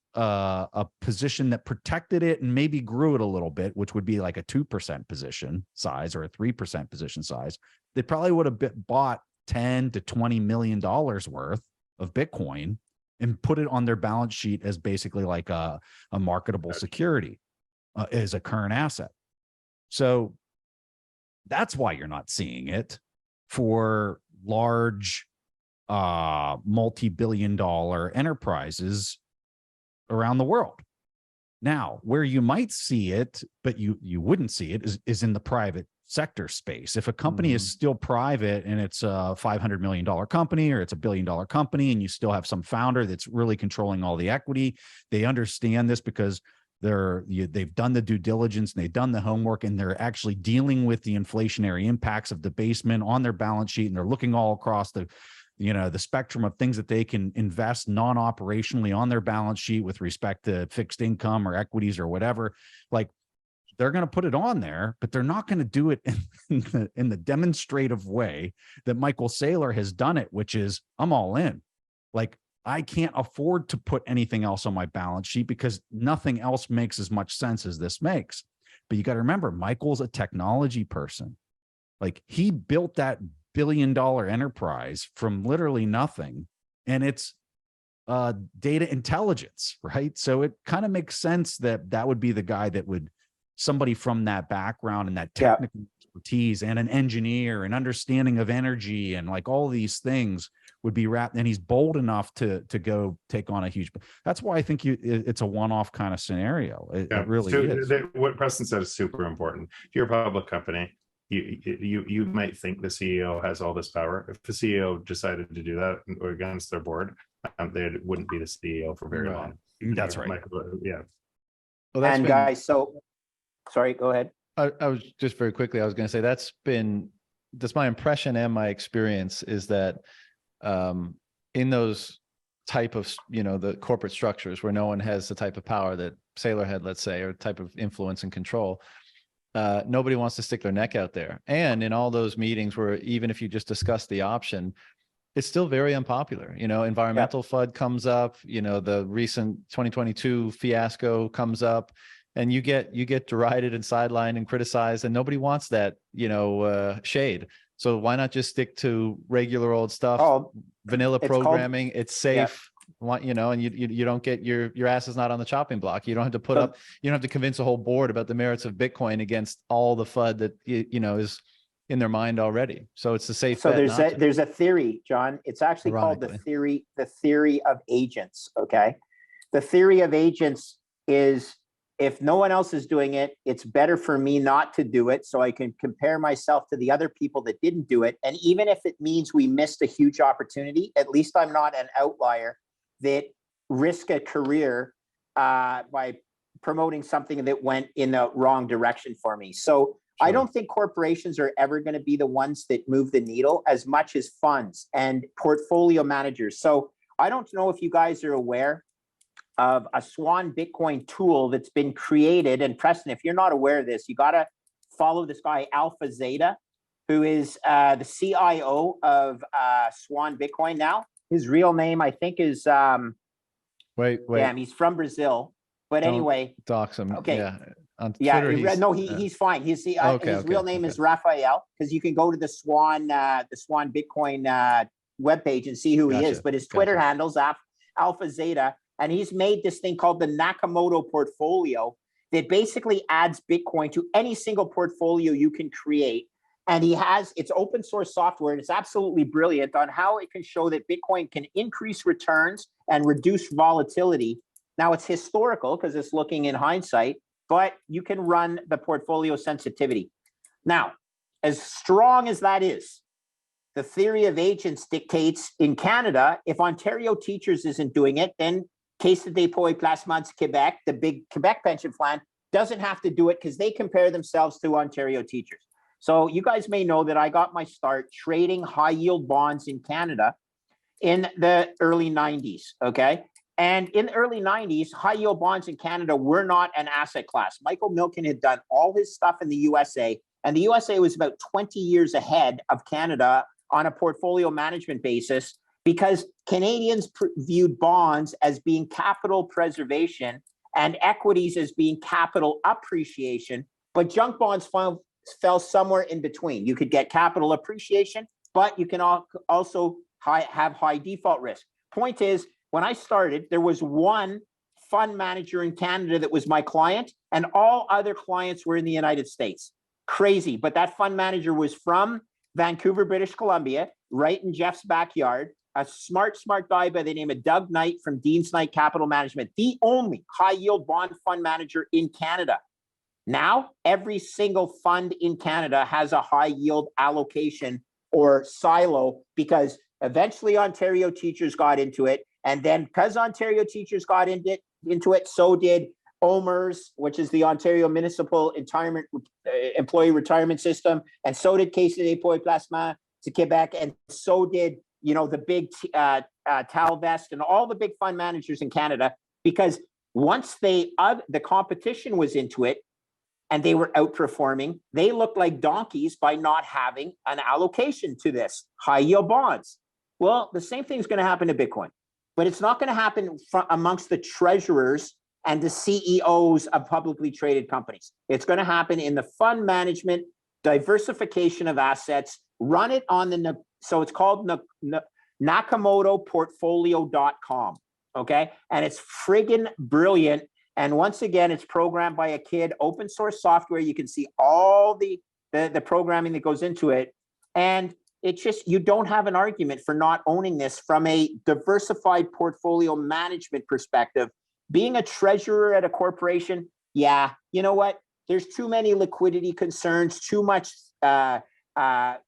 position that protected it and maybe grew it a little bit, which would be like a 2% position size or a 3% position size, they probably would have bought $10 to $20 million worth of Bitcoin and put it on their balance sheet as basically like a marketable security, as a current asset. So that's why you're not seeing it for large multi-billion-dollar enterprises around the world. Now, where you might see it, but you wouldn't see it, is in the private sector space. If a company is still private and it's a $500 million company or it's a $1 billion company, and you still have some founder that's really controlling all the equity, they understand this because they've done the due diligence and they've done the homework, and they're actually dealing with the inflationary impacts of debasement on their balance sheet, and they're looking all across the spectrum of things that they can invest non-operationally on their balance sheet with respect to fixed income or equities or whatever. Like, they're going to put it on there, but they're not going to do it in the demonstrative way that Michael Saylor has done it, which is, I'm all in. Like, I can't afford to put anything else on my balance sheet because nothing else makes as much sense as this makes. But you got to remember, Michael's a technology person. Like, he built that billion-dollar enterprise from literally nothing, and it's data intelligence, right? So it kind of makes sense that would be the guy that would, somebody from that background and that technical expertise and an engineer and understanding of energy and like all these things would be wrapped. And he's bold enough to go take on a huge. That's why I think it's a one-off kind of scenario. It really is. What Preston said is super important. If you're a public company, you might think the CEO has all this power. If the CEO decided to do that or against their board, they wouldn't be the CEO for very long. That's right. Yeah. Well, And guys, so sorry, go ahead. I was just very quickly, I was going to say that's my impression and my experience is that in those type of, the corporate structures where no one has the type of power that Saylor had, let's say, or type of influence and control, nobody wants to stick their neck out there. And in all those meetings where even if you just discuss the option, it's still very unpopular. Environmental FUD comes up, the recent 2022 fiasco comes up, and you get derided and sidelined and criticized, and nobody wants that, shade. So why not just stick to regular old stuff, vanilla programming? It's safe. And you don't get your ass is not on the chopping block. You don't have to you don't have to convince a whole board about the merits of Bitcoin against all the FUD that is in their mind already. So it's a safe bet. So there's a theory, John. It's actually called the theory of agents. Okay. The theory of agents is, if no one else is doing it, it's better for me not to do it, so I can compare myself to the other people that didn't do it. And even if it means we missed a huge opportunity, at least I'm not an outlier that risk a career by promoting something that went in the wrong direction for me. So I don't think corporations are ever going to be the ones that move the needle as much as funds and portfolio managers. So I don't know if you guys are aware of a Swan Bitcoin tool that's been created. And Preston, if you're not aware of this, you got to follow this guy, Alpha Zeta, who is the CIO of Swan Bitcoin now. His real name, I think, is wait. Damn, he's from Brazil. But anyway, dox him. Okay. Yeah. On Twitter, he's fine. His real name is Raphael, because you can go to the Swan Bitcoin webpage and see who he is, Gotcha, but his Twitter gotcha. handle's Alpha Zeta, and he's made this thing called the Nakamoto portfolio that basically adds Bitcoin to any single portfolio you can create. And it's open source software, and it's absolutely brilliant on how it can show that Bitcoin can increase returns and reduce volatility. Now, it's historical because it's looking in hindsight, but you can run the portfolio sensitivity. Now, as strong as that is, the theory of agents dictates in Canada, if Ontario Teachers isn't doing it, then Caisse de dépôt et placement Quebec, the big Quebec pension plan, doesn't have to do it because they compare themselves to Ontario Teachers. So you guys may know that I got my start trading high yield bonds in Canada in the early 90s, okay? And in the early 90s, high yield bonds in Canada were not an asset class. Michael Milken had done all his stuff in the USA, and the USA was about 20 years ahead of Canada on a portfolio management basis because Canadians viewed bonds as being capital preservation and equities as being capital appreciation, but junk bonds fell somewhere in between. You could get capital appreciation, but you can also have high default risk. Point is, when I started, there was one fund manager in Canada that was my client, and all other clients were in the United States. Crazy, but that fund manager was from Vancouver, British Columbia, right in Jeff's backyard. A smart guy by the name of Doug Knight from Dean's Knight Capital Management, the only high yield bond fund manager in Canada. Now, every single fund in Canada has a high yield allocation or silo because eventually Ontario Teachers got into it. And then because Ontario Teachers got into it, so did OMERS, which is the Ontario Municipal Employee Retirement System. And so did Caisse de dépôt et placement to Quebec. And so did, the big Talvest and all the big fund managers in Canada, because once the competition was into it and they were outperforming, they looked like donkeys by not having an allocation to this high yield bonds. Well, the same thing is going to happen to Bitcoin, but it's not going to happen amongst the treasurers and the CEOs of publicly traded companies. It's going to happen in the fund management, diversification of assets, run it on so it's called NakamotoPortfolio.com, okay? And it's friggin' brilliant. And once again, it's programmed by a kid, open source software. You can see all the programming that goes into it. And it's just, you don't have an argument for not owning this from a diversified portfolio management perspective. Being a treasurer at a corporation, yeah, you know what? There's too many liquidity concerns, too much,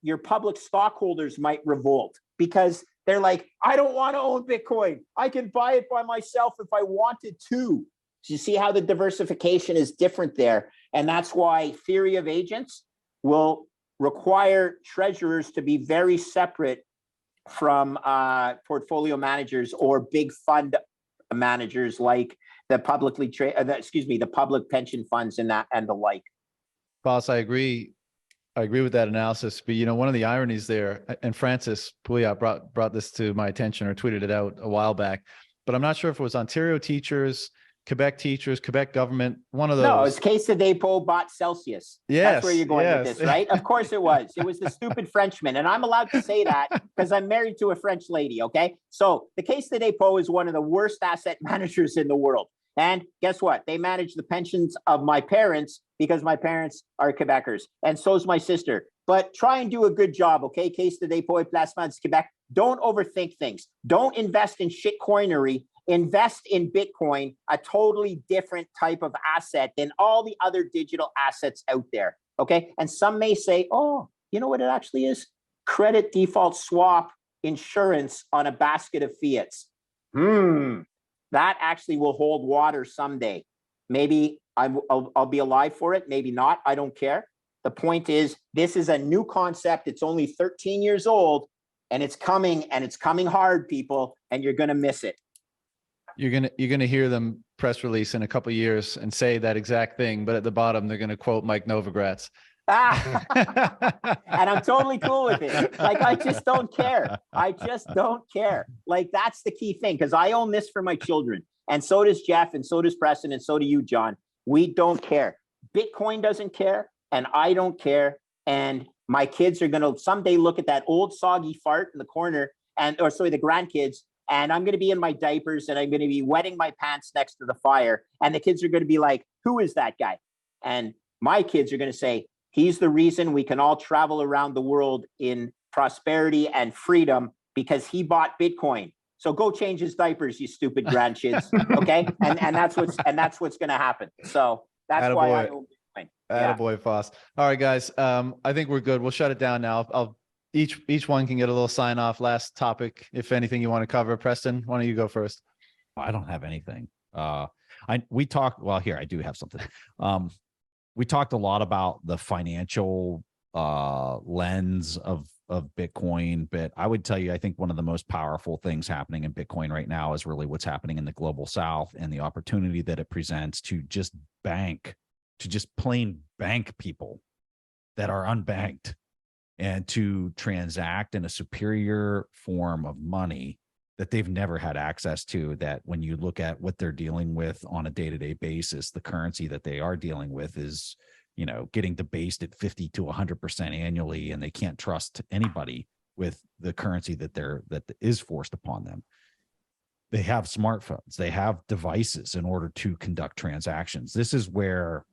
your public stockholders might revolt because they're like, I don't want to own Bitcoin. I can buy it by myself if I wanted to. So you see how the diversification is different there. And that's why theory of agents will require treasurers to be very separate from portfolio managers or big fund managers like the publicly the public pension funds and the like. Boss, I agree with that analysis. But one of the ironies there, and Francis Pouliot brought this to my attention or tweeted it out a while back, but I'm not sure if it was Ontario Teachers, Quebec Teachers, Quebec government, one of those. No, it's Caisse de dépôt bought Celsius. Yes, that's where you're going with this, right? Of course it was. It was the stupid Frenchman, and I'm allowed to say that because I'm married to a French lady. Okay, so the Caisse de dépôt is one of the worst asset managers in the world. And guess what? They manage the pensions of my parents because my parents are Quebecers, and so is my sister. But try and do a good job, okay? Caisse de dépôt et placement Quebec. Don't overthink things. Don't invest in shit coinery. Invest in Bitcoin, a totally different type of asset than all the other digital assets out there, okay? And some may say, oh, you know what it actually is? Credit default swap insurance on a basket of fiats. That actually will hold water someday. Maybe I'll be alive for it, maybe not, I don't care. The point is, this is a new concept. It's only 13 years old, and it's coming hard, people, and you're gonna miss it. You're gonna hear them press release in a couple of years and say that exact thing, but at the bottom they're gonna quote Mike Novogratz. And I'm totally cool with it. Like, I just don't care. Like, that's the key thing, because I own this for my children, and so does Jeff, and so does Preston, and so do you, John. We don't care. Bitcoin doesn't care, and I don't care. And my kids are gonna someday look at that old soggy fart in the corner the grandkids, and I'm going to be in my diapers and I'm going to be wetting my pants next to the fire. And the kids are going to be like, who is that guy? And my kids are going to say, he's the reason we can all travel around the world in prosperity and freedom because he bought Bitcoin. So go change his diapers, you stupid grandkids. Okay. And that's what's going to happen. So that's why I own Bitcoin. Attaboy, Foss. All right, guys. I think we're good. We'll shut it down now. Each one can get a little sign off. Last topic, if anything you want to cover. Preston, why don't you go first? I don't have anything. We talked, well, here, I do have something. We talked a lot about the financial lens of Bitcoin, but I would tell you, I think one of the most powerful things happening in Bitcoin right now is really what's happening in the global South and the opportunity that it presents to just plain bank people that are unbanked and to transact in a superior form of money that they've never had access to. That when you look at what they're dealing with on a day-to-day basis, the currency that they are dealing with is, getting debased at 50 to 100% annually, and they can't trust anybody with the currency that is forced upon them. They have smartphones, they have devices in order to conduct transactions. This is where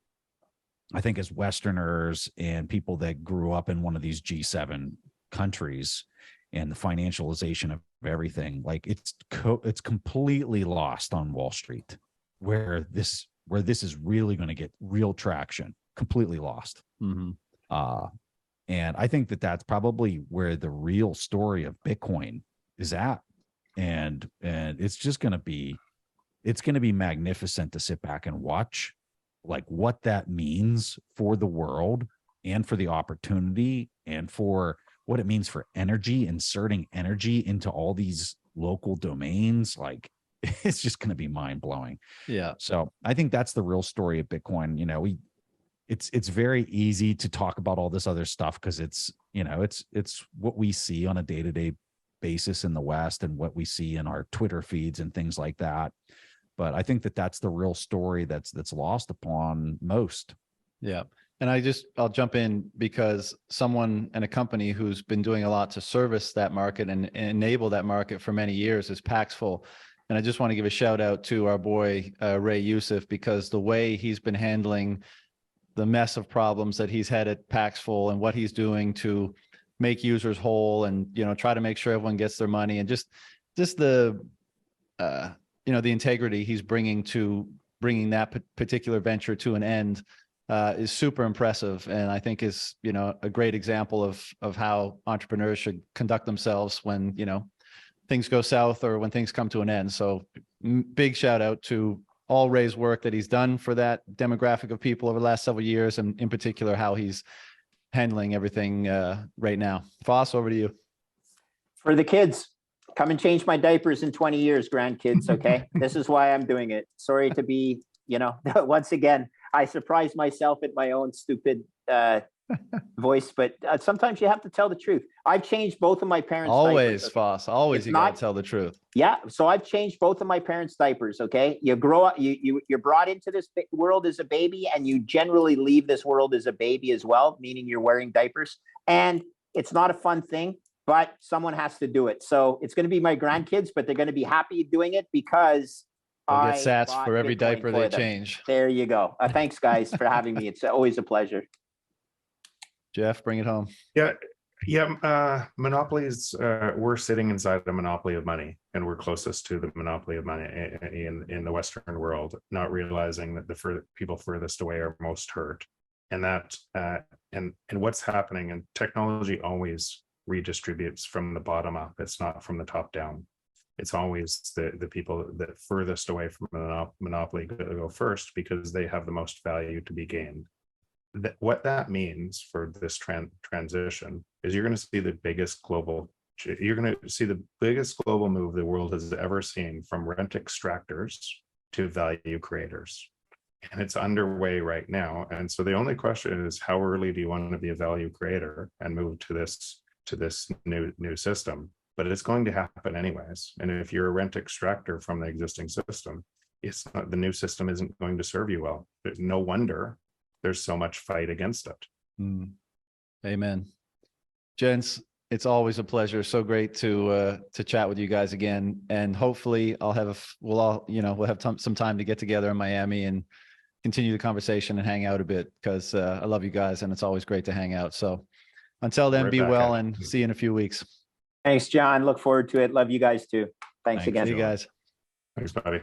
I think, as Westerners and people that grew up in one of these G7 countries and the financialization of everything, like it's completely lost on Wall Street, where this is really going to get real traction. Completely lost. And I think that's probably where the real story of Bitcoin is at. And it's just going to be magnificent to sit back and watch, like, what that means for the world and for the opportunity and for what it means for energy, inserting energy into all these local domains. Like, it's just going to be mind blowing. Yeah. So I think that's the real story of Bitcoin. It's very easy to talk about all this other stuff because it's what we see on a day-to-day basis in the West and what we see in our Twitter feeds and things like that. But I think that's the real story that's lost upon most. Yeah. And I'll jump in because someone and a company who's been doing a lot to service that market and enable that market for many years is Paxful. And I just want to give a shout out to our boy, Ray Youssef, because the way he's been handling the mess of problems that he's had at Paxful and what he's doing to make users whole and, try to make sure everyone gets their money, and just the, the integrity he's bringing that particular venture to an end is super impressive. And I think is, a great example of how entrepreneurs should conduct themselves when, things go south or when things come to an end. So big shout out to all Ray's work that he's done for that demographic of people over the last several years, and in particular, how he's handling everything right now. Foss, over to you. For the kids, come and change my diapers in 20 years, grandkids. Okay. This is why I'm doing it. Sorry to be, once again, I surprised myself at my own stupid voice, but sometimes you have to tell the truth. I've changed both of my parents' always diapers, okay? Foss, always. You gotta tell the truth. Yeah. So I've changed both of my parents' diapers. Okay. You grow up, you're brought into this world as a baby, and you generally leave this world as a baby as well, meaning you're wearing diapers. And it's not a fun thing, but someone has to do it. So it's going to be my grandkids, but they're going to be happy doing it because they'll get sats for every diaper they change. There you go. Thanks, guys, for having me. It's always a pleasure. Jeff, bring it home. Yeah. Monopolies, we're sitting inside a monopoly of money, and we're closest to the monopoly of money in the Western world, not realizing that the people furthest away are most hurt. And that and what's happening, and technology always redistributes from the bottom up. It's not from the top down. It's always the people that furthest away from a monopoly go first because they have the most value to be gained. What that means for this transition is you're going to see the biggest global move the world has ever seen, from rent extractors to value creators. And it's underway right now. And so the only question is, how early do you want to be a value creator and move to this new system? But it's going to happen anyways. And if you're a rent extractor from the existing system, the new system isn't going to serve you well. No wonder there's so much fight against it. Amen. Gents, It's always a pleasure. So great to chat with you guys again. And hopefully we'll have some time to get together in Miami and continue the conversation and hang out a bit, because I love you guys and it's always great to hang out. So until then, Right be back well at and you. see you in a few weeks. Thanks, John. Look forward to it. Love you guys too. Thanks Thanks, again. See you guys. Thanks, buddy.